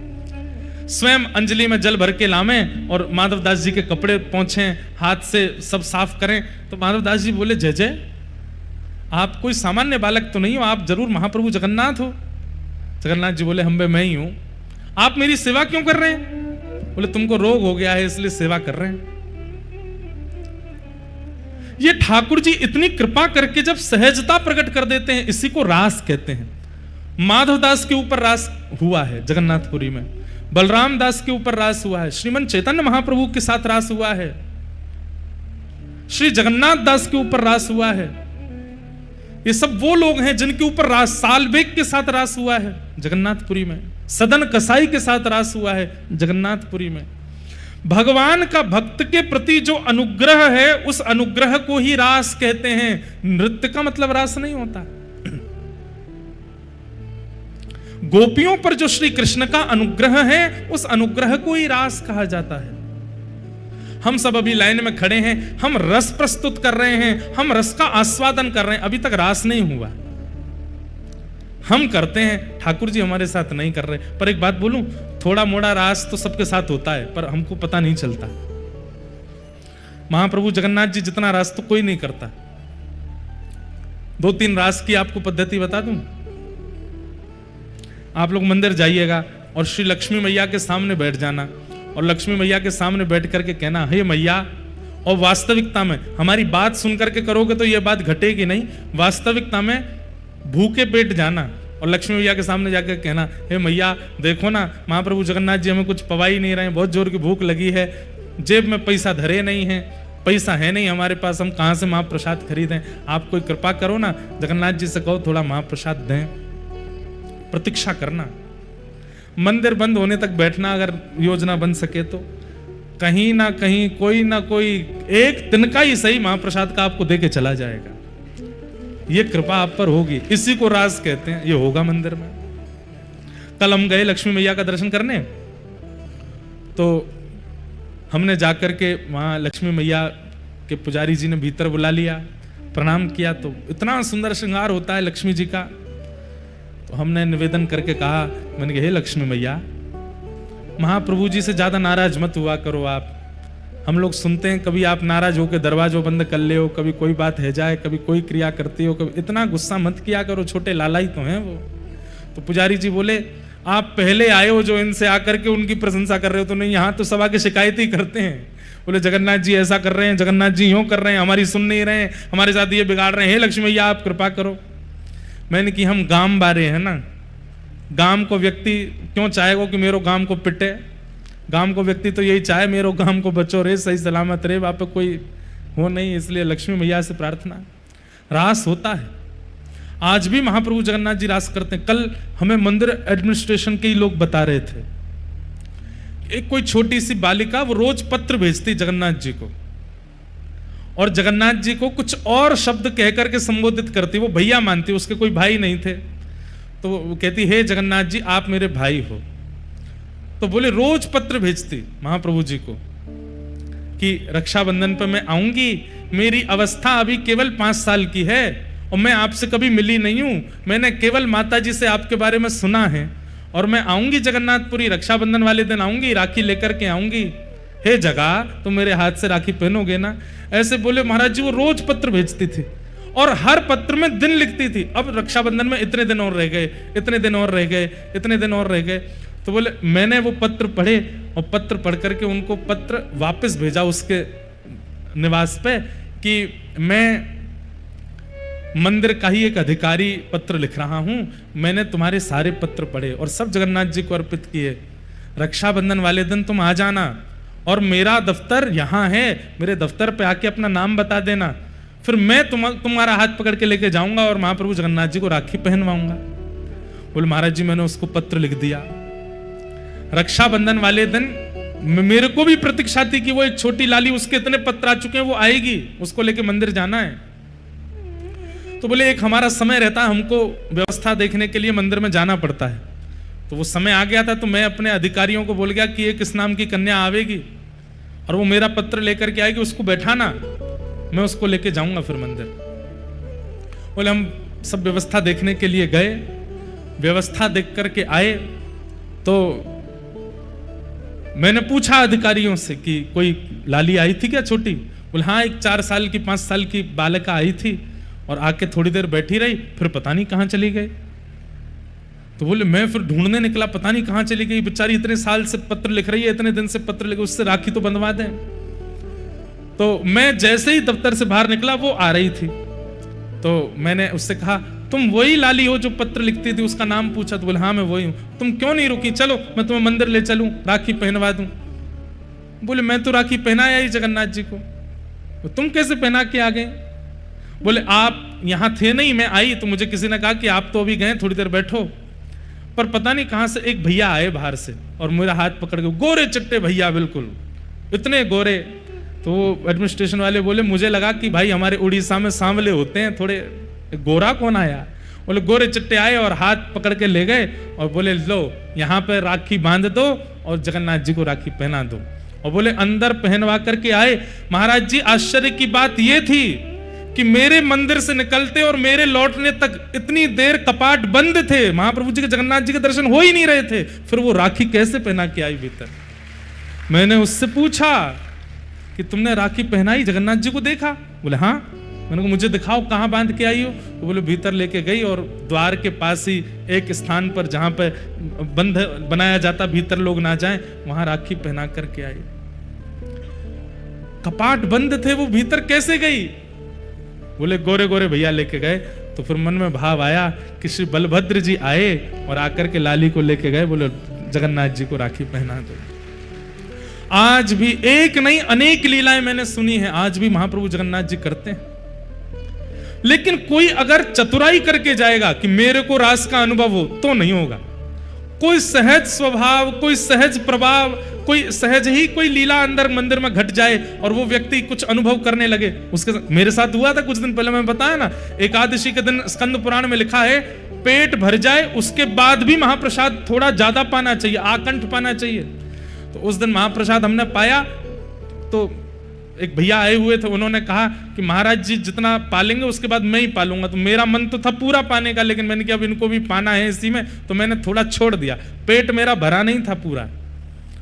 स्वयं अंजलि में जल भर के लावें और माधवदास जी के कपड़े पोंछें, हाथ से सब साफ करें। तो माधवदास जी बोले जय जय, आप कोई सामान्य बालक तो नहीं हो, आप जरूर महाप्रभु जगन्नाथ हो। जगन्नाथ जी बोले हम मैं ही हूं। आप मेरी सेवा क्यों कर रहे हैं? बोले तुमको रोग हो गया है इसलिए सेवा कर रहे हैं। ये ठाकुर जी इतनी कृपा करके जब सहजता प्रकट कर देते हैं, इसी को रास कहते हैं। माधवदास के ऊपर रास हुआ है जगन्नाथपुरी में, बलराम दास के ऊपर रास हुआ है, श्रीमन चैतन्य महाप्रभु के साथ रास हुआ है, श्री जगन्नाथ दास के ऊपर रास हुआ है। ये सब वो लोग हैं जिनके ऊपर रास, सालबेग के साथ रास हुआ है जगन्नाथपुरी में, सदन कसाई के साथ रास हुआ है जगन्नाथपुरी में। भगवान का भक्त के प्रति जो अनुग्रह है, उस अनुग्रह को ही रास कहते हैं। नृत्य का मतलब रास नहीं होता। गोपियों पर जो श्री कृष्ण का अनुग्रह है, उस अनुग्रह को ही रास कहा जाता है। हम सब अभी लाइन में खड़े हैं, हम रस प्रस्तुत कर रहे हैं, हम रस का आस्वादन कर रहे हैं, अभी तक रास नहीं हुआ। हम करते हैं, ठाकुर जी हमारे साथ नहीं कर रहे। पर एक बात बोलूं, थोड़ा मोड़ा रास तो सबके साथ होता है, पर हमको पता नहीं चलता। महाप्रभु जगन्नाथ जी जितना रास तो कोई नहीं करता। 2-3 रास की आपको पद्धति बता दूं। आप लोग मंदिर जाइएगा और श्री लक्ष्मी मैया के सामने बैठ जाना, और लक्ष्मी मैया के सामने बैठ करके कहना, हे मैया, और वास्तविकता में हमारी बात सुन करके करोगे तो यह बात घटेगी नहीं, वास्तविकता में भूखे पेट जाना और लक्ष्मी मैया के सामने जाकर कहना, हे मैया देखो ना, महाप्रभु जगन्नाथ जी हमें कुछ पवा ही नहीं रहे, बहुत जोर की भूख लगी है, जेब में पैसा धरे नहीं है, पैसा है नहीं हमारे पास, हम कहां से महाप्रसाद खरीदें, आप कोई कृपा करो ना, जगन्नाथ जी से कहो थोड़ा महाप्रसाद दें। प्रतीक्षा करना, मंदिर बंद होने तक बैठना, अगर योजना बन सके तो कहीं ना कहीं कोई ना कोई एक दिन का ही सही महाप्रसाद का आपको देके चला जाएगा। ये कृपा आप पर होगी, इसी को राज कहते हैं, ये होगा मंदिर में। कल हम गए लक्ष्मी मैया का दर्शन करने, तो हमने जाकर के वहां लक्ष्मी मैया के पुजारी जी ने भीतर बुला लिया, प्रणाम किया, तो इतना सुंदर श्रृंगार होता है लक्ष्मी जी का। तो हमने निवेदन करके कहा, मैंने कहा, हे लक्ष्मी मैया, महाप्रभु जी से ज्यादा नाराज मत हुआ करो आप। हम लोग सुनते हैं कभी आप नाराज होकर दरवाजों बंद कर ले हो, कभी कोई बात है जाए, कभी कोई क्रिया करती हो, कभी, इतना गुस्सा मत किया करो, छोटे लाला ही तो हैं वो। तो पुजारी जी बोले, आप पहले आए हो जो इनसे आकर के उनकी प्रशंसा कर रहे हो, तो नहीं, यहाँ तो सब आके शिकायत ही करते हैं। बोले जगन्नाथ जी ऐसा कर रहे हैं, जगन्नाथ जी यूं कर रहे हैं, हमारी सुन नहीं रहे हैं, हमारे साथ ये बिगाड़ रहे हैं, हे लक्ष्मी मैया आप कृपा करो। मैंने कि हम गांव बारे हैं ना, गांव को व्यक्ति क्यों चाहेगा कि मेरो गांव को पिटे, गांव को व्यक्ति तो यही चाहे मेरो गांव को बचो रे, सही सलामत रे, वहां पे कोई हो नहीं, इसलिए लक्ष्मी मैया से प्रार्थना। रास होता है, आज भी महाप्रभु जगन्नाथ जी रास करते हैं। कल हमें मंदिर एडमिनिस्ट्रेशन के ही लोग बता रहे थे, एक कोई छोटी सी बालिका वो रोज पत्र भेजती जगन्नाथ जी को, और जगन्नाथ जी को कुछ और शब्द कह करके संबोधित करती, वो भैया मानती, उसके कोई भाई नहीं थे, तो वो कहती, हे जगन्नाथ जी आप मेरे भाई हो। तो बोले रोज पत्र भेजती महाप्रभु जी को कि रक्षाबंधन पे मैं आऊंगी, मेरी अवस्था अभी केवल 5 साल की है और मैं आपसे कभी मिली नहीं हूं, मैंने केवल माता जी से आपके बारे में सुना है, और मैं आऊंगी जगन्नाथपुरी, रक्षाबंधन वाले दिन आऊंगी, राखी लेकर के आऊंगी, हे जगा तुम मेरे हाथ से राखी पहनोगे ना। ऐसे बोले महाराज जी, वो रोज पत्र भेजती थी और हर पत्र में दिन लिखती थी, अब रक्षाबंधन में इतने दिन और रह गए, इतने दिन और रह गए, इतने दिन और रह गए। तो बोले मैंने वो पत्र पढ़े और पत्र पढ़ करके उनको पत्र वापस भेजा उसके निवास पे कि मैं मंदिर का ही एक अधिकारी पत्र लिख रहा हूं, मैंने तुम्हारे सारे पत्र पढ़े और सब जगन्नाथ जी को अर्पित किए, रक्षाबंधन वाले दिन तुम आ जाना और मेरा दफ्तर यहाँ है, मेरे दफ्तर पे आके अपना नाम बता देना, फिर मैं तुम्हारा हाथ पकड़ के लेके जाऊंगा और महाप्रभु जगन्नाथ जी को राखी पहनवाऊंगा। बोले महाराज जी मैंने उसको पत्र लिख दिया। रक्षाबंधन वाले दिन मेरे को भी प्रतीक्षा थी कि वो एक छोटी लाली, उसके इतने पत्र आ चुके हैं, वो आएगी, उसको लेके मंदिर जाना है। तो बोले एक हमारा समय रहता है, हमको व्यवस्था देखने के लिए मंदिर में जाना पड़ता है। तो वो समय आ गया था, तो मैं अपने अधिकारियों को बोल गया कि एक इस नाम की कन्या आवेगी और वो मेरा पत्र लेकर के आएगी, उसको बैठाना, मैं उसको लेके जाऊंगा फिर मंदिर। बोले हम सब व्यवस्था देखने के लिए गए, व्यवस्था देख करके आए, तो मैंने पूछा अधिकारियों से कि कोई लाली आई थी क्या छोटी? बोले हाँ, एक 4 साल की 5 साल की बालिका आई थी और आके थोड़ी देर बैठी रही, फिर पता नहीं कहां चली गई। तो बोले मैं फिर ढूंढने निकला, पता नहीं कहां चली गई बेचारी, इतने साल से पत्र लिख रही है, इतने दिन से पत्र लिख, उससे राखी तो बंधवा दें। तो मैं जैसे ही दफ्तर से बाहर निकला वो आ रही थी, तो मैंने उससे कहा तुम वही लाली हो जो पत्र लिखती थी? उसका नाम पूछा तो बोले हाँ मैं वही हूं। तुम क्यों नहीं रुकी, चलो मैं तुम्हें मंदिर ले चलूं, राखी पहनवा दूं। बोले मैं तो राखी पहनाया ही जगन्नाथ जी को। तो तुम कैसे पहना के आ गए? बोले आप यहां थे नहीं, मैं आई तो मुझे किसी ने कहा कि आप तो अभी गए, थोड़ी देर बैठो। पर पता नहीं कहां से एक भैया आए बाहर से और मेरा हाथ पकड़ के, गोरे चिट्टे भैया, बिल्कुल इतने गोरे। तो एडमिनिस्ट्रेशन वाले बोले मुझे लगा कि भाई हमारे उड़ीसा में सांवले होते हैं थोड़े, गोरा कौन आया? बोले गोरे चिट्टे आए और हाथ पकड़ के ले गए और बोले लो यहाँ पे राखी बांध दो और जगन्नाथ जी को राखी पहना दो। और बोले अंदर पहनवा करके आए। महाराज जी आश्चर्य की बात यह थी कि मेरे मंदिर से निकलते और मेरे लौटने तक इतनी देर कपाट बंद थे, महाप्रभु जी के, जगन्नाथ जी के दर्शन हो ही नहीं रहे थे, फिर वो राखी कैसे पहना के आई भीतर? मैंने उससे पूछा कि तुमने राखी पहनाई, जगन्नाथ जी को देखा? बोले हाँ। मैंने कहा मुझे दिखाओ कहाँ बांध के आई हो? तो बोले भीतर लेके गई और द्वार के पास ही एक स्थान पर जहां पर बंध बनाया जाता, भीतर लोग ना जाएं, वहां राखी पहना करके आई। कपाट बंद थे, वो भीतर कैसे गई? बोले गोरे गोरे भैया लेके गए। तो फिर मन में भाव आया कि श्री बलभद्र जी आए और आकर के लाली को लेके गए, बोले जगन्नाथ जी को राखी पहना दो। आज भी एक नहीं अनेक लीलाएं मैंने सुनी है, आज भी महाप्रभु जगन्नाथ जी करते हैं। लेकिन कोई अगर चतुराई करके जाएगा कि मेरे को रास का अनुभव हो, तो नहीं होगा। कोई सहज स्वभाव, कोई सहज प्रभाव, कोई सहज ही कोई लीला अंदर मंदिर में घट जाए और वो व्यक्ति कुछ अनुभव करने लगे, उसके मेरे साथ हुआ था कुछ दिन पहले, मैं बताया ना, एकादशी के दिन स्कंद पुराण में लिखा है पेट भर जाए उसके बाद भी महाप्रसाद थोड़ा ज्यादा पाना चाहिए, आकंठ पाना चाहिए। तो उस दिन महाप्रसाद हमने पाया, तो एक भैया आए हुए थे, उन्होंने कहा कि महाराज जी जितना पालेंगे उसके बाद मैं ही पालूंगा। तो मेरा मन तो था पूरा पाने का, लेकिन मैंने कहा अब इनको भी पाना है इसी में, तो मैंने थोड़ा छोड़ दिया, पेट मेरा भरा नहीं था पूरा।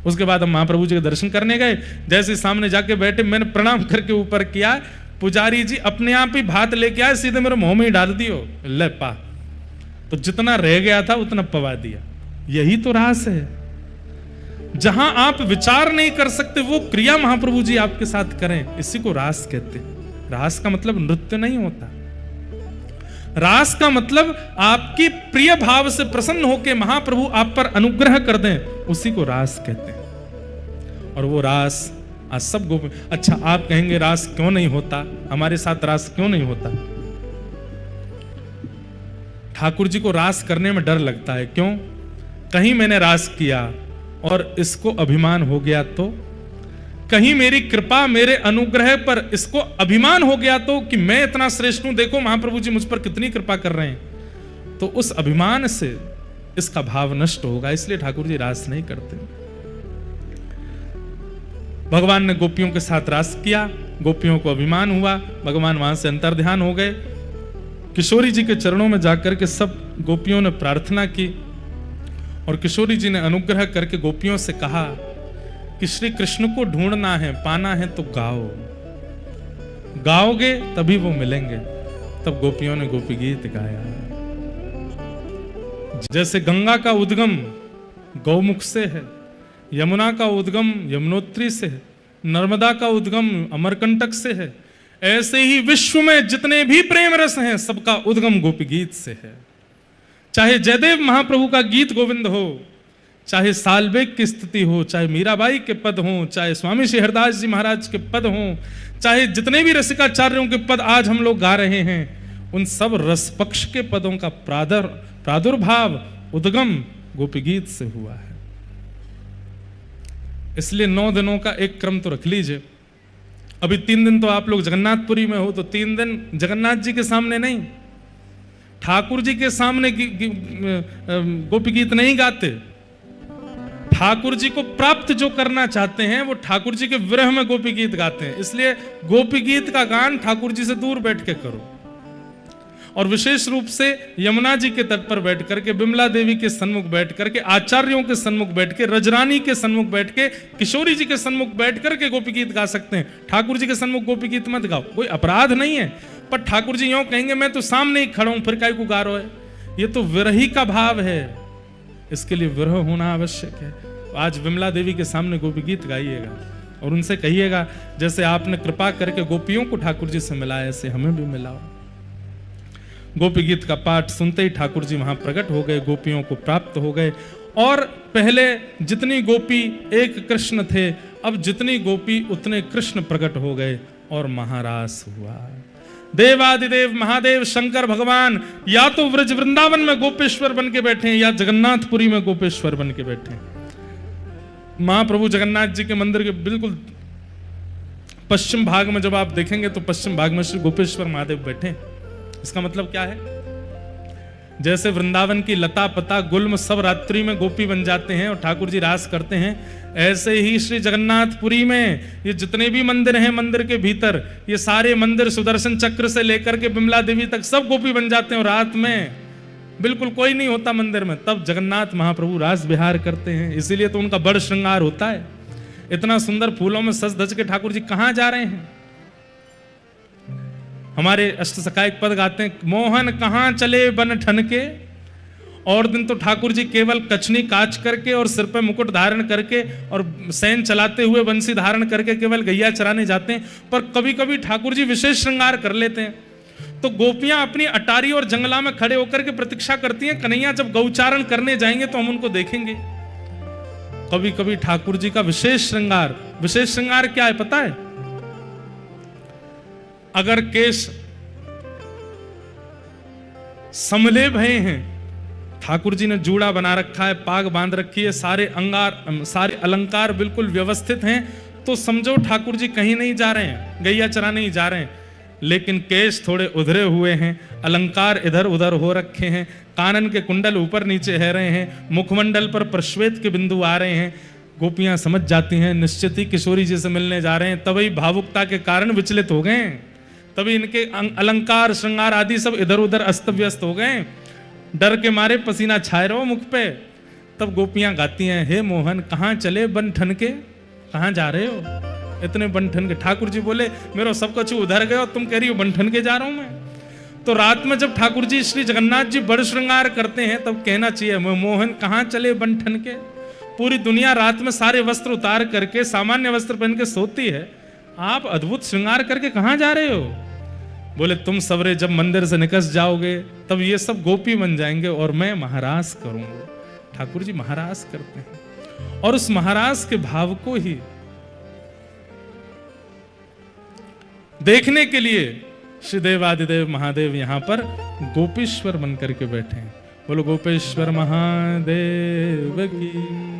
उसके बाद हम महाप्रभु जी के दर्शन करने गए, जैसे सामने जाके बैठे, मैंने प्रणाम करके ऊपर किया, पुजारी जी अपने आप ही भात लेके आए, सीधे मेरे मुंह में ही डाल दियो, ले पा। तो जितना रह गया था उतना पवा दिया। यही तो रास है, जहां आप विचार नहीं कर सकते वो क्रिया महाप्रभु जी आपके साथ करें, इसी को रास कहते हैं। रास का मतलब नृत्य नहीं होता, रास का मतलब आपकी प्रिय भाव से प्रसन्न होकर महाप्रभु आप पर अनुग्रह कर दें, उसी को रास कहते हैं। और वो रास आज सब गोपी, अच्छा आप कहेंगे रास क्यों नहीं होता, हमारे साथ रास क्यों नहीं होता? ठाकुर जी को रास करने में डर लगता है, क्यों? कहीं मैंने रास किया और इसको अभिमान हो गया तो, कहीं मेरी कृपा मेरे अनुग्रह पर इसको अभिमान हो गया तो कि मैं इतना श्रेष्ठ हूं, देखो महाप्रभु जी मुझ पर कितनी कृपा कर रहे हैं, तो उस अभिमान से इसका भाव नष्ट होगा, इसलिए ठाकुर जी रास नहीं करते। भगवान ने गोपियों के साथ रास किया, गोपियों को अभिमान हुआ, भगवान वहां से अंतर्ध्यान हो गए। किशोरी जी के चरणों में जाकर के सब गोपियों ने प्रार्थना की और किशोरी जी ने अनुग्रह करके गोपियों से कहा कि श्री कृष्ण को ढूंढना है, पाना है तो गाओ, गाओगे तभी वो मिलेंगे। तब गोपियों ने गोपी गीत गाया। जैसे गंगा का उद्गम गौमुख से है, यमुना का उद्गम यमुनोत्री से है, नर्मदा का उद्गम अमरकंटक से है, ऐसे ही विश्व में जितने भी प्रेम रस हैं सबका उद्गम गोपी गीत से है। चाहे जयदेव महाप्रभु का गीत गोविंद हो, चाहे सालबेग की स्थिति हो, चाहे मीराबाई के पद हो, चाहे स्वामी श्री हरदास जी महाराज के पद हो, चाहे जितने भी रसिकाचार्यों के पद आज हम लोग गा रहे हैं, उन सब रस पक्ष के पदों का प्रादुर्भाव उद्गम गोपी गीत से हुआ है। इसलिए 9 दिनों का एक क्रम तो रख लीजिए। अभी 3 दिन तो आप लोग जगन्नाथपुरी में हो, तो 3 दिन जगन्नाथ जी के सामने नहीं, ठाकुर जी के सामने गोपी गीत नहीं गाते। ठाकुर जी को प्राप्त जो करना चाहते हैं वो ठाकुर जी के विरह में गोपी गीत गाते हैं। इसलिए गोपी गीत का गान ठाकुर जी से दूर बैठ के करो, और विशेष रूप से यमुना जी के तट पर बैठ करके, बिमला देवी के सन्मुख बैठ करके, आचार्यों के सन्मुख बैठ के, रजरानी के सन्मुख बैठ के, किशोरी जी के सन्मुख बैठ करके गोपी गीत गा सकते हैं। ठाकुर जी के सन्मुख गोपी गीत मत गाओ, कोई अपराध नहीं है, पर ठाकुर जी यूं कहेंगे मैं तो सामने ही खड़ा हूं, फिर काय को गा रहे हो? ये तो विरही का भाव है, इसके लिए विरह होना आवश्यक है। आज विमला देवी के सामने गोपी गीत गाइएगा और उनसे कहिएगा जैसे आपने कृपा करके गोपियों को ठाकुर जी से मिलाया, ऐसे हमें भी मिलाओ। गोपी गीत का पाठ सुनते ही ठाकुर जी वहां प्रकट हो गए, गोपियों को प्राप्त हो गए। और पहले जितनी गोपी एक कृष्ण थे, अब जितनी गोपी उतने कृष्ण प्रकट हो गए और महारास हुआ। देवादिदेव महादेव शंकर भगवान या तो व्रज वृंदावन में गोपेश्वर बन के बैठे हैं या जगन्नाथपुरी में गोपेश्वर बन के बैठे हैं। महाप्रभु जगन्नाथ जी के मंदिर के बिल्कुल पश्चिम भाग में जब आप देखेंगे तो पश्चिम भाग में श्री गोपेश्वर महादेव बैठे हैं। इसका मतलब क्या है? जैसे वृंदावन की लता पता गुल्म सब रात्रि में गोपी बन जाते हैं और ठाकुर जी रास करते हैं, ऐसे ही श्री जगन्नाथपुरी में ये जितने भी मंदिर हैं, मंदिर के भीतर ये सारे मंदिर सुदर्शन चक्र से लेकर के बिमला देवी तक सब गोपी बन जाते हैं। और रात में बिल्कुल कोई नहीं होता मंदिर में, तब जगन्नाथ महाप्रभु रास विहार करते हैं। इसीलिए तो उनका बड़ श्रृंगार होता है। इतना सुंदर फूलों में सज धज के ठाकुर जी कहाँ जा रहे हैं। हमारे अष्टसखा एक पद गाते हैं, मोहन कहाँ चले बन ठनके। और दिन तो ठाकुर जी केवल कछनी काच करके और सिर पे मुकुट धारण करके और सैन चलाते हुए बंसी धारण करके केवल गैया चराने जाते हैं, पर कभी कभी ठाकुर जी विशेष श्रृंगार कर लेते हैं। तो गोपियां अपनी अटारी और जंगला में खड़े होकर के प्रतीक्षा करती हैं, कन्हैया जब गौचारण करने जाएंगे तो हम उनको देखेंगे। कभी कभी ठाकुर जी का विशेष श्रृंगार क्या है पता है? अगर केश समले भये हैं, ठाकुर जी ने जूड़ा बना रखा है, पाग बांध रखी है, सारे अलंकार बिल्कुल व्यवस्थित हैं, तो समझो ठाकुर जी कहीं नहीं जा रहे हैं, गैया चराने नहीं जा रहे हैं। लेकिन केश थोड़े उधरे हुए हैं, अलंकार इधर उधर हो रखे हैं, कानन के कुंडल ऊपर नीचे है रहे हैं, मुखमंडल पर प्रश्वेत के बिंदु आ रहे हैं। गोपियां समझ जाती हैं निश्चित ही किशोरी जी से मिलने जा रहे हैं, तभी भावुकता के कारण विचलित हो गए, तभी इनके अलंकार श्रृंगार आदि सब इधर उधर अस्त व्यस्त हो गए, डर के मारे पसीना छाए रहो मुख पे। तब गोपियां गाती हैं, हे मोहन कहाँ चले बन ठन के, कहाँ जा रहे हो इतने बन ठन के। ठाकुर जी बोले मेरा सब कुछ उधर गया और तुम कह रही हो बन ठन के जा रहा हूं मैं। तो रात में जब ठाकुर जी श्री जगन्नाथ जी बड़ श्रृंगार करते हैं, तब कहना चाहिए मोहन कहाँ चले बन ठन के। पूरी दुनिया रात में सारे वस्त्र उतार करके सामान्य वस्त्र पहन के सोती है, आप अद्भुत श्रृंगार करके कहाँ जा रहे हो। बोले तुम सवरे जब मंदिर से निकल जाओगे तब ये सब गोपी बन जाएंगे और मैं महारास करूंगा। ठाकुर जी महारास करते हैं और उस महारास के भाव को ही देखने के लिए श्री देवादिदेव महादेव यहां पर गोपीश्वर बन करके बैठे हैं। बोलो गोपेश्वर महादेव की।